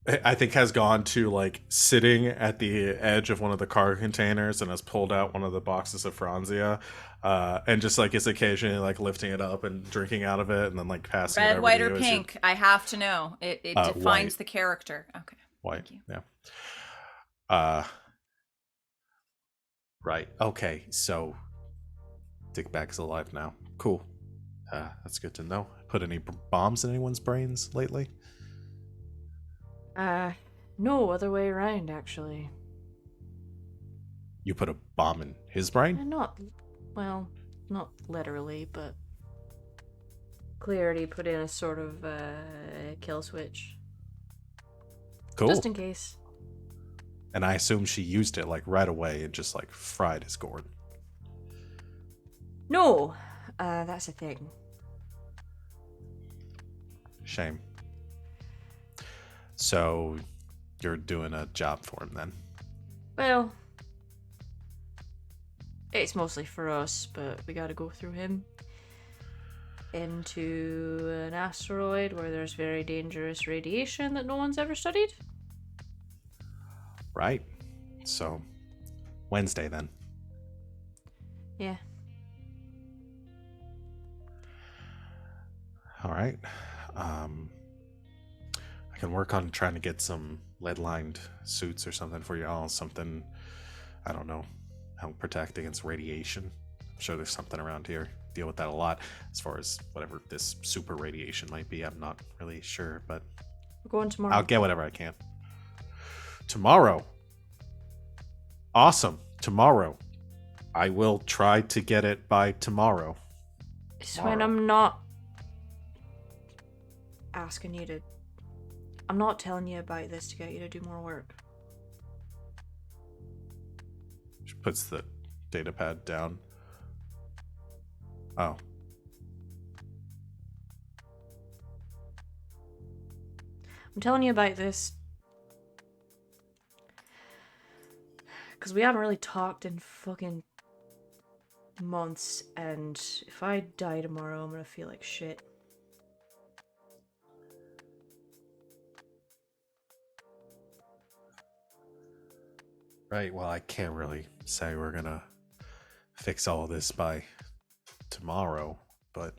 Speaker 1: I think has gone to like sitting at the edge of one of the cargo containers and has pulled out one of the boxes of Franzia, and just like is occasionally like lifting it up and drinking out of it and then like passing it
Speaker 3: Red,
Speaker 1: over
Speaker 3: white,
Speaker 1: to
Speaker 3: or
Speaker 1: you as
Speaker 3: pink? I have to know. It defines
Speaker 1: white.
Speaker 3: the character. Okay.
Speaker 1: White.
Speaker 3: Thank you.
Speaker 1: Yeah. Right. Okay. So Dickbag is alive now. Cool. That's good to know. Put any bombs in anyone's brains lately?
Speaker 2: No, other way around, actually.
Speaker 1: You put a bomb in his brain?
Speaker 2: Not literally, but Clarity put in a sort of kill switch.
Speaker 1: Cool.
Speaker 2: Just in case.
Speaker 1: And I assume she used it like right away and just like fried his gourd.
Speaker 2: No, that's a thing.
Speaker 1: Shame. So you're doing a job for him then?
Speaker 2: Well, it's mostly for us, but we gotta go through him into an asteroid where there's very dangerous radiation that no one's ever studied.
Speaker 1: Right. So Wednesday then.
Speaker 2: Yeah.
Speaker 1: All right. I can work on trying to get some lead-lined suits or something for y'all. Something, I don't know, help protect against radiation. I'm sure there's something around here. Deal with that a lot. As far as whatever this super radiation might be, I'm not really sure, but
Speaker 2: We're going tomorrow.
Speaker 1: I'll get whatever I can. Tomorrow. Awesome. Tomorrow. I will try to get it by tomorrow.
Speaker 2: So when I'm not asking you to... I'm not telling you about this to get you to do more work.
Speaker 1: She puts the data pad down. Oh.
Speaker 2: I'm telling you about this because we haven't really talked in fucking months, and if I die tomorrow, I'm gonna feel like shit.
Speaker 1: Right, well, I can't really say we're gonna fix all this by tomorrow, but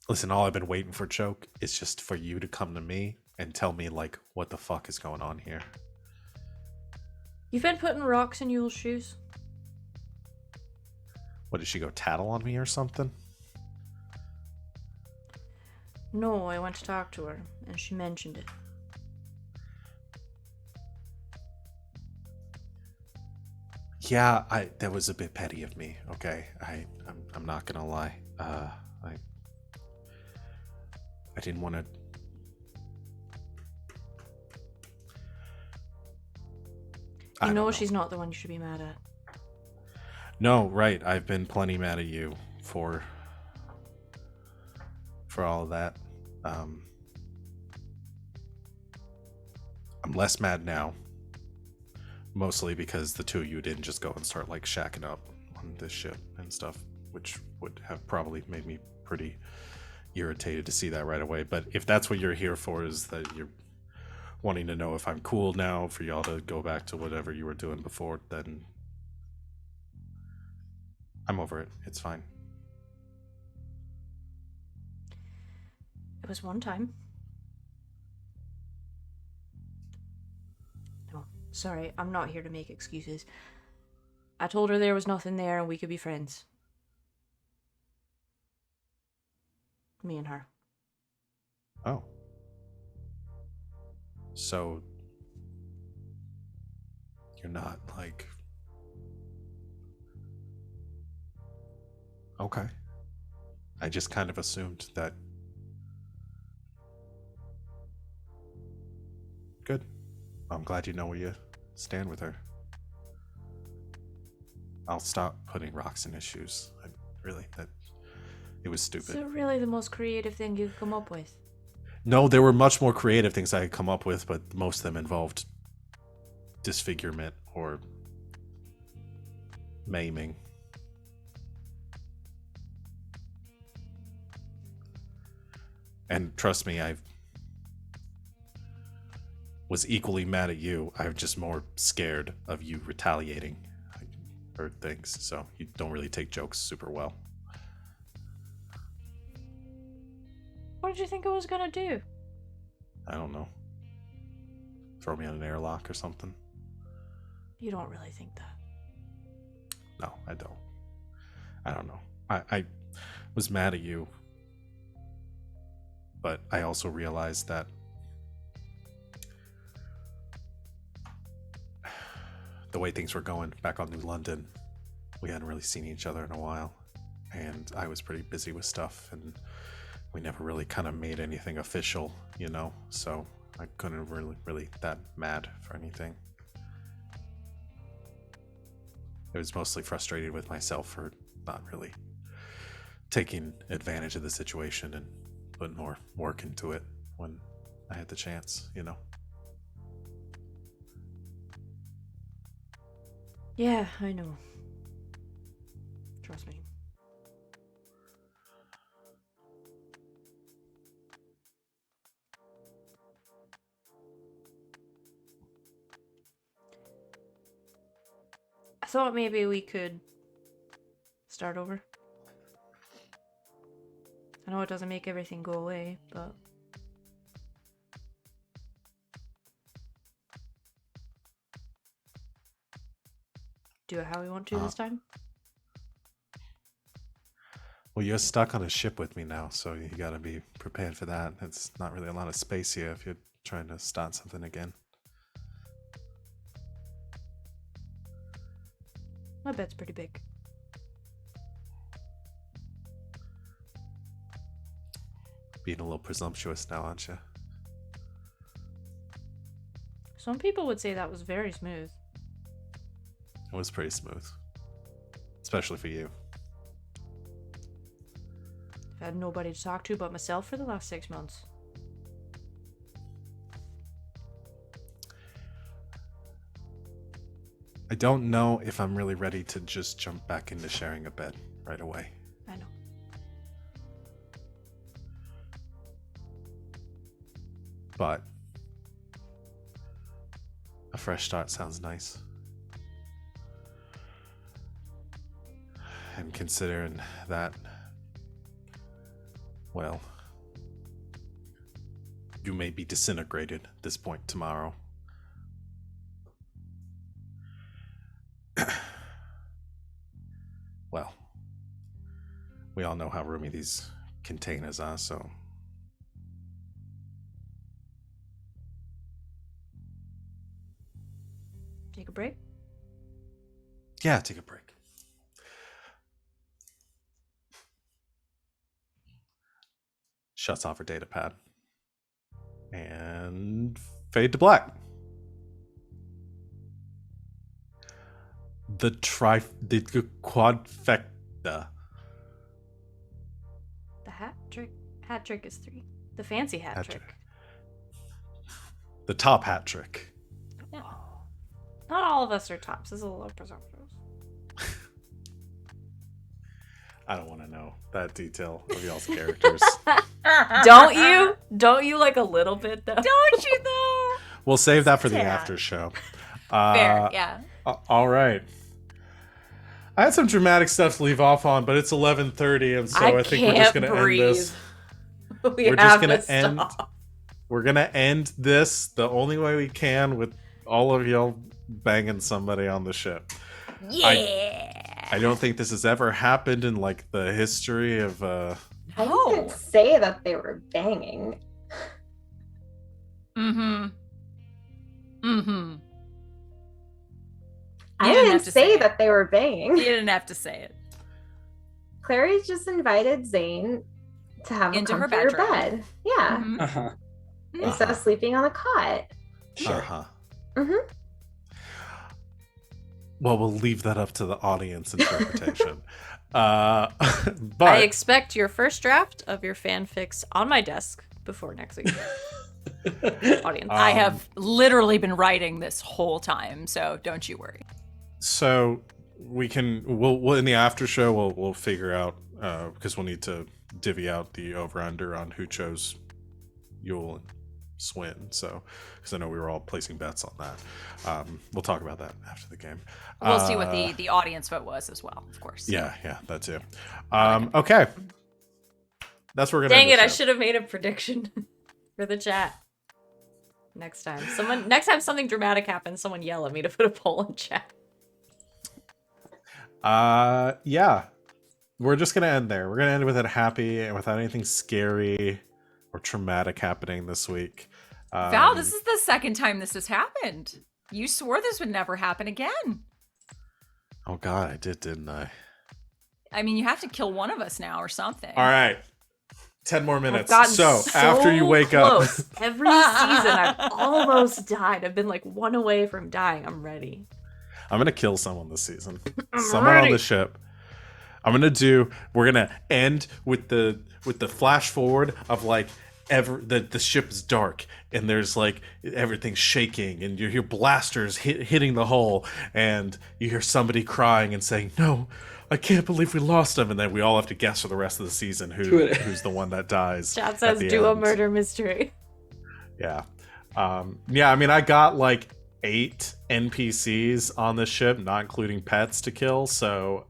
Speaker 1: listen, all I've been waiting for, Choke, is just for you to come to me and tell me, like, what the fuck is going on here.
Speaker 2: You've been putting rocks in Yule's shoes?
Speaker 1: What, did she go tattle on me or something?
Speaker 2: No, I went to talk to her, and she mentioned it.
Speaker 1: Yeah, that was a bit petty of me. Okay, I'm not gonna lie. I didn't want to.
Speaker 2: You know she's not the one you should be mad at.
Speaker 1: No, right. I've been plenty mad at you for all of that. I'm less mad now. Mostly because the two of you didn't just go and start like shacking up on this shit and stuff, which would have probably made me pretty irritated to see that right away. But if that's what you're here for, is that you're wanting to know if I'm cool now for y'all to go back to whatever you were doing before, then I'm over it. It's fine.
Speaker 2: It was one time. No, sorry, I'm not here to make excuses. I told her there was nothing there and we could be friends. Me and her.
Speaker 1: Oh. So you're not like... Okay. I just kind of assumed that... Good. I'm glad you know where you stand with her. I'll stop putting rocks in his shoes. It was stupid.
Speaker 2: Is it really the most creative thing you could come up with?
Speaker 1: No, there were much more creative things I could come up with, but most of them involved disfigurement or maiming. And trust me, I was equally mad at you. I'm just more scared of you retaliating or things, so you don't really take jokes super well.
Speaker 2: What did you think I was gonna do?
Speaker 1: I don't know. Throw me on an airlock or something?
Speaker 2: You don't really think that.
Speaker 1: No, I don't. I don't know. I was mad at you, but I also realized that the way things were going back on New London, we hadn't really seen each other in a while, and I was pretty busy with stuff, and we never really kind of made anything official, you know, so I couldn't really that mad for anything. I was mostly frustrated with myself for not really taking advantage of the situation and putting more work into it when I had the chance, you know.
Speaker 2: Yeah, I know. Trust me. I thought maybe we could start over. I know it doesn't make everything go away, but... do it how we want to this time?
Speaker 1: Well, you're stuck on a ship with me now, so you gotta be prepared for that. It's not really a lot of space here if you're trying to start something again.
Speaker 2: My bed's pretty big.
Speaker 1: Being a little presumptuous now, aren't you?
Speaker 2: Some people would say that was very smooth.
Speaker 1: It was pretty smooth. Especially for you.
Speaker 2: I've had nobody to talk to but myself for the last 6 months.
Speaker 1: I don't know if I'm really ready to just jump back into sharing a bed right away.
Speaker 2: I know.
Speaker 1: But a fresh start sounds nice. And considering that, well, you may be disintegrated at this point tomorrow. Well, we all know how roomy these containers are, so
Speaker 2: break?
Speaker 1: Yeah, take a break. Shuts off her data pad. And fade to black. The quadfecta.
Speaker 2: The hat trick. Hat trick is 3. The fancy hat trick.
Speaker 1: The top hat trick.
Speaker 2: Yeah. Not all of us are tops. This is a little presumptuous.
Speaker 1: I don't want to know that detail of y'all's characters.
Speaker 2: Don't you? Don't you like a little bit though?
Speaker 3: Don't you though?
Speaker 1: We'll save that for the
Speaker 3: Yeah.
Speaker 1: after show.
Speaker 3: Fair, yeah.
Speaker 1: All right. I had some dramatic stuff to leave off on, but it's 11:30, and so I think we're just going to end this.
Speaker 2: We're
Speaker 1: just going to end. We're going to end this the only way we can with all of y'all banging somebody on the ship.
Speaker 3: Yeah.
Speaker 1: I don't think this has ever happened in like the history of
Speaker 4: I didn't say that they were banging.
Speaker 3: Mm-hmm.
Speaker 4: I
Speaker 3: You didn't
Speaker 4: didn't
Speaker 3: have to
Speaker 4: say
Speaker 3: say
Speaker 4: that they were banging.
Speaker 3: You didn't have to say it.
Speaker 4: Clary just invited Zane to have
Speaker 3: Into
Speaker 4: a
Speaker 3: her
Speaker 4: comfier
Speaker 3: bedroom.
Speaker 4: bed. Yeah.
Speaker 3: Mhm.
Speaker 5: Uh-huh.
Speaker 4: Instead of sleeping on a cot.
Speaker 5: Sure.
Speaker 1: Uh-huh.
Speaker 4: Mm-hmm.
Speaker 1: Well, we'll leave that up to the audience interpretation.
Speaker 2: I
Speaker 1: But
Speaker 2: expect your first draft of your fanfics on my desk before next week. Audience.
Speaker 3: I have literally been writing this whole time, so don't you worry.
Speaker 1: so we'll in the after show we'll figure out because we'll need to divvy out the over under on who chose Yule and Swin. So because I know we were all placing bets on that. We'll talk about that after the game.
Speaker 3: We'll see what the audience vote was as well, of course.
Speaker 1: Yeah, that too. Okay. That's where we're gonna
Speaker 2: Dang
Speaker 1: end
Speaker 2: it,
Speaker 1: the
Speaker 2: I
Speaker 1: show.
Speaker 2: should have made a prediction for the chat. Next time something dramatic happens, someone yell at me to put a poll in chat.
Speaker 1: Yeah. We're just gonna end there. We're gonna end with it happy and without anything scary or traumatic happening this week.
Speaker 3: Val, this is the second time this has happened. You swore this would never happen again.
Speaker 1: Oh god, I did, didn't I?
Speaker 3: I mean, you have to kill one of us now or something.
Speaker 1: All right. 10 more minutes.
Speaker 2: I've gotten
Speaker 1: So, after you wake
Speaker 2: close.
Speaker 1: up.
Speaker 2: Every season I've almost died. I've been like one away from dying. I'm ready.
Speaker 1: I'm going to kill someone this season.
Speaker 2: I'm
Speaker 1: Someone on
Speaker 2: ready.
Speaker 1: the ship. We're going to end with the flash forward of like the ship is dark and there's like everything's shaking and you hear blasters hitting the hull and you hear somebody crying and saying, "No, I can't believe we lost him," and then we all have to guess for the rest of the season who's the one that dies.
Speaker 2: Chat
Speaker 1: at
Speaker 2: says
Speaker 1: the
Speaker 2: do a
Speaker 1: end.
Speaker 2: murder mystery.
Speaker 1: Yeah. I mean, I got like 8 NPCs on the ship, not including pets to kill, so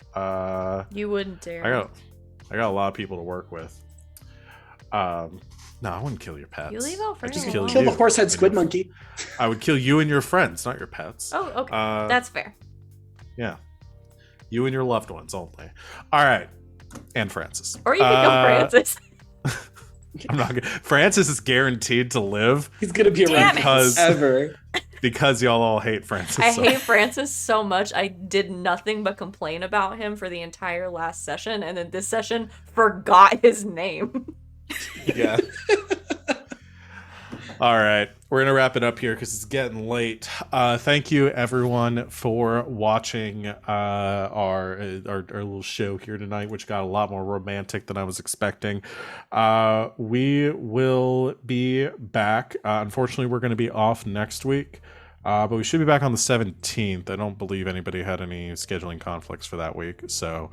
Speaker 2: You wouldn't dare.
Speaker 1: I got a lot of people to work with. No, I wouldn't kill your pets.
Speaker 2: You leave out
Speaker 1: I'd
Speaker 2: Fernando
Speaker 1: just kill
Speaker 2: alone.
Speaker 5: Kill
Speaker 1: you.
Speaker 5: the horse-head squid monkey.
Speaker 1: I would kill you and your friends, not your pets.
Speaker 2: Oh, okay.
Speaker 1: Uh,
Speaker 2: That's fair.
Speaker 1: Yeah. You and your loved ones only. All right. And Francis.
Speaker 2: Or you could kill Francis.
Speaker 1: I'm not gonna, Francis is guaranteed to live
Speaker 5: He's gonna be
Speaker 3: Damn
Speaker 5: around
Speaker 3: it.
Speaker 1: because
Speaker 5: ever.
Speaker 1: because y'all all hate Francis.
Speaker 2: I
Speaker 1: so-
Speaker 2: hate Francis so much. I did nothing but complain about him for the entire last session, and then this session forgot his name.
Speaker 1: Yeah. All right, we're gonna wrap it up here because it's getting late. Thank you everyone for watching our little show here tonight, which got a lot more romantic than I was expecting. We will be back. Unfortunately, we're going to be off next week, but we should be back on the 17th. I don't believe anybody had any scheduling conflicts for that week, so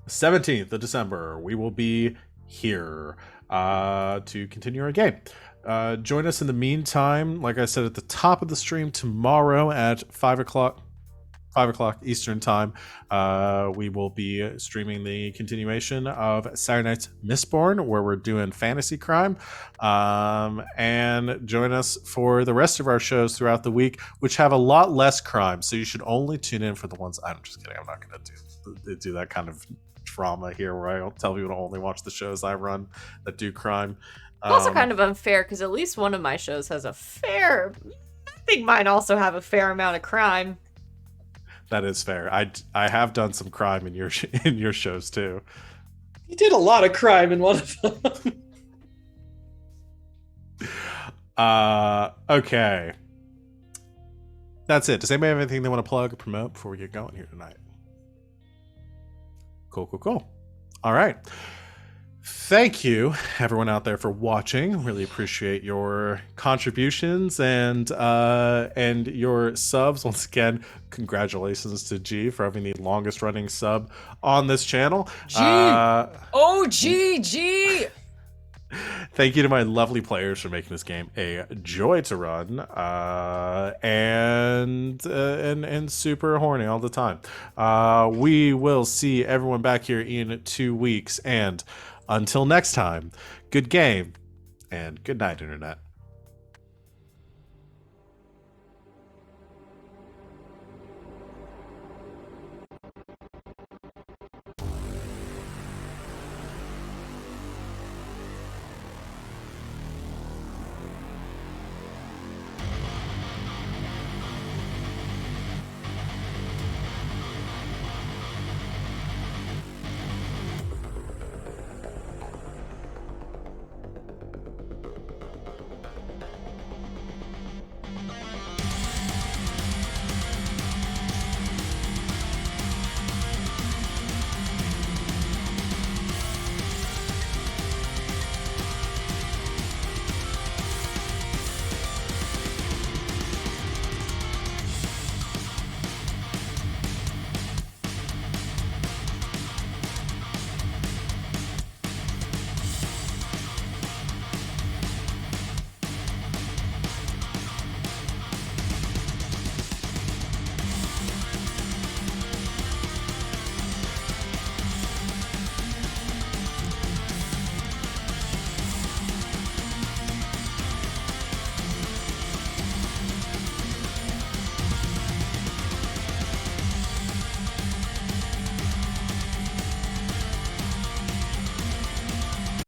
Speaker 1: 17th of December, we will be here to continue our game. Join us in the meantime, like I said at the top of the stream, tomorrow at 5 o'clock Eastern time. We will be streaming the continuation of Saturday Night's Mistborn, where we're doing fantasy crime. And join us for the rest of our shows throughout the week, which have a lot less crime. So you should only tune in for the ones. I'm just kidding. I'm not going to do that kind of drama here where I don't tell people to only watch the shows I run that do crime.
Speaker 2: It's also kind of unfair because at least one of my shows has a fair think mine also have a fair amount of crime.
Speaker 1: That is fair. I have done some crime in your in your shows too.
Speaker 5: You did a lot of crime in one of them.
Speaker 1: Okay. That's it. Does anybody have anything they want to plug or promote before we get going here tonight? Cool. All right. Thank you, everyone out there, for watching. Really appreciate your contributions and your subs. Once again, congratulations to G for having the longest running sub on this channel.
Speaker 3: G! G!
Speaker 1: Thank you to my lovely players for making this game a joy to run, and super horny all the time. We will see everyone back here in 2 weeks, and until next time, good game and good night, Internet.